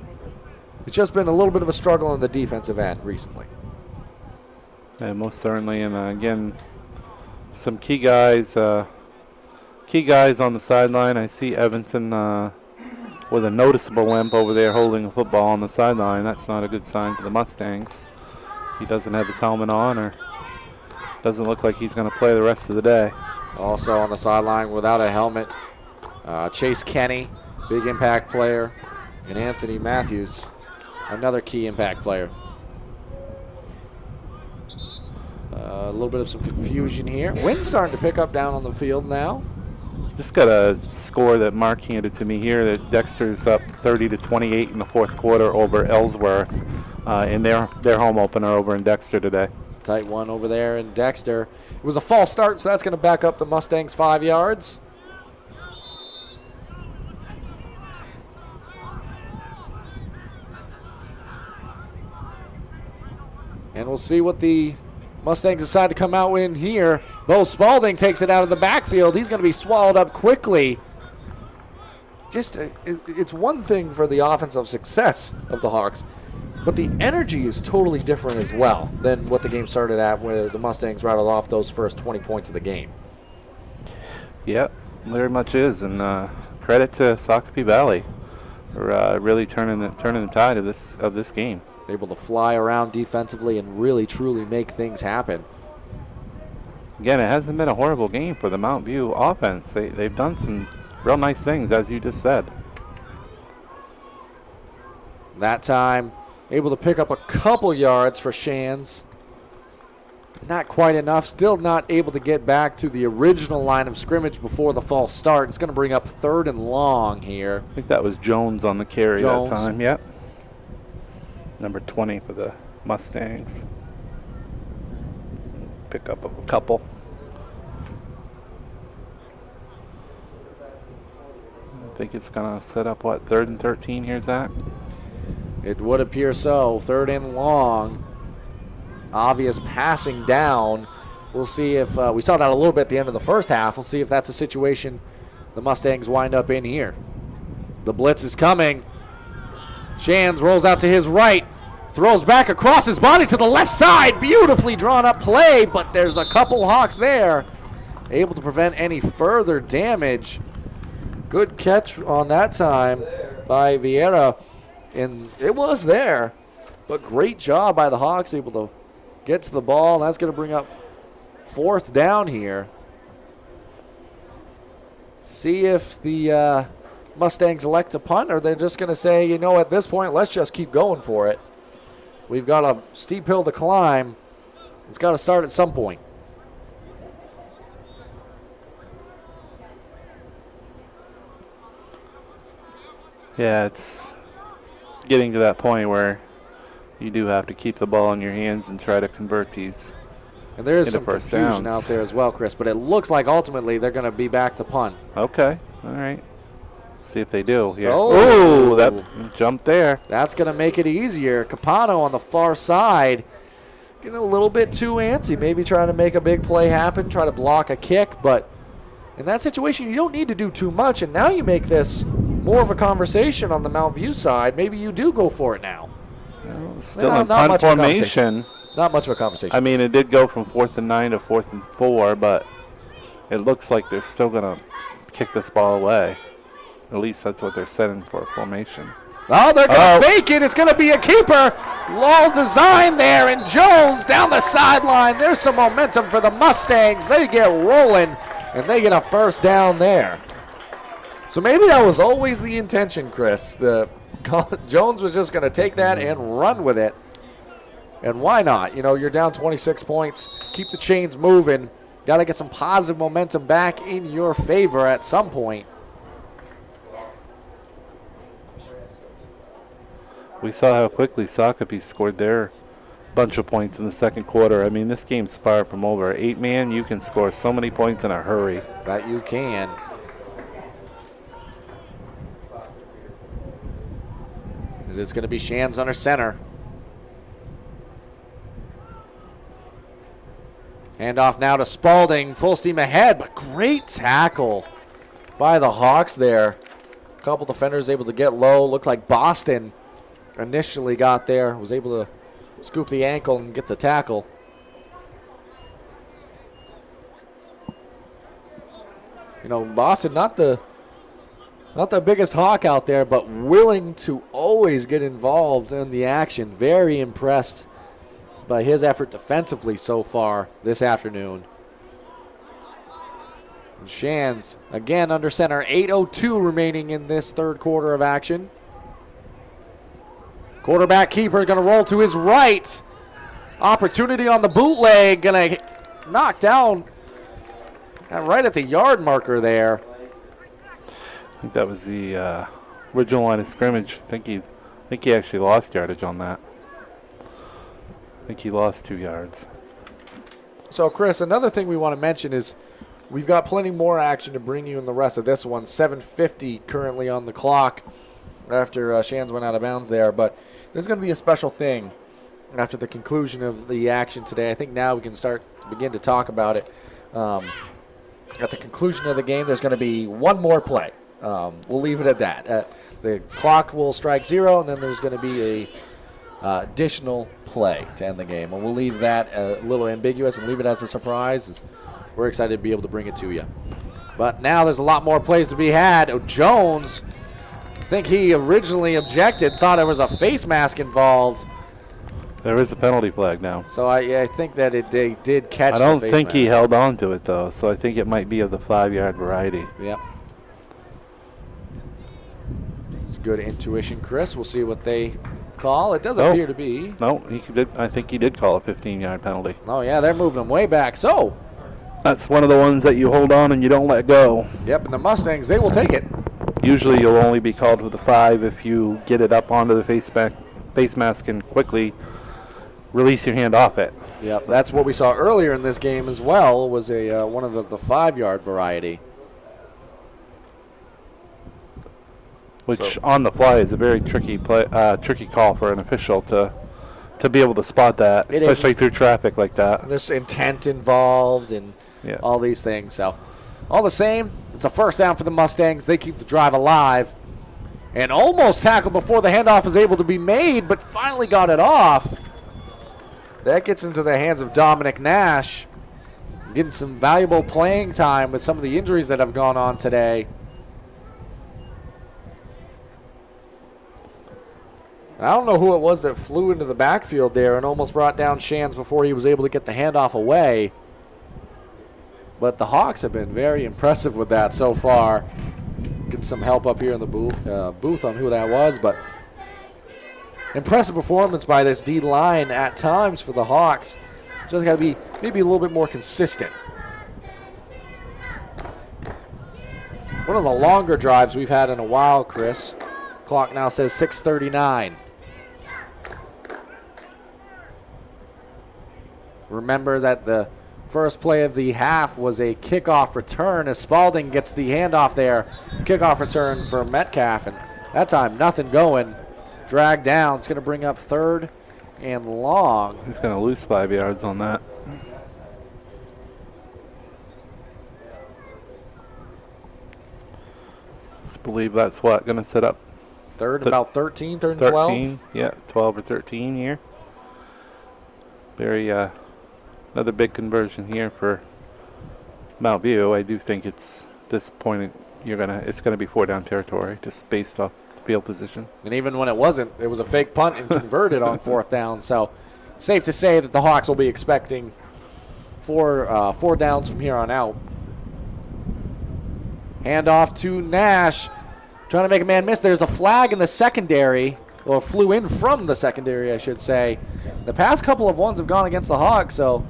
Speaker 2: It's just been a little bit of a struggle on the defensive end recently.
Speaker 8: Yeah, most certainly. And again, some key guys on the sideline. I see Evanson with a noticeable limp over there holding a football on the sideline. That's not a good sign for the Mustangs. He doesn't have his helmet on, or doesn't look like he's going to play the rest of the day.
Speaker 2: Also on the sideline without a helmet, Chase Kenny, big impact player, and Anthony Matthews, another key impact player. A little bit of some confusion here. Wind's starting to pick up down on the field now.
Speaker 8: Just got a score that Mark handed to me here that Dexter's up 30-28 in the fourth quarter over Ellsworth in their home opener over in Dexter today.
Speaker 2: Tight one over there in Dexter. It was a false start, so that's going to back up the Mustangs 5 yards. And we'll see what the Mustangs decide to come out in here. Bo Spalding takes it out of the backfield. He's going to be swallowed up quickly. Just, it's one thing for the offensive success of the Hawks, but the energy is totally different as well than what the game started at, where the Mustangs rattled off those first 20 points of the game.
Speaker 8: Yeah, very much is. And credit to Sacopee Valley for really turning the tide of this game.
Speaker 2: Able to fly around defensively and really, truly make things happen.
Speaker 8: Again, it hasn't been a horrible game for the Mount View offense. They've done some real nice things, as you just said.
Speaker 2: That time, able to pick up a couple yards for Shands. Not quite enough. Still not able to get back to the original line of scrimmage before the false start. It's going to bring up 3rd and long here.
Speaker 8: I think that was Jones on the carry
Speaker 2: Jones.
Speaker 8: that time. Yep. Number 20 for the Mustangs. Pick up a couple. I think it's going to set up, what, 3rd and 13 here, Zach?
Speaker 2: It would appear so. 3rd and long. Obvious passing down. We'll see if we saw that a little bit at the end of the first half. We'll see if that's a situation the Mustangs wind up in here. The blitz is coming. Shands rolls out to his right. Throws back across his body to the left side. Beautifully drawn up play, but there's a couple Hawks there. Able to prevent any further damage. Good catch on that time by Vieira. And it was there, but great job by the Hawks, able to get to the ball. And that's going to bring up 4th down here. See if the Mustangs elect to punt, or they're just going to say, you know, at this point, let's just keep going for it. We've got a steep hill to climb. It's got to start at some point.
Speaker 8: Yeah, it's getting to that point where you do have to keep the ball in your hands and try to convert these.
Speaker 2: And there is
Speaker 8: into
Speaker 2: some
Speaker 8: first
Speaker 2: confusion
Speaker 8: downs
Speaker 2: out there as well, Chris, but it looks like ultimately they're going to be back to punt.
Speaker 8: Okay, all right. See if they do. Yeah.
Speaker 2: Oh.
Speaker 8: Ooh, that jump there.
Speaker 2: That's going to make it easier. Capano on the far side getting a little bit too antsy, maybe trying to make a big play happen, try to block a kick, but in that situation you don't need to do too much, and now you make this more of a conversation on the Mount View side. Maybe you do go for it now.
Speaker 8: Well, still in punt formation.
Speaker 2: Not much of a conversation.
Speaker 8: I mean, it did go from 4th and 9 to 4th and 4, but it looks like they're still going to kick this ball away. At least that's what they're setting for formation.
Speaker 2: Oh, they're going to fake it. It's going to be a keeper. All design there, and Jones down the sideline. There's some momentum for the Mustangs. They get rolling, and they get a 1st down there. So maybe that was always the intention, Chris. Jones was just going to take that and run with it. And why not? You know, you're down 26 points. Keep the chains moving. Got to get some positive momentum back in your favor at some point.
Speaker 8: We saw how quickly Sacopee scored their bunch of points in the second quarter. I mean, this game's far from over. 8-man, you can score so many points in a hurry.
Speaker 2: That you can. It's going to be Shands under center. Handoff now to Spalding. Full steam ahead, but great tackle by the Hawks there. A couple defenders able to get low. Looked like Boston initially got there. Was able to scoop the ankle and get the tackle. You know, Boston, not the biggest Hawk out there, but willing to always get involved in the action. Very impressed by his effort defensively so far this afternoon. And Shands again under center. 8:02 remaining in this third quarter of action. Quarterback keeper going to roll to his right. Opportunity on the bootleg. Going to knock down right at the yard marker there.
Speaker 8: I think that was the original line of scrimmage. I think he actually lost yardage on that. I think he lost 2 yards.
Speaker 2: So, Chris, another thing we want to mention is we've got plenty more action to bring you in the rest of this one. 7:50 currently on the clock after Shands went out of bounds there. But there's going to be a special thing after the conclusion of the action today. I think now we can begin to talk about it. At the conclusion of the game, there's going to be one more play. We'll leave it at that. The clock will strike 0, and then there's going to be a additional play to end the game. And we'll leave that a little ambiguous and leave it as a surprise. We're excited to be able to bring it to you. But now there's a lot more plays to be had. Jones, I think he originally objected, thought there was a face mask involved.
Speaker 8: There is a penalty flag now.
Speaker 2: So I think that they did catch the face mask.
Speaker 8: I don't think he held on to it, though, so I think it might be of the 5-yard variety.
Speaker 2: Yep. It's good intuition, Chris. We'll see what they call. It does appear to be.
Speaker 8: No, I think he did call a 15-yard penalty.
Speaker 2: Oh, yeah, they're moving them way back. So
Speaker 8: that's one of the ones that you hold on and you don't let go.
Speaker 2: Yep, and the Mustangs, they will take it.
Speaker 8: Usually you'll only be called with a 5 if you get it up onto the face mask and quickly release your hand off it.
Speaker 2: Yep, that's what we saw earlier in this game as well, was a one of the 5-yard variety.
Speaker 8: Which on the fly is a very tricky call for an official to be able to spot that, especially through traffic like that.
Speaker 2: And there's intent involved and all these things. So all the same, it's a first down for the Mustangs. They keep the drive alive. And almost tackled before the handoff was able to be made, but finally got it off. That gets into the hands of Dominic Nash, getting some valuable playing time with some of the injuries that have gone on today. I don't know who it was that flew into the backfield there and almost brought down Shands before he was able to get the handoff away. But the Hawks have been very impressive with that so far. Get some help up here in the booth on who that was, but impressive performance by this D-line at times for the Hawks. Just got to be maybe a little bit more consistent. One of the longer drives we've had in a while, Chris. Clock now says 6:39. Remember that the first play of the half was a kickoff return as Spalding gets the handoff there. Kickoff return for Metcalf, and that time nothing going. Dragged down. It's going to bring up 3rd and long.
Speaker 8: He's going to lose 5 yards on that. I believe that's what, going to set up.
Speaker 2: About 13, 3rd and 12?
Speaker 8: 13, yeah, 12 or 13 here. Very, another big conversion here for Mount View. I do think it's this point it's gonna be 4 down territory just based off the field position.
Speaker 2: And even when it wasn't, it was a fake punt and converted on 4th down. So safe to say that the Hawks will be expecting 4 downs from here on out. Handoff to Nash. Trying to make a man miss. There's a flag in the secondary, or flew in from the secondary, I should say. The past couple of ones have gone against the Hawks, so.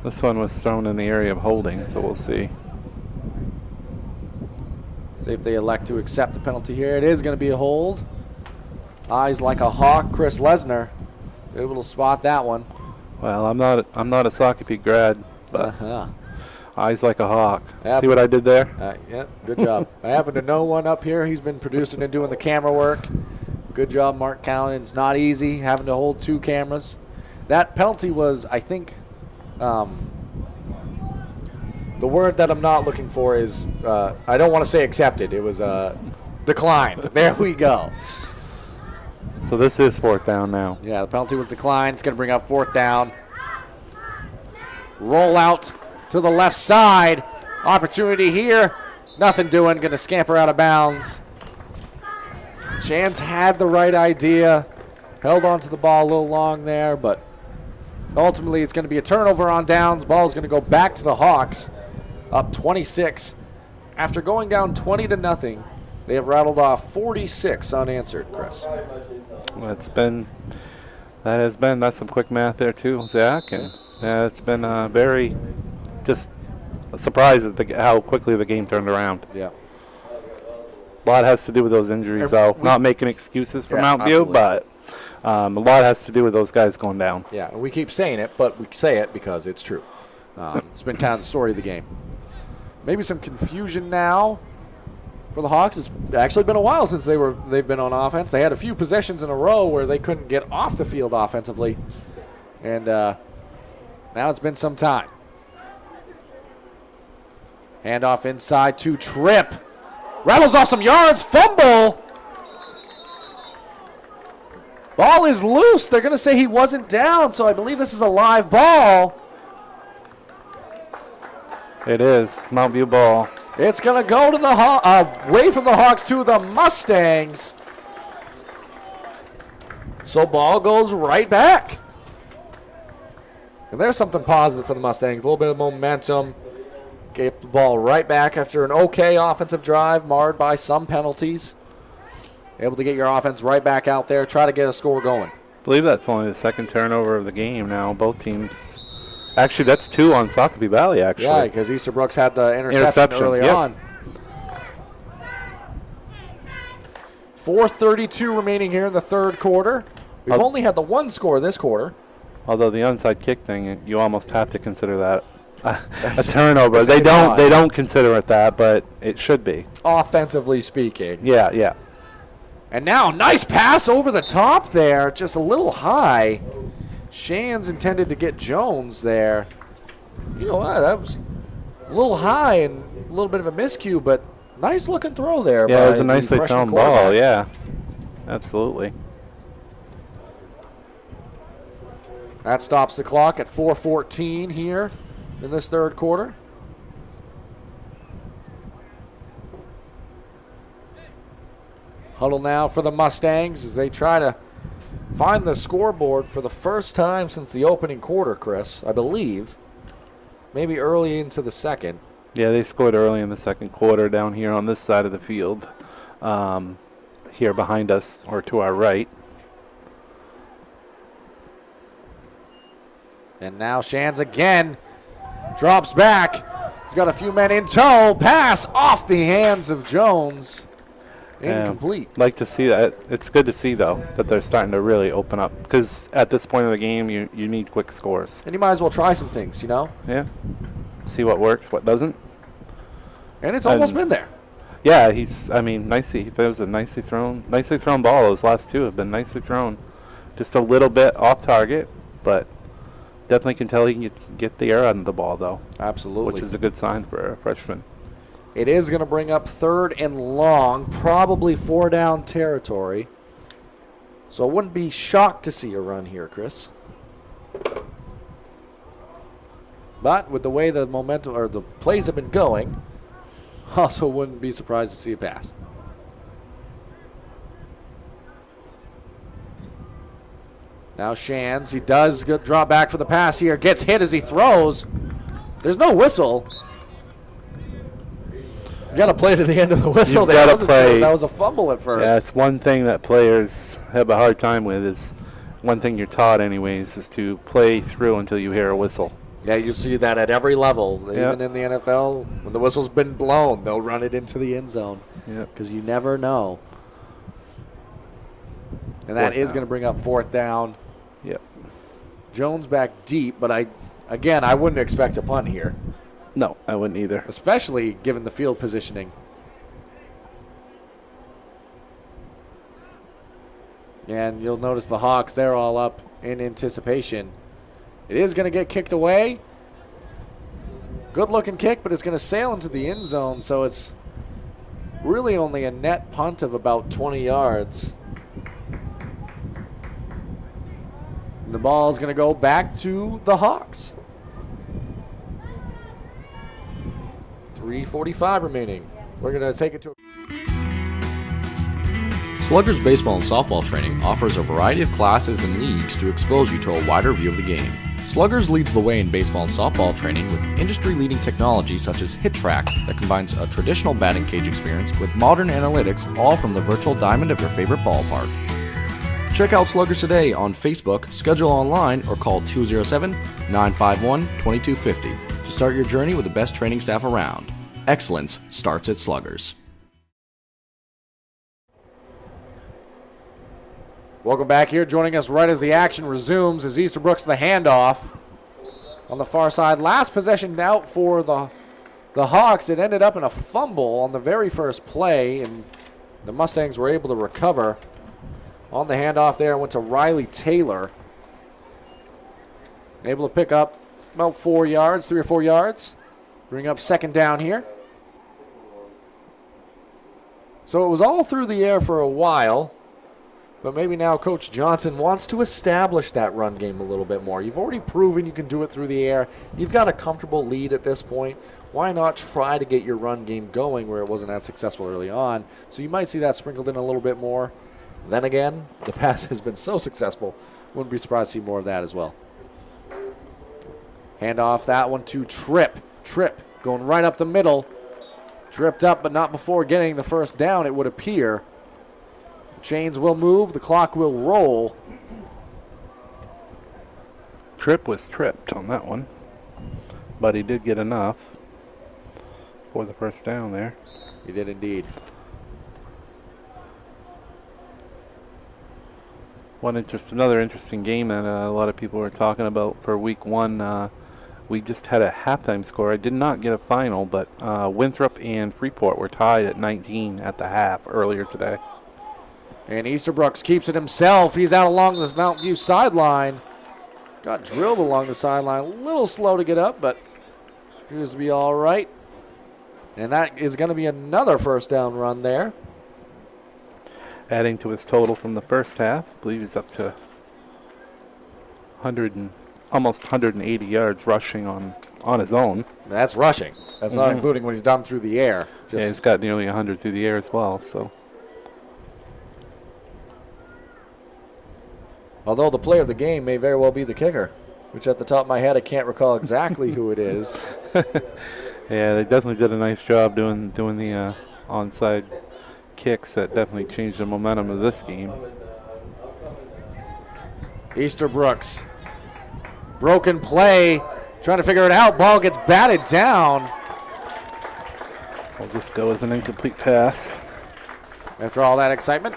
Speaker 8: This one was thrown in the area of holding, so we'll see.
Speaker 2: See if they elect to accept the penalty here. It is going to be a hold. Eyes like a hawk, Chris Lesnar able to spot that one.
Speaker 8: Well, I'm not a Sacopee grad, but eyes like a hawk. See what I did there?
Speaker 2: Yeah, good job. I happen to know one up here. He's been producing and doing the camera work. Good job, Mark Callan. It's not easy having to hold 2 cameras. That penalty was, I think, the word that I'm not looking for is, I don't want to say accepted. It was declined. There we go.
Speaker 8: So this is 4th down now.
Speaker 2: Yeah, the penalty was declined. It's going to bring up 4th down. Roll out to the left side. Opportunity here. Nothing doing. Going to scamper out of bounds. Shands had the right idea. Held on to the ball a little long there, but ultimately it's going to be a turnover on downs. Ball is going to go back to the Hawks. Up 26. After going down 20-0, they have rattled off 46 unanswered, Chris.
Speaker 8: Well, that's some quick math there too, Zach, and it's been very just a surprise at how quickly the game turned around.
Speaker 2: Yeah.
Speaker 8: A lot has to do with those injuries, though. Not making excuses for Mount View, but a lot has to do with those guys going down.
Speaker 2: Yeah, and we keep saying it, but we say it because it's true. It's been kind of the story of the game. Maybe some confusion now for the Hawks. It's actually been a while since they've been on offense. They had a few possessions in a row where they couldn't get off the field offensively, and now it's been some time. Handoff inside to Tripp. Rattles off some yards. Fumble. Ball is loose. They're going to say he wasn't down, so I believe this is a live ball.
Speaker 8: It is. Mount View ball.
Speaker 2: It's going to go to the away from the Hawks to the Mustangs. So ball goes right back. And there's something positive for the Mustangs. A little bit of momentum. Get the ball right back after an okay offensive drive marred by some penalties. Able to get your offense right back out there. Try to get a score going.
Speaker 8: I believe that's only the second turnover of the game now. Both teams. Actually, that's 2 on Sacopee Valley, actually.
Speaker 2: Yeah, because Easterbrooks had the interception early on. 4:32 remaining here in the third quarter. We've only had the one score this quarter.
Speaker 8: Although the onside kick thing, you almost have to consider that a turnover.
Speaker 2: They
Speaker 8: don't consider it that, but it should be.
Speaker 2: Offensively speaking.
Speaker 8: Yeah, yeah.
Speaker 2: And now, nice pass over the top there, just a little high. Shands intended to get Jones there. You know what, that was a little high and a little bit of a miscue, but nice looking throw there.
Speaker 8: Yeah,
Speaker 2: by
Speaker 8: it was a
Speaker 2: the
Speaker 8: nicely
Speaker 2: freshman
Speaker 8: thrown ball,
Speaker 2: quarterback.
Speaker 8: yeah. Absolutely.
Speaker 2: That stops the clock at 4:14 here in this third quarter. Huddle now for the Mustangs as they try to find the scoreboard for the first time since the opening quarter, Chris, I believe. Maybe early into the second.
Speaker 8: Yeah, they scored early in the second quarter down here on this side of the field. Here behind us, or to our right.
Speaker 2: And now Shands again drops back. He's got a few men in tow. Pass off the hands of Jones. Incomplete.
Speaker 8: Like to see that. It's good to see, though, that they're starting to really open up. Because at this point of the game, you need quick scores.
Speaker 2: And you might as well try some things, you know?
Speaker 8: Yeah. See what works, what doesn't.
Speaker 2: And it's almost been there.
Speaker 8: Yeah, nicely. That was a nicely thrown ball. Those last two have been nicely thrown. Just a little bit off target, but definitely can tell he can get the air out of the ball, though.
Speaker 2: Absolutely.
Speaker 8: Which is a good sign for a freshman.
Speaker 2: It is going to bring up 3rd and long, probably 4-down territory. So I wouldn't be shocked to see a run here, Chris. But with the way the momentum or the plays have been going, also wouldn't be surprised to see a pass. Now Shands, he does draw back for the pass here. Gets hit as he throws. There's no whistle. You got to play to the end of the whistle.
Speaker 8: You've
Speaker 2: There
Speaker 8: gotta play.
Speaker 2: that was a fumble at first.
Speaker 8: Yeah, it's one thing that players have a hard time with. Is one thing you're taught, anyways, is to play through until you hear a whistle.
Speaker 2: Yeah, you see that at every level.
Speaker 8: Yeah.
Speaker 2: Even in the NFL, when the whistle's been blown, they'll run it into the end zone.
Speaker 8: Yeah.
Speaker 2: Because you never know. And that is going to bring up 4th down.
Speaker 8: Yep.
Speaker 2: Jones back deep, but I wouldn't expect a punt here.
Speaker 8: No, I wouldn't either.
Speaker 2: Especially given the field positioning. And you'll notice the Hawks, they're all up in anticipation. It is going to get kicked away. Good looking kick, but it's going to sail into the end zone, so it's really only a net punt of about 20 yards. And the ball is going to go back to the Hawks. 3:45 remaining. We're going to take it to
Speaker 7: Sluggers baseball and softball training offers a variety of classes and leagues to expose you to a wider view of the game. Sluggers leads the way in baseball and softball training with industry-leading technology such as HitTrax that combines a traditional batting cage experience with modern analytics, all from the virtual diamond of your favorite ballpark. Check out Sluggers today on Facebook, schedule online, or call 207-951-2250 to start your journey with the best training staff around. Excellence starts at Sluggers.
Speaker 2: Welcome back here. Joining us right as the action resumes is Easterbrooks the handoff on the far side. Last possession out for the Hawks. It ended up in a fumble on the very first play, and the Mustangs were able to recover on the handoff there. Went to Riley Taylor. Able to pick up about 4 yards, 3 or 4 yards. Bring up 2nd down here. So it was all through the air for a while. But maybe now Coach Johnson wants to establish that run game a little bit more. You've already proven you can do it through the air. You've got a comfortable lead at this point. why not try to get your run game going where it wasn't as successful early on? So you might see that sprinkled in a little bit more. Then again, the pass has been so successful, wouldn't be surprised to see more of that as well. Hand off that one to Tripp. Tripp going right up the middle. Tripped up, but not before getting the first down, it would appear. The chains will move. The clock will roll.
Speaker 8: Tripp was tripped on that one, but he did get enough for the first down there.
Speaker 2: He did indeed.
Speaker 8: Another interesting game that a lot of people were talking about for week 1. We just had a halftime score. I did not get a final, but Winthrop and Freeport were tied at 19 at the half earlier today.
Speaker 2: And Easterbrooks keeps it himself. He's out along this Mountain View sideline. Got drilled along the sideline. A little slow to get up, but appears to be all right. And that is going to be another first down run there.
Speaker 8: Adding to his total from the first half. I believe he's up to almost 180 yards rushing on his own.
Speaker 2: That's rushing. That's not including what he's done through the air.
Speaker 8: Yeah, he's got nearly 100 through the air as well. So,
Speaker 2: although the player of the game may very well be the kicker, which at the top of my head I can't recall exactly who it is.
Speaker 8: Yeah, they definitely did a nice job doing the onside kicks that definitely changed the momentum of this game.
Speaker 2: Easterbrooks. Broken play. Trying to figure it out. Ball gets batted down.
Speaker 8: Will just go as an incomplete pass.
Speaker 2: After all that excitement.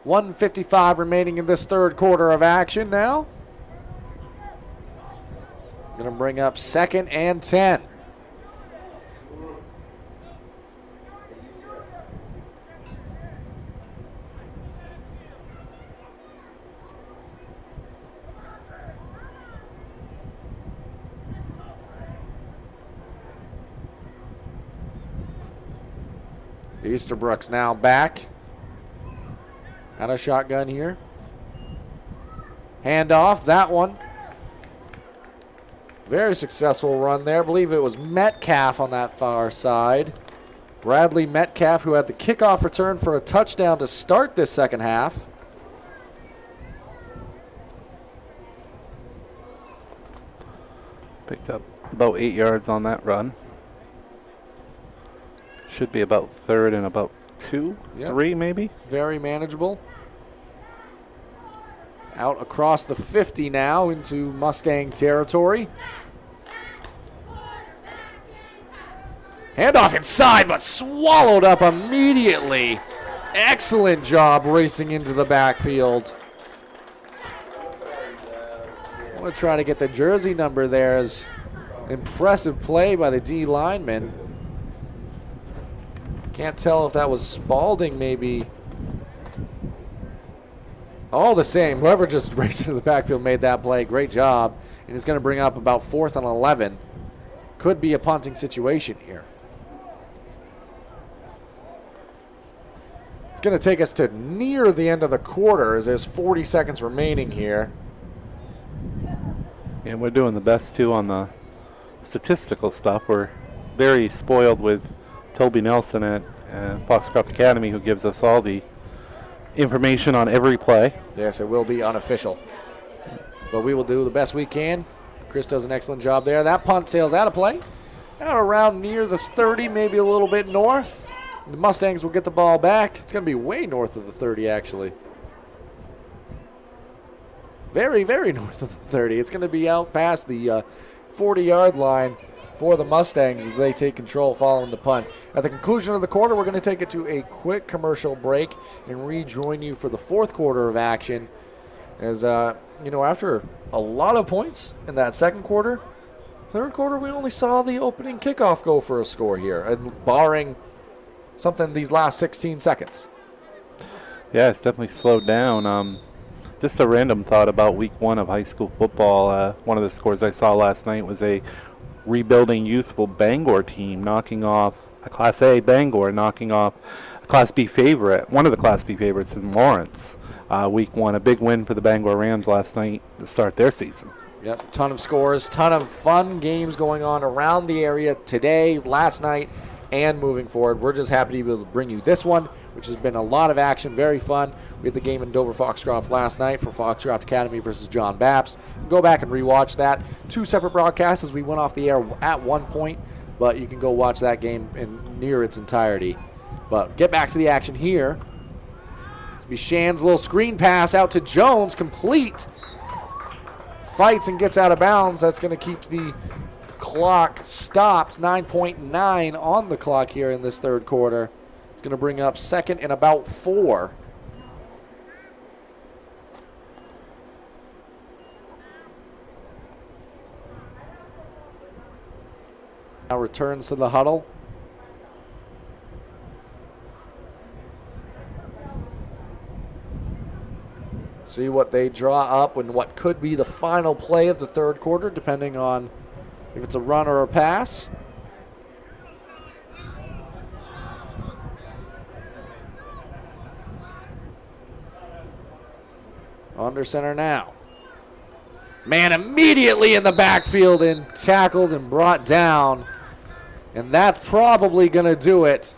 Speaker 2: 1:55 remaining in this third quarter of action now. Going to bring up 2nd and 10. Easterbrooks now back. Out of shotgun here. Hand off, that one. Very successful run there. I believe it was Metcalf on that far side. Bradley Metcalf, who had the kickoff return for a touchdown to start this second half.
Speaker 8: Picked up about 8 yards on that run. Should be about 3rd and about 2, 3 maybe.
Speaker 2: Very manageable. Out across the 50 now into Mustang territory. Handoff inside, but swallowed up immediately. Excellent job racing into the backfield. I'm going to try to get the jersey number there. As impressive play by the D lineman. Can't tell if that was Spalding maybe. All the same, whoever just raced into the backfield made that play. Great job. And it's going to bring up about 4th and 11. Could be a punting situation here. It's going to take us to near the end of the quarter as there's 40 seconds remaining here.
Speaker 8: And we're doing the best, too, on the statistical stuff. We're very spoiled with Toby Nelson at Foxcroft Academy, who gives us all the information on every play.
Speaker 2: Yes, it will be unofficial. But we will do the best we can. Chris does an excellent job there. That punt sails out of play. Out around near the 30, maybe a little bit north. The Mustangs will get the ball back. It's going to be way north of the 30, actually. Very, very north of the 30. It's going to be out past the 40-yard line for the Mustangs as they take control following the punt. At the conclusion of the quarter, we're going to take it to a quick commercial break and rejoin you for the 4th quarter of action. As, after a lot of points in that 2nd quarter, 3rd quarter, we only saw the opening kickoff go for a score here, barring something these last 16 seconds.
Speaker 8: Yeah, it's definitely slowed down. Just a random thought about week 1 of high school football. One of the scores I saw last night was a rebuilding youthful Bangor team knocking off a Class A Bangor, knocking off a Class B favorite, one of the Class B favorites in Lawrence. Week 1, a big win for the Bangor Rams last night to start their season.
Speaker 2: Yep, ton of scores, ton of fun games going on around the area today, last night, and moving forward. We're just happy to be able to bring you this one, which has been a lot of action, very fun. We had the game in Dover Foxcroft last night for Foxcroft Academy versus John Baps. Go back and rewatch that. 2 separate broadcasts as we went off the air at one point, but you can go watch that game in near its entirety. But get back to the action here. Shan's little screen pass out to Jones, complete. Fights and gets out of bounds. That's going to keep the clock stopped. 9.9 on the clock here in this third quarter. It's going to bring up second and about 4. Now returns to the huddle. See what they draw up and what could be the final play of the third quarter, depending on if it's a run or a pass. Under center now. Man immediately in the backfield and tackled and brought down. And that's probably going to do it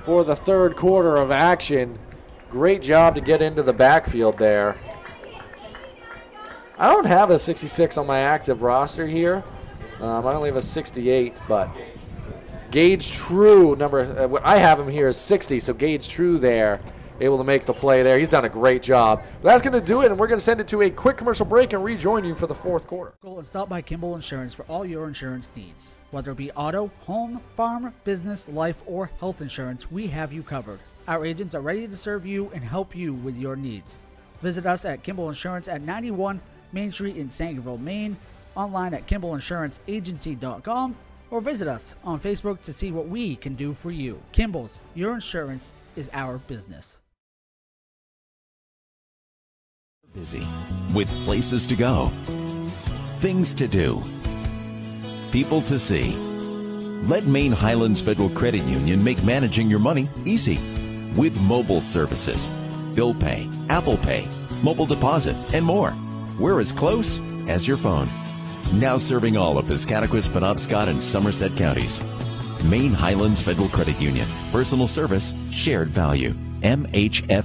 Speaker 2: for the third quarter of action. Great job to get into the backfield there. I don't have a 66 on my active roster here. I only have a 68, but Gage True, what I have him here is 60, so Gage True there, able to make the play there. He's done a great job. But that's going to do it, and we're going to send it to a quick commercial break and rejoin you for the fourth quarter.
Speaker 6: Go and stop by Kimball Insurance for all your insurance needs. Whether it be auto, home, farm, business, life, or health insurance, we have you covered. Our agents are ready to serve you and help you with your needs. Visit us at Kimball Insurance at 91 Main Street in Sangerville, Maine, online at KimballInsuranceAgency.com, or visit us on Facebook to see what we can do for you. Kimball's, your insurance is our business.
Speaker 5: Busy with places to go, things to do, people to see. Let Maine Highlands Federal Credit Union make managing your money easy with mobile services, bill pay, Apple Pay, mobile deposit, and more. We're as close as your phone. Now serving all of Piscataquis, Penobscot, and Somerset counties. Maine Highlands Federal Credit Union. Personal service, shared value. MHFCU.com.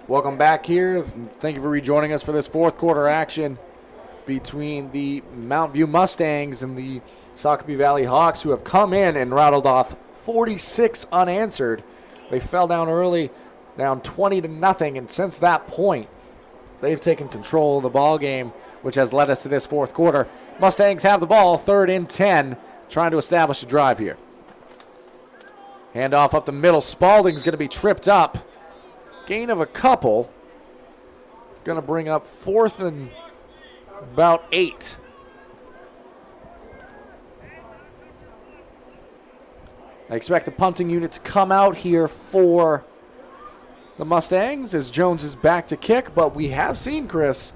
Speaker 2: Welcome back here. Thank you for rejoining us for this fourth quarter action between the Mount View Mustangs and the Sacopee Valley Hawks, who have come in and rattled off 46 unanswered. They fell down early, down 20-0, and since that point, they've taken control of the ball game, which has led us to this fourth quarter. Mustangs have the ball, 3rd and 10, trying to establish a drive here. Handoff up the middle. Spalding's going to be tripped up. Gain of a couple. Going to bring up 4th and about 8. I expect the punting unit to come out here for the Mustangs as Jones is back to kick, but we have seen, Chris,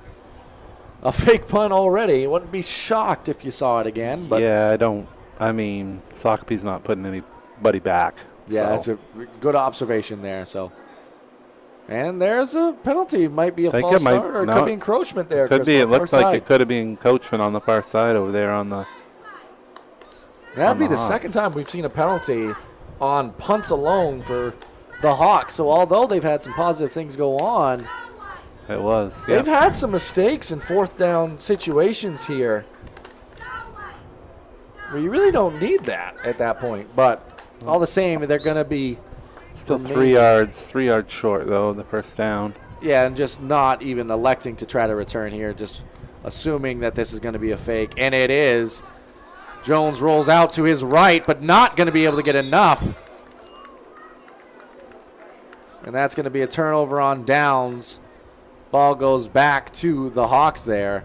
Speaker 2: a fake punt already. Wouldn't be shocked if you saw it again. But
Speaker 8: yeah, I mean, Sacopee's not putting anybody back.
Speaker 2: Yeah, that's a good observation there. So, and there's a penalty. Might be a false start, or it could be encroachment there.
Speaker 8: Could be. It looks like it could have been encroachment on the far side over there on the.
Speaker 2: That'd be the second time we've seen a penalty on punts alone for the Hawks. So although they've had some positive things go on, they've had some mistakes in 4th down situations here. Well, you really don't need that at that point. But all the same, they're going to be
Speaker 8: still 3 yards short though, the first down.
Speaker 2: Yeah, and just not even electing to try to return here, just assuming that this is going to be a fake, and it is. Jones rolls out to his right, but not going to be able to get enough. And that's going to be a turnover on downs. Ball goes back to the Hawks there.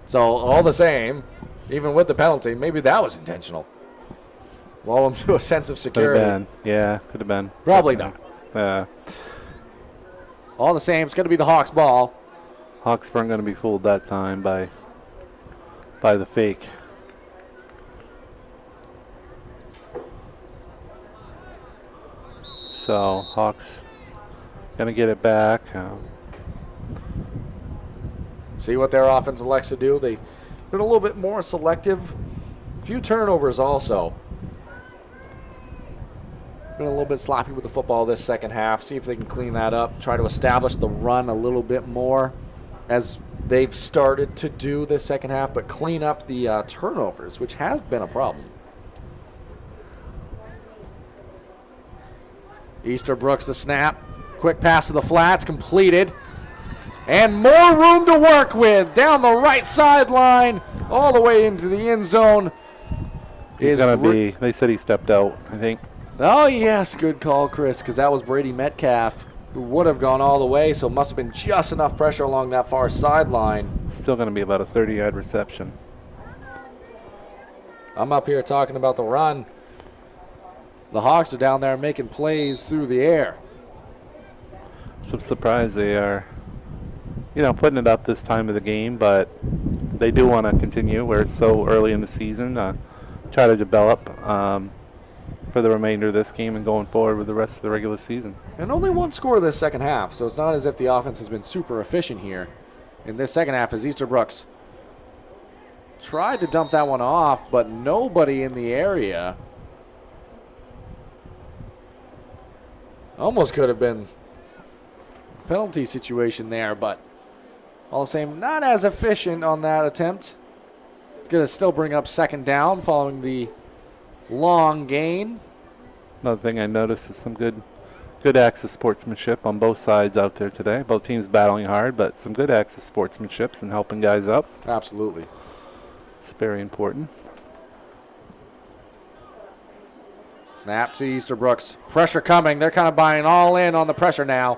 Speaker 2: So all the same, even with the penalty, maybe that was intentional. Lull them to a sense of security.
Speaker 8: Could have been. Yeah, could have been.
Speaker 2: Probably not. All the same, it's going to be the Hawks' ball.
Speaker 8: Hawks weren't going to be fooled that time by the fake. So Hawks going to get it back.
Speaker 2: See what their offense elects to do. They've been a little bit more selective. A few turnovers also. Been a little bit sloppy with the football this second half. See if they can clean that up. Try to establish the run a little bit more as they've started to do this second half, but clean up the turnovers, which has been a problem. Easterbrooks the snap. Quick pass to the flats, completed. And more room to work with down the right sideline, all the way into the end zone.
Speaker 8: He's going to be, they said he stepped out, I think.
Speaker 2: Oh, yes, good call, Chris, because that was Brady Metcalf, who would have gone all the way, so must have been just enough pressure along that far sideline.
Speaker 8: Still going to be about a 30-yard reception.
Speaker 2: I'm up here talking about the run. The Hawks are down there making plays through the air.
Speaker 8: I'm surprised they are, putting it up this time of the game, but they do want to continue where it's so early in the season, try to develop for the remainder of this game and going forward with the rest of the regular season.
Speaker 2: And only one score this second half, so it's not as if the offense has been super efficient here. In this second half, as Easterbrooks tried to dump that one off, but nobody in the area. Almost could have been a penalty situation there, but all the same, not as efficient on that attempt. It's going to still bring up second down following the long gain.
Speaker 8: Another thing I noticed is some good acts of sportsmanship on both sides out there today. Both teams battling hard, but some good acts of sportsmanship and helping guys up.
Speaker 2: Absolutely.
Speaker 8: It's very important.
Speaker 2: Snap to Easterbrooks. Pressure coming. They're kind of buying all in on the pressure now.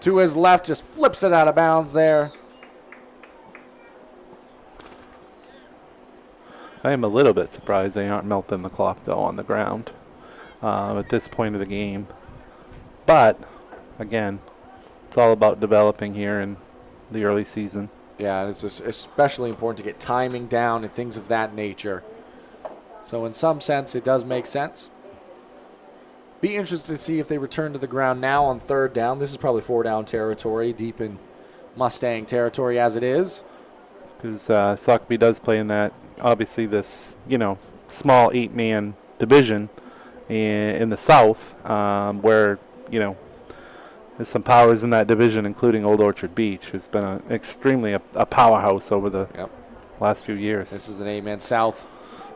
Speaker 2: To his left, just flips it out of bounds there.
Speaker 8: I am a little bit surprised they aren't melting the clock, though, on the ground at this point of the game. But, again, it's all about developing here in the early season.
Speaker 2: Yeah, and it's just especially important to get timing down and things of that nature. So in some sense, it does make sense. Be interested to see if they return to the ground now on third down. This is probably 4-down territory, deep in Mustang territory as it is.
Speaker 8: Because Sacopee does play in that, obviously, this, small 8-man division in the South, where, there's some powers in that division, including Old Orchard Beach, who's been extremely a powerhouse over the last few years.
Speaker 2: This is an 8-man South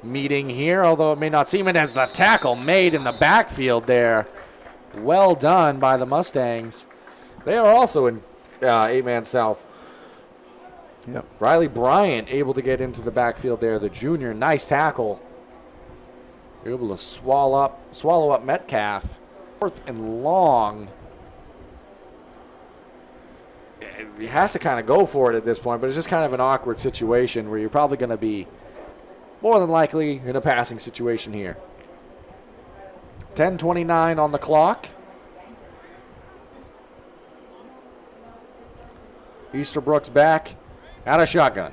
Speaker 2: meeting here, although it may not seem it, as the tackle made in the backfield there. Well done by the Mustangs. They are also in 8-man South.
Speaker 8: Yep.
Speaker 2: Riley Bryant able to get into the backfield there, the junior. Nice tackle. Able to swallow up Metcalf. Fourth and long. You have to kind of go for it at this point, but it's just kind of an awkward situation where you're probably going to be more than likely in a passing situation here. 10:29 on the clock. Easterbrooks back out of shotgun.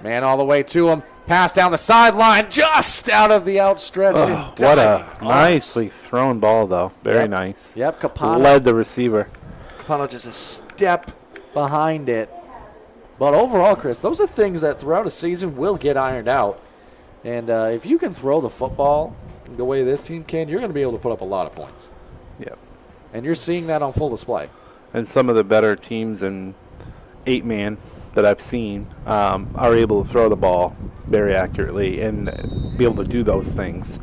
Speaker 2: Man all the way to him. Pass down the sideline, just out of the outstretched.
Speaker 8: What a nicely thrown ball, though. Very nice.
Speaker 2: Yep, Capano
Speaker 8: led the receiver.
Speaker 2: Capano just a step behind it. But overall, Chris, those are things that throughout a season will get ironed out. And if you can throw the football the way this team can, you're going to be able to put up a lot of points.
Speaker 8: Yep.
Speaker 2: And you're seeing that on full display.
Speaker 8: And some of the better teams in 8-man that I've seen are able to throw the ball very accurately and be able to do those things,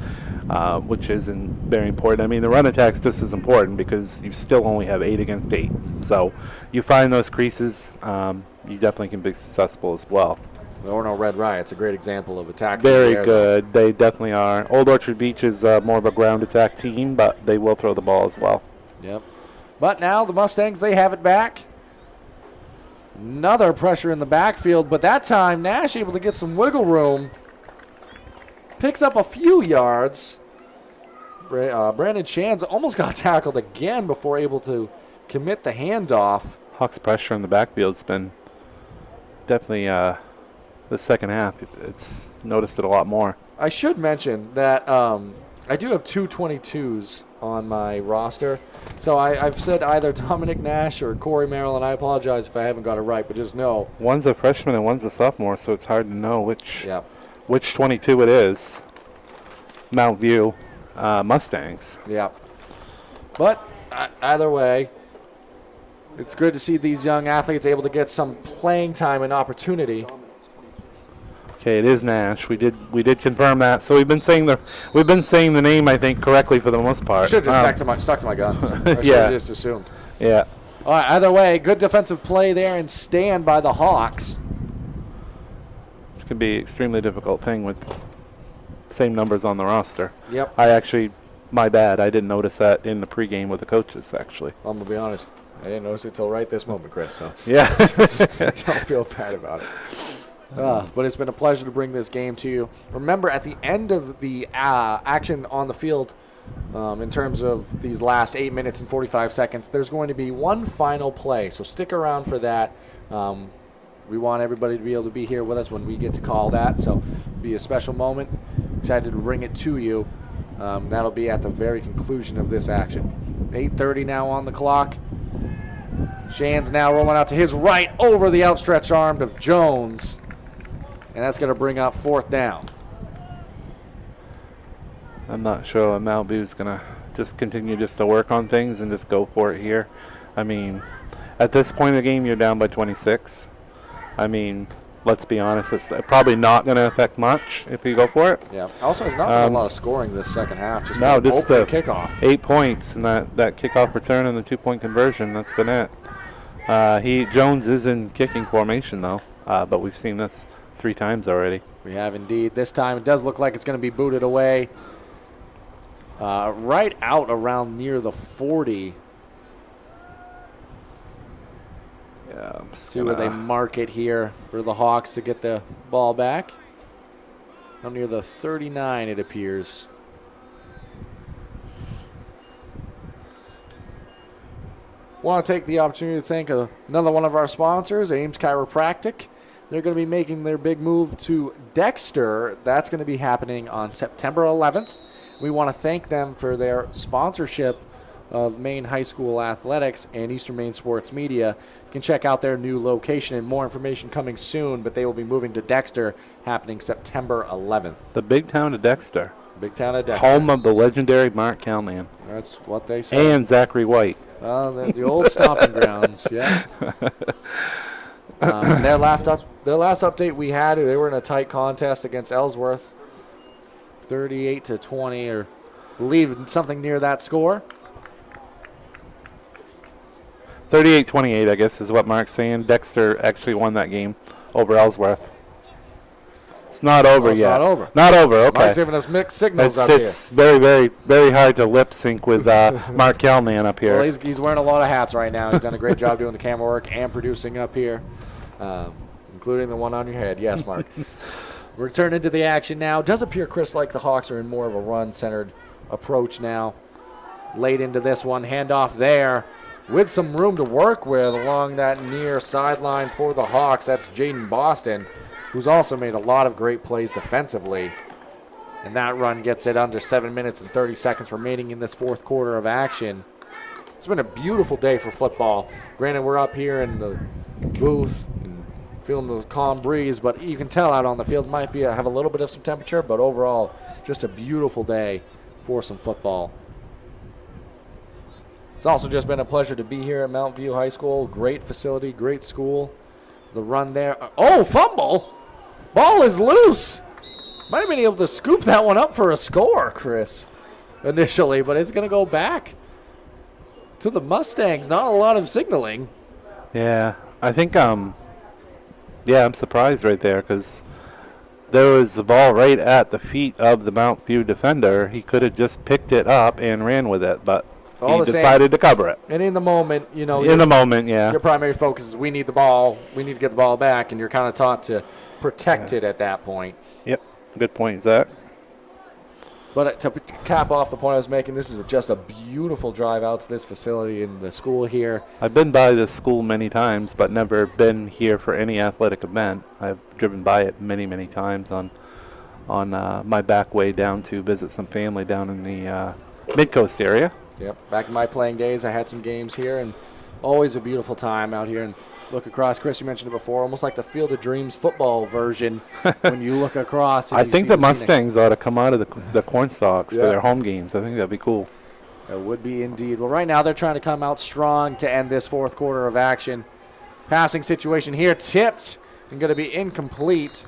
Speaker 8: which is very important. I mean, the run attack's just as important because you still only have 8 against 8. So you find those creases, you definitely can be successful as well.
Speaker 2: The Orono Red Riot's a great example of attack.
Speaker 8: Very good. They definitely are. Old Orchard Beach is more of a ground attack team, but they will throw the ball as well.
Speaker 2: Yep. But now the Mustangs, they have it back. Another pressure in the backfield, but that time Nash able to get some wiggle room. Picks up a few yards. Brandon Shands almost got tackled again before able to commit the handoff.
Speaker 8: Hawks' pressure in the backfield's been definitely the second half. It's noticed it a lot more.
Speaker 2: I should mention that I do have two 22s on my roster. So I've said either Dominic Nash or Corey Merrill, and I apologize if I haven't got it right, but just know.
Speaker 8: One's a freshman and one's a sophomore, so it's hard to know which
Speaker 2: Yeah.
Speaker 8: which 22 it is. Mount View Mustangs.
Speaker 2: Yeah. But either way, it's good to see these young athletes able to get some playing time and opportunity.
Speaker 8: Okay, it is Nash. We did confirm that. So we've been saying the name, I think, correctly for the most part.
Speaker 2: I should have just stuck to my guns. I should
Speaker 8: Yeah.
Speaker 2: have just assumed.
Speaker 8: Yeah.
Speaker 2: All right, either way, good defensive play there and stand by the Hawks.
Speaker 8: It's going to be an extremely difficult thing with same numbers on the roster.
Speaker 2: Yep.
Speaker 8: My bad. I didn't notice that in the pregame with the coaches, actually.
Speaker 2: I'm going to be honest. I didn't notice it till right this moment, Chris. So
Speaker 8: Yeah.
Speaker 2: don't feel bad about it. But it's been a pleasure to bring this game to you. Remember, at the end of the action on the field, in terms of these last 8 minutes and 45 seconds, there's going to be one final play. So stick around for that. We want everybody to be able to be here with us when we get to call that. So it'll be a special moment. Excited to bring it to you. That'll be at the very conclusion of this action. 8:30 now on the clock. Shan's now rolling out to his right over the outstretched arm of Jones. And that's going to bring up 4th down.
Speaker 8: I'm not sure Mount View's going to just continue just to work on things and just go for it here. I mean, at this point in the game, you're down by 26. I mean, let's be honest, it's probably not going to affect much if you go for it.
Speaker 2: Yeah. Also, it's not been a lot of scoring this second half. Just
Speaker 8: no,
Speaker 2: the
Speaker 8: just
Speaker 2: opening
Speaker 8: the
Speaker 2: kickoff.
Speaker 8: 8 points and that kickoff return and the 2-point conversion. That's been it. Jones is in kicking formation though, but we've seen this 3 times already.
Speaker 2: We have indeed. This time it does look like it's going to be booted away right out around near the 40.
Speaker 8: Yeah,
Speaker 2: See where they mark it here for the Hawks to get the ball back. Now near the 39, it appears. Want to take the opportunity to thank another one of our sponsors, Ames Chiropractic. They're going to be making their big move to Dexter. That's going to be happening on September 11th. We want to thank them for their sponsorship of Maine High School Athletics and Eastern Maine Sports Media. You can check out their new location and more information coming soon, but they will be moving to Dexter happening September 11th.
Speaker 8: The big town of Dexter.
Speaker 2: Big town of Dexter.
Speaker 8: Home of the legendary Mark Calman.
Speaker 2: That's what they say.
Speaker 8: And Zachary White.
Speaker 2: The old stomping grounds, yeah. Their last update we had, they were in a tight contest against Ellsworth, 38-20, or I believe something near that score.
Speaker 8: 38-28, I guess, is what Mark's saying. Dexter actually won that game over Ellsworth. It's not over
Speaker 2: it's
Speaker 8: yet.
Speaker 2: Not over.
Speaker 8: Not over. Okay.
Speaker 2: Mark's giving us mixed signals up
Speaker 8: it's very, very, very hard to lip sync with Mark Calman up here.
Speaker 2: Well, he's wearing a lot of hats right now. He's done a great job doing the camera work and producing up here, including the one on your head. Yes, Mark. Returning to the action now. Does appear, Chris, like the Hawks are in more of a run-centered approach now. Late into this one, handoff there with some room to work with along that near sideline for the Hawks. That's Jaden Boston, who's also made a lot of great plays defensively. And that run gets it under 7 minutes and 30 seconds remaining in this 4th quarter of action. It's been a beautiful day for football. Granted, we're up here in the booth and feeling the calm breeze, but you can tell out on the field might be have a little bit of some temperature, but overall, just a beautiful day for some football. It's also just been a pleasure to be here at Mount View High School. Great facility, great school. The run there. Oh, fumble! Ball is loose. Might have been able to scoop that one up for a score, Chris, initially, but it's going to go back to the Mustangs. Not a lot of signaling.
Speaker 8: Yeah, I think, I'm surprised right there because there was the ball right at the feet of the Mount View defender. He could have just picked it up and ran with it, but he decided to cover it.
Speaker 2: And in the moment,
Speaker 8: yeah.
Speaker 2: Your primary focus is we need the ball. We need to get the ball back, and you're kind of taught to protect it at that point.
Speaker 8: Yep, good point, Zach.
Speaker 2: But to cap off the point I was making, this is just a beautiful drive out to this facility in the school here.
Speaker 8: I've been by this school many times, but never been here for any athletic event. I've driven by it many, many times on on my back way down to visit some family down in the Mid-Coast area.
Speaker 2: Yep, back in my playing days, I had some games here, and always a beautiful time out here. And look across, Chris, you mentioned it before, almost like the Field of Dreams football version when you look across. And
Speaker 8: I think the Mustangs ought to come out of the Corn Stalks for their home games. I think that'd be cool.
Speaker 2: It would be indeed. Well, right now they're trying to come out strong to end this fourth quarter of action. Passing situation here, tipped and going to be incomplete.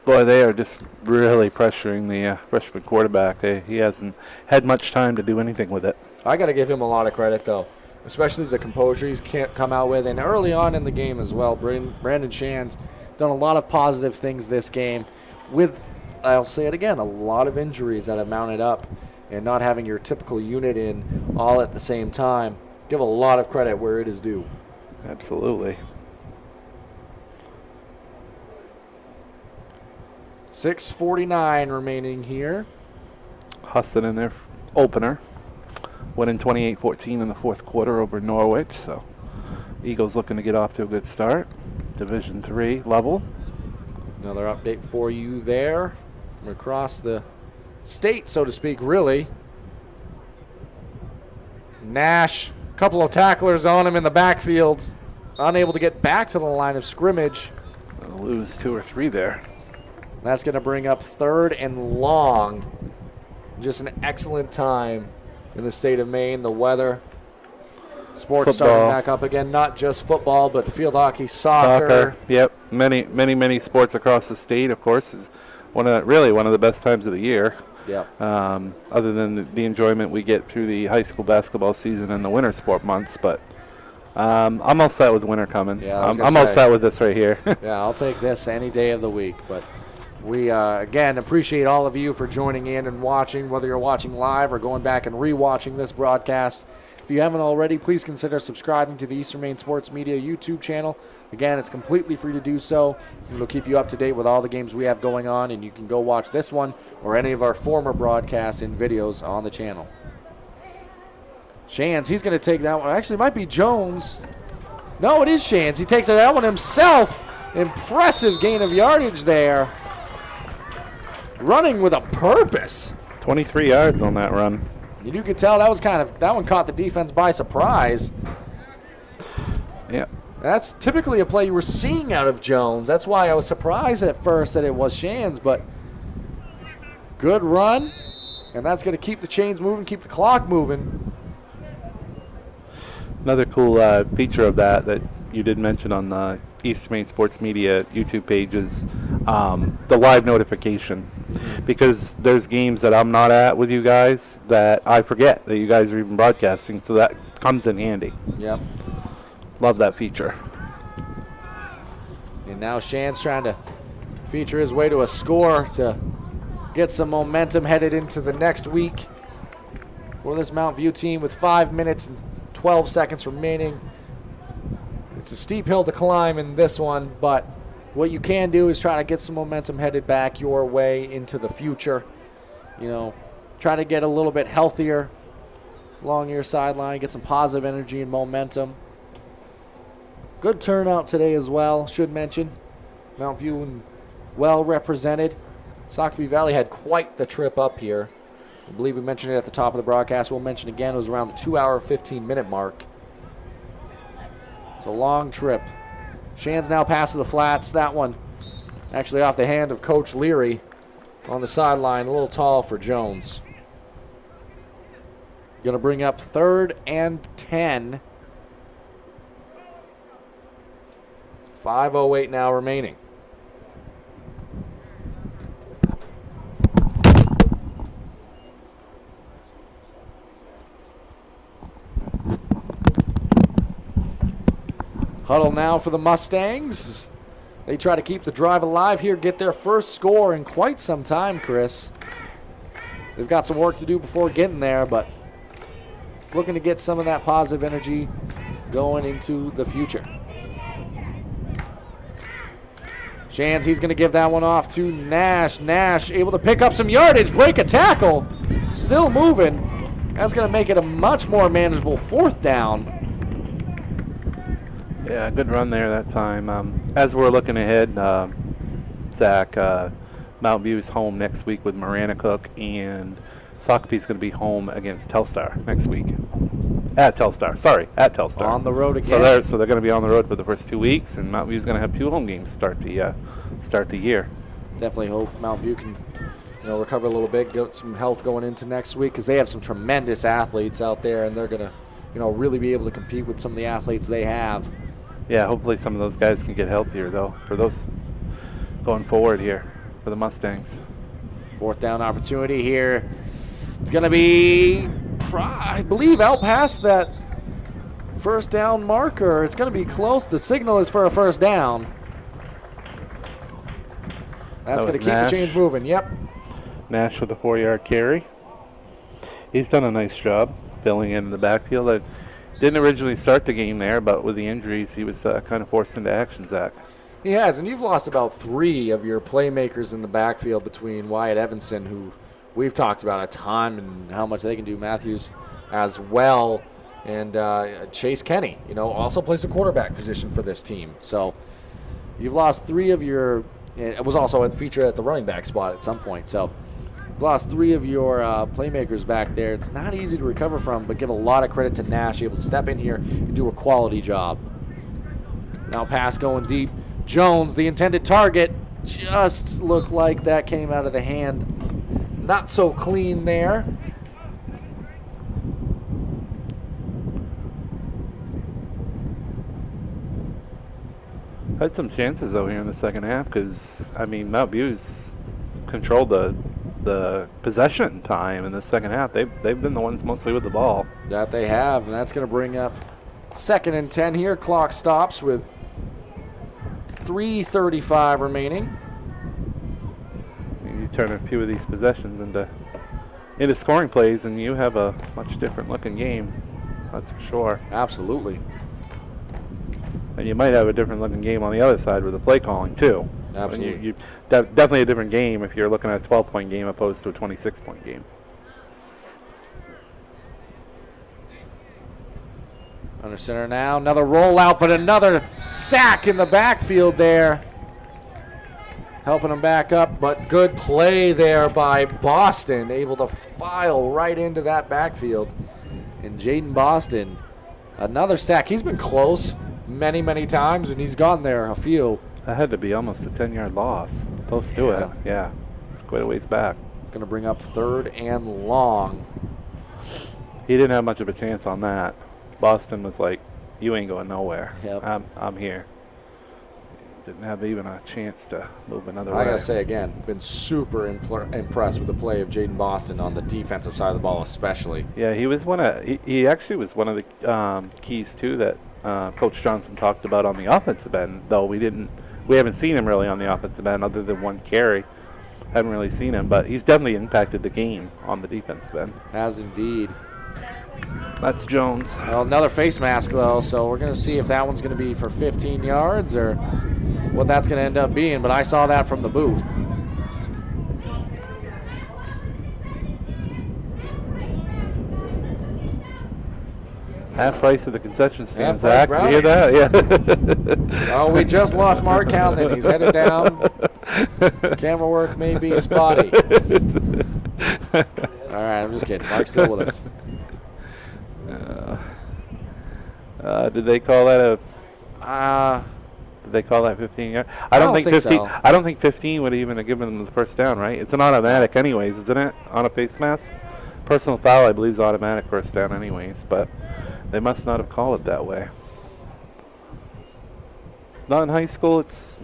Speaker 8: Boy, they are just really pressuring the freshman quarterback. He hasn't had much time to do anything with it.
Speaker 2: I got to give him a lot of credit, though, especially the composure he's come out with. And early on in the game as well, Brandon Shan's done a lot of positive things this game with, I'll say it again, a lot of injuries that have mounted up and not having your typical unit in all at the same time. Give a lot of credit where it is due.
Speaker 8: Absolutely.
Speaker 2: 6:49 remaining here.
Speaker 8: Huston in their opener, winning 28-14 in the fourth quarter over Norwich. So Eagles looking to get off to a good start. Division III level.
Speaker 2: Another update for you there from across the state, so to speak, really. Nash, a couple of tacklers on him in the backfield, unable to get back to the line of scrimmage.
Speaker 8: They'll lose 2 or 3 there.
Speaker 2: That's going to bring up 3rd and long. Just an excellent time in the state of Maine. The weather, sports starting back up again. Not just football, but field hockey, soccer.
Speaker 8: Yep, many sports across the state. Of course, is one of the best times of the year.
Speaker 2: Yep.
Speaker 8: Other than the enjoyment we get through the high school basketball season and the winter sport months, but I'm all set with winter coming.
Speaker 2: Yeah,
Speaker 8: I'm all set with this right here.
Speaker 2: Yeah, I'll take this any day of the week. But we, again, appreciate all of you for joining in and watching, whether you're watching live or going back and re-watching this broadcast. If you haven't already, please consider subscribing to the Eastern Maine Sports Media YouTube channel. Again, it's completely free to do so. It'll keep you up to date with all the games we have going on, and you can go watch this one or any of our former broadcasts and videos on the channel. Shans, he's going to take that one. Actually, it might be Jones. No, it is Shans. He takes that one himself. Impressive gain of yardage there. Running with a purpose.
Speaker 8: 23 yards on that run.
Speaker 2: You could tell that one caught the defense by surprise.
Speaker 8: Yeah.
Speaker 2: That's typically a play you were seeing out of Jones. That's why I was surprised at first that it was Shans, but good run, and that's going to keep the chains moving, keep the clock moving.
Speaker 8: Another cool feature of that you did mention on the East Maine Sports Media YouTube page is the live notification. Because there's games that I'm not at with you guys that I forget that you guys are even broadcasting, so that comes in handy.
Speaker 2: Yep.
Speaker 8: Love that feature.
Speaker 2: And now Shan's trying to feature his way to a score to get some momentum headed into the next week for this Mount View team with 5 minutes and 12 seconds remaining. It's a steep hill to climb in this one, but what you can do is try to get some momentum headed back your way into the future. You know, try to get a little bit healthier along your sideline, get some positive energy and momentum. Good turnout today as well, should mention. Mount View well represented. Sacopee Valley had quite the trip up here. I believe we mentioned it at the top of the broadcast. We'll mention again, it was around the 2-hour, 15-minute mark. It's a long trip. Shan's now passing the flats. That one actually off the hand of Coach Leary on the sideline. A little tall for Jones. Going to bring up 3rd and 10. 5:08 now remaining. Huddle now for the Mustangs. They try to keep the drive alive here, get their first score in quite some time, Chris. They've got some work to do before getting there, but looking to get some of that positive energy going into the future. Shans, he's going to give that one off to Nash. Nash able to pick up some yardage, break a tackle. Still moving. That's going to make it a much more manageable 4th down.
Speaker 8: Yeah, good run there that time. As we're looking ahead, Zach, Mountain View's home next week with Maranacook, and Sacopee's going to be home against Telstar next week. At Telstar.
Speaker 10: On the road again.
Speaker 8: So they're going to be on the road for the first 2 weeks, and Mountain View's going to have 2 home games start the year.
Speaker 10: Definitely hope Mountain View can, recover a little bit, get some health going into next week, because they have some tremendous athletes out there, and they're going to, really be able to compete with some of the athletes they have.
Speaker 8: Yeah, hopefully some of those guys can get healthier, though, for those going forward here for the Mustangs.
Speaker 10: 4th down opportunity here. It's going to be, I believe, out past that first down marker. It's going to be close. The signal is for a first down. That's going to keep the chains moving. Yep.
Speaker 8: Nash with a 4-yard carry. He's done a nice job filling in the backfield. I didn't originally start the game there, but with the injuries, he was kind of forced into action, Zach.
Speaker 10: He has, and you've lost about 3 of your playmakers in the backfield between Wyatt Evanson, who we've talked about a ton and how much they can do, Matthews as well, and Chase Kenny, also plays the quarterback position for this team. So you've lost 3 of your – it was also a feature at the running back spot at some point. So you've lost 3 of your playmakers back there. It's not easy to recover from, but give a lot of credit to Nash, able to step in here and do a quality job. Now pass going deep. Jones, the intended target, just looked like that came out of the hand. Not so clean there.
Speaker 8: Had some chances, though, here in the second half because, Mount View's controlled the possession time in the second half. They've been the ones mostly with the ball.
Speaker 10: That they have, and that's going to bring up 2nd and 10 here. Clock stops with 3:35 remaining.
Speaker 8: You turn a few of these possessions into scoring plays, and you have a much different looking game. That's for sure.
Speaker 10: Absolutely.
Speaker 8: And you might have a different looking game on the other side with the play calling too.
Speaker 10: Absolutely.
Speaker 8: You definitely a different game if you're looking at a 12-point game opposed to a 26-point game.
Speaker 10: Under center now, another rollout, but another sack in the backfield there. Helping him back up, but good play there by Boston, able to file right into that backfield. And Jaden Boston, another sack. He's been close many, many times, and he's gotten there a few.
Speaker 8: That had to be almost a 10-yard loss. Close to it. Yeah, it's quite a ways back.
Speaker 10: It's going to bring up 3rd and long.
Speaker 8: He didn't have much of a chance on that. Boston was like, you ain't going nowhere.
Speaker 10: Yep.
Speaker 8: I'm here. Didn't have even a chance to move another way.
Speaker 10: I got to say again, been super impressed with the play of Jaden Boston on the defensive side of the ball especially.
Speaker 8: Yeah, he was he actually was one of the keys too that Coach Johnson talked about on the offensive end, though we haven't seen him really on the offensive end other than 1 carry. Haven't really seen him, but he's definitely impacted the game on the defensive end.
Speaker 10: Has indeed.
Speaker 8: That's Jones.
Speaker 10: Well, another face mask, though, so we're going to see if that one's going to be for 15 yards or what that's going to end up being, but I saw that from the booth.
Speaker 8: Half price of the concession stand,
Speaker 10: Half price
Speaker 8: Zach. You hear that? Yeah.
Speaker 10: Oh, we just lost Mark Calvin. He's headed down. Camera work may be spotty. All right, I'm just kidding. Mark's still with us.
Speaker 8: Did they call that Did they call that 15 yards?
Speaker 10: I don't think
Speaker 8: 15.
Speaker 10: so.
Speaker 8: I don't think 15 would even have given them the first down, right? It's an automatic, anyways, isn't it? On a face mask, personal foul, I believe, is automatic first down, anyways. But they must not have called it that way. Not in high school. It's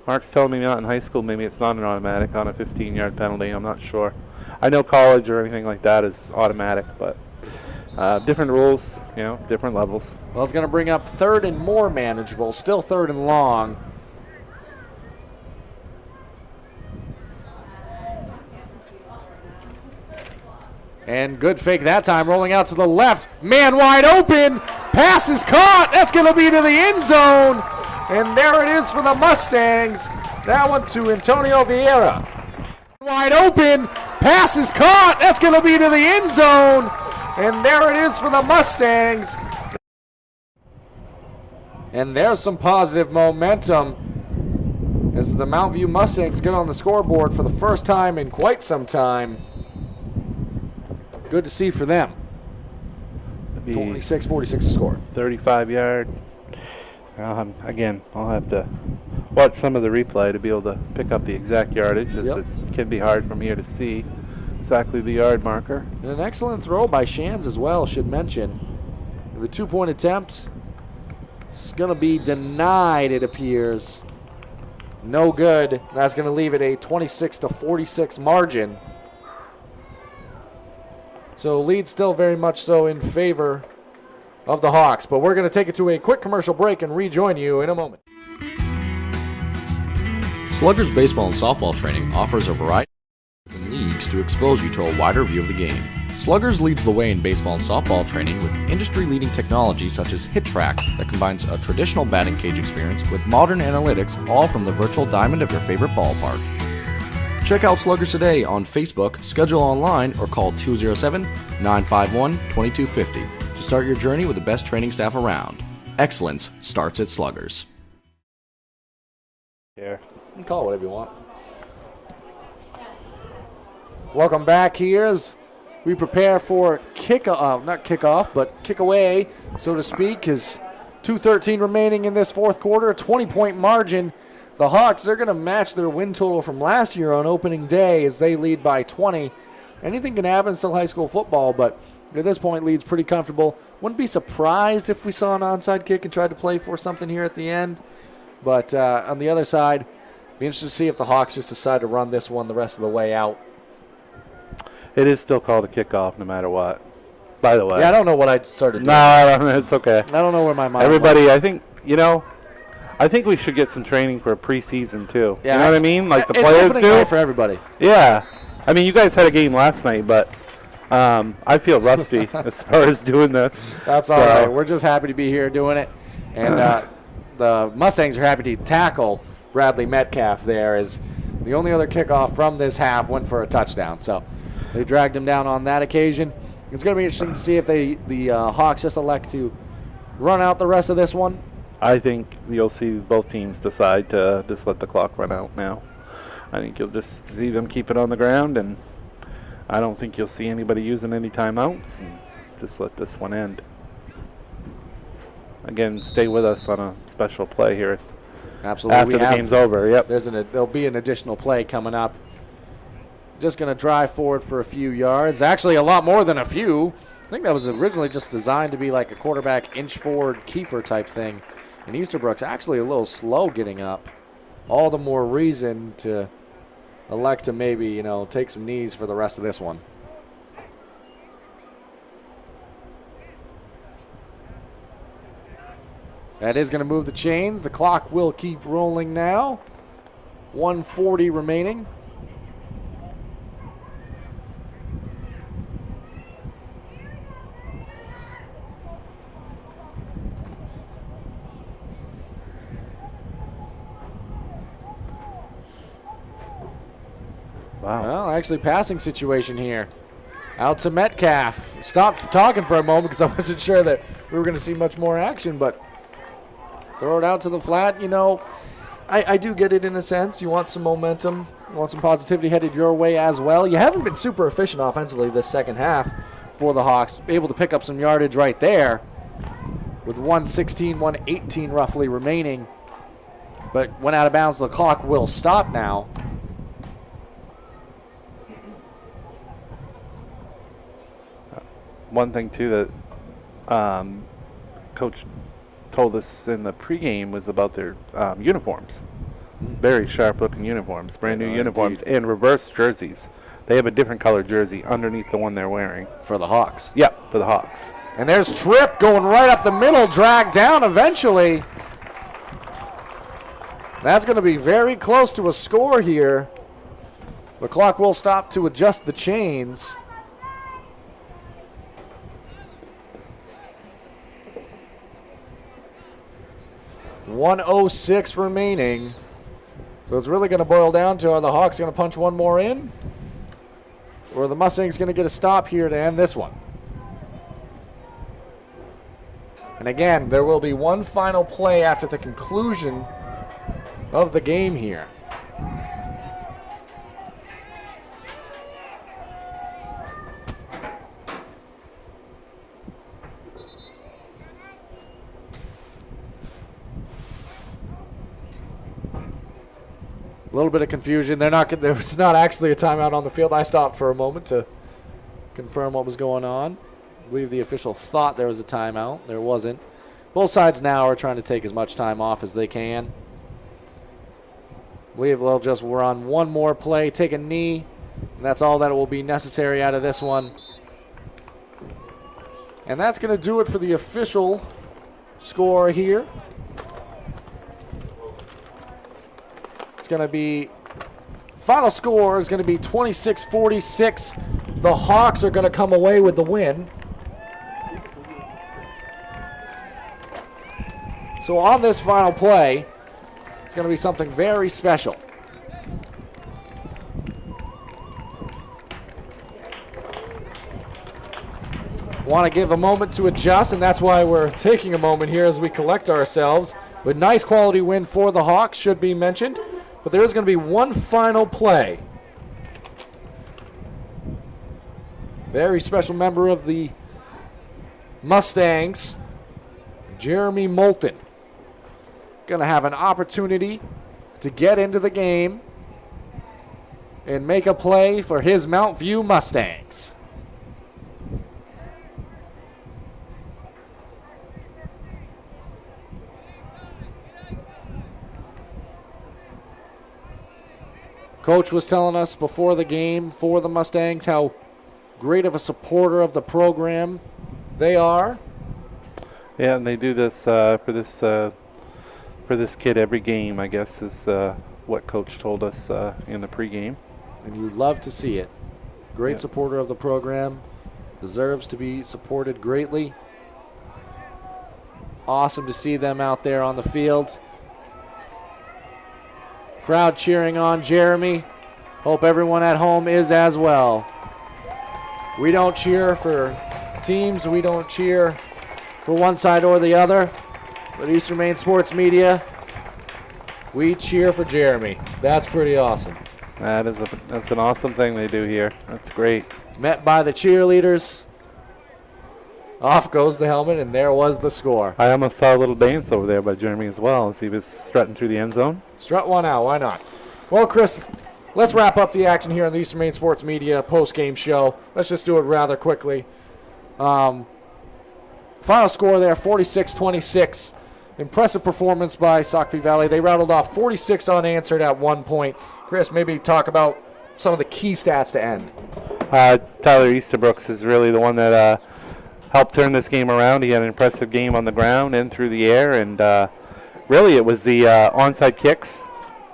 Speaker 8: Mark's telling me not in high school. Maybe it's not an automatic on a 15-yard penalty. I'm not sure. I know college or anything like that is automatic, but. Different rules, different levels.
Speaker 10: Well, it's going to bring up 3rd and more manageable. Still 3rd and long. And good fake that time, rolling out to the left. Man wide open. Pass is caught. That's going to be to the end zone. And there it is for the Mustangs. That one to Antonio Vieira. Wide open. Pass is caught. That's going to be to the end zone. And there it is for the Mustangs. And there's some positive momentum as the Mount View Mustangs get on the scoreboard for the first time in quite some time. Good to see for them. 26-46 to score.
Speaker 8: 35-yard. Again, I'll have to watch some of the replay to be able to pick up the exact yardage, as it can be hard from here to see exactly the yard marker.
Speaker 10: And an excellent throw by Shands as well, should mention. The 2-point attempt is going to be denied, it appears. No good. That's going to leave it a 26-46 margin. So lead still very much so in favor of the Hawks. But we're going to take it to a quick commercial break and rejoin you in a moment.
Speaker 7: Sluggers baseball and softball training offers a variety of leagues to expose you to a wider view of the game. Sluggers leads the way in baseball and softball training with industry-leading technology such as HitTrax that combines a traditional batting cage experience with modern analytics, all from the virtual diamond of your favorite ballpark. Check out Sluggers today on Facebook, schedule online, or call 207-951-2250 to start your journey with the best training staff around. Excellence starts at Sluggers.
Speaker 10: You can call it whatever you want. Welcome back here as we prepare for not kickoff, but kick away, so to speak, as 2:13 remaining in this fourth quarter, a 20-point margin. The Hawks, they're going to match their win total from last year on opening day as they lead by 20. Anything can happen, still high school football, but at this point, lead's pretty comfortable. Wouldn't be surprised if we saw an onside kick and tried to play for something here at the end. But on the other side, be interested to see if the Hawks just decide to run this one the rest of the way out.
Speaker 8: It is still called a kickoff no matter what, by the way.
Speaker 10: Yeah, I don't know what I started doing.
Speaker 8: No, it's okay.
Speaker 10: I don't know where my mind
Speaker 8: Everybody, I think, I think we should get some training for a preseason, too.
Speaker 10: Yeah,
Speaker 8: you know what I mean? Like the
Speaker 10: it's
Speaker 8: players
Speaker 10: opening
Speaker 8: do.
Speaker 10: night for everybody.
Speaker 8: Yeah. I mean, you guys had a game last night, but I feel rusty as far as doing this.
Speaker 10: That's all right. We're just happy to be here doing it. And the Mustangs are happy to tackle Bradley Metcalf there, as the only other kickoff from this half went for a touchdown. So they dragged him down on that occasion. It's going to be interesting to see if the Hawks just elect to run out the rest of this one.
Speaker 8: I think you'll see both teams decide to just let the clock run out now. I think you'll just see them keep it on the ground, and I don't think you'll see anybody using any timeouts, and just let this one end. Again, stay with us on a special play here.
Speaker 10: Absolutely.
Speaker 8: After the game's over, yep.
Speaker 10: There'll be an additional play coming up. Just going to drive forward for a few yards. Actually, a lot more than a few. I think that was originally just designed to be like a quarterback inch forward keeper type thing. And Easterbrook's actually a little slow getting up. All the more reason to elect to maybe, take some knees for the rest of this one. That is going to move the chains. The clock will keep rolling now. 1:40 remaining.
Speaker 8: Wow.
Speaker 10: Well, actually passing situation here. Out to Metcalf. Stopped talking for a moment because I wasn't sure that we were going to see much more action, but throw it out to the flat. I do get it in a sense. You want some momentum. You want some positivity headed your way as well. You haven't been super efficient offensively this second half for the Hawks. Able to pick up some yardage right there with 1:16, 1:18 roughly remaining. But went out of bounds. The clock will stop now.
Speaker 8: One thing, too, that Coach told us in the pregame was about their uniforms. Very sharp-looking uniforms, brand-new uniforms, and reverse jerseys. They have a different color jersey underneath the one they're wearing.
Speaker 10: For the Hawks.
Speaker 8: Yep, for the Hawks.
Speaker 10: And there's Tripp going right up the middle, dragged down eventually. That's going to be very close to a score here. The clock will stop to adjust the chains. .106 remaining. So it's really going to boil down to, are the Hawks going to punch one more in? Or are the Mustangs going to get a stop here to end this one? And again, there will be one final play after the conclusion of the game here. A little bit of confusion. There was not actually a timeout on the field. I stopped for a moment to confirm what was going on. I believe the official thought there was a timeout. There wasn't. Both sides now are trying to take as much time off as they can. I believe they'll just run one more play, take a knee, and that's all that will be necessary out of this one. And that's going to do it for the official score here. It's going to be, final score is going to be 26-46. The Hawks are going to come away with the win. So on this final play, it's going to be something very special. Want to give a moment to adjust, and that's why we're taking a moment here as we collect ourselves. But nice quality win for the Hawks, should be mentioned. But there is going to be one final play. Very special member of the Mustangs, Jeremy Moulton, going to have an opportunity to get into the game and make a play for his Mount View Mustangs. Coach was telling us before the game for the Mustangs how great of a supporter of the program they are.
Speaker 8: Yeah, and they do this for this kid every game, I guess, is what Coach told us in the pregame.
Speaker 10: And you love to see it. Great supporter of the program. Deserves to be supported greatly. Awesome to see them out there on the field. Crowd cheering on Jeremy. Hope everyone at home is as well. We don't cheer for teams. We don't cheer for one side or the other. But Eastern Maine Sports Media, we cheer for Jeremy. That's pretty awesome.
Speaker 8: That's an awesome thing they do here. That's great.
Speaker 10: Met by the cheerleaders. Off goes the helmet, and there was the score.
Speaker 8: I almost saw a little dance over there by Jeremy as well as he was strutting through the end zone.
Speaker 10: Strut one out, why not? Well, Chris, let's wrap up the action here on the Eastern Maine Sports Media post-game show. Let's just do it rather quickly. Final score there, 46-26. Impressive performance by Sacopee Valley. They rattled off 46 unanswered at one point. Chris, maybe talk about some of the key stats to end.
Speaker 8: Tyler Easterbrooks is really the one that helped turn this game around. He had an impressive game on the ground and through the air, and really it was the onside kicks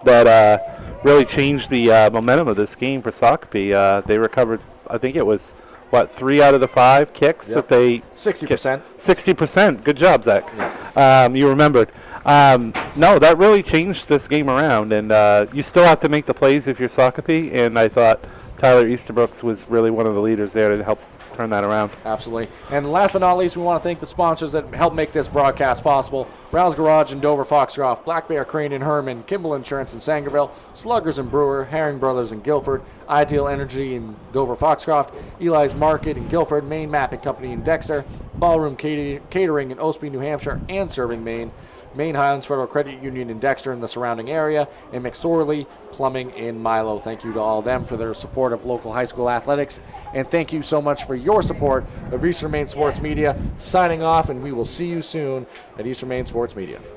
Speaker 8: that really changed the momentum of this game for Sacopee. They recovered, I think it was, 3 out of the 5 kicks that they
Speaker 10: 60%.
Speaker 8: 60%. Good job, Zach. Yeah. You remembered. No, that really changed this game around, and you still have to make the plays if you're Sacopee, and I thought Tyler Easterbrooks was really one of the leaders there to help turn that around.
Speaker 10: Absolutely. And last but not least, we want to thank the sponsors that help make this broadcast possible. Rouse Garage in Dover Foxcroft, Black Bear Crane in Herman, Kimball Insurance in Sangerville, Sluggers and Brewer, Herring Brothers in Guilford, Ideal Energy in Dover Foxcroft, Eli's Market in Guilford, Maine Mapping Company in Dexter, Ballroom Catering in Ospey, New Hampshire, and Serving Maine, Maine Highlands Federal Credit Union in Dexter and the surrounding area, and McSorley Plumbing in Milo. Thank you to all of them for their support of local high school athletics, and thank you so much for your support of Eastern Maine Sports Media. Signing off, and we will see you soon at Eastern Maine Sports Media.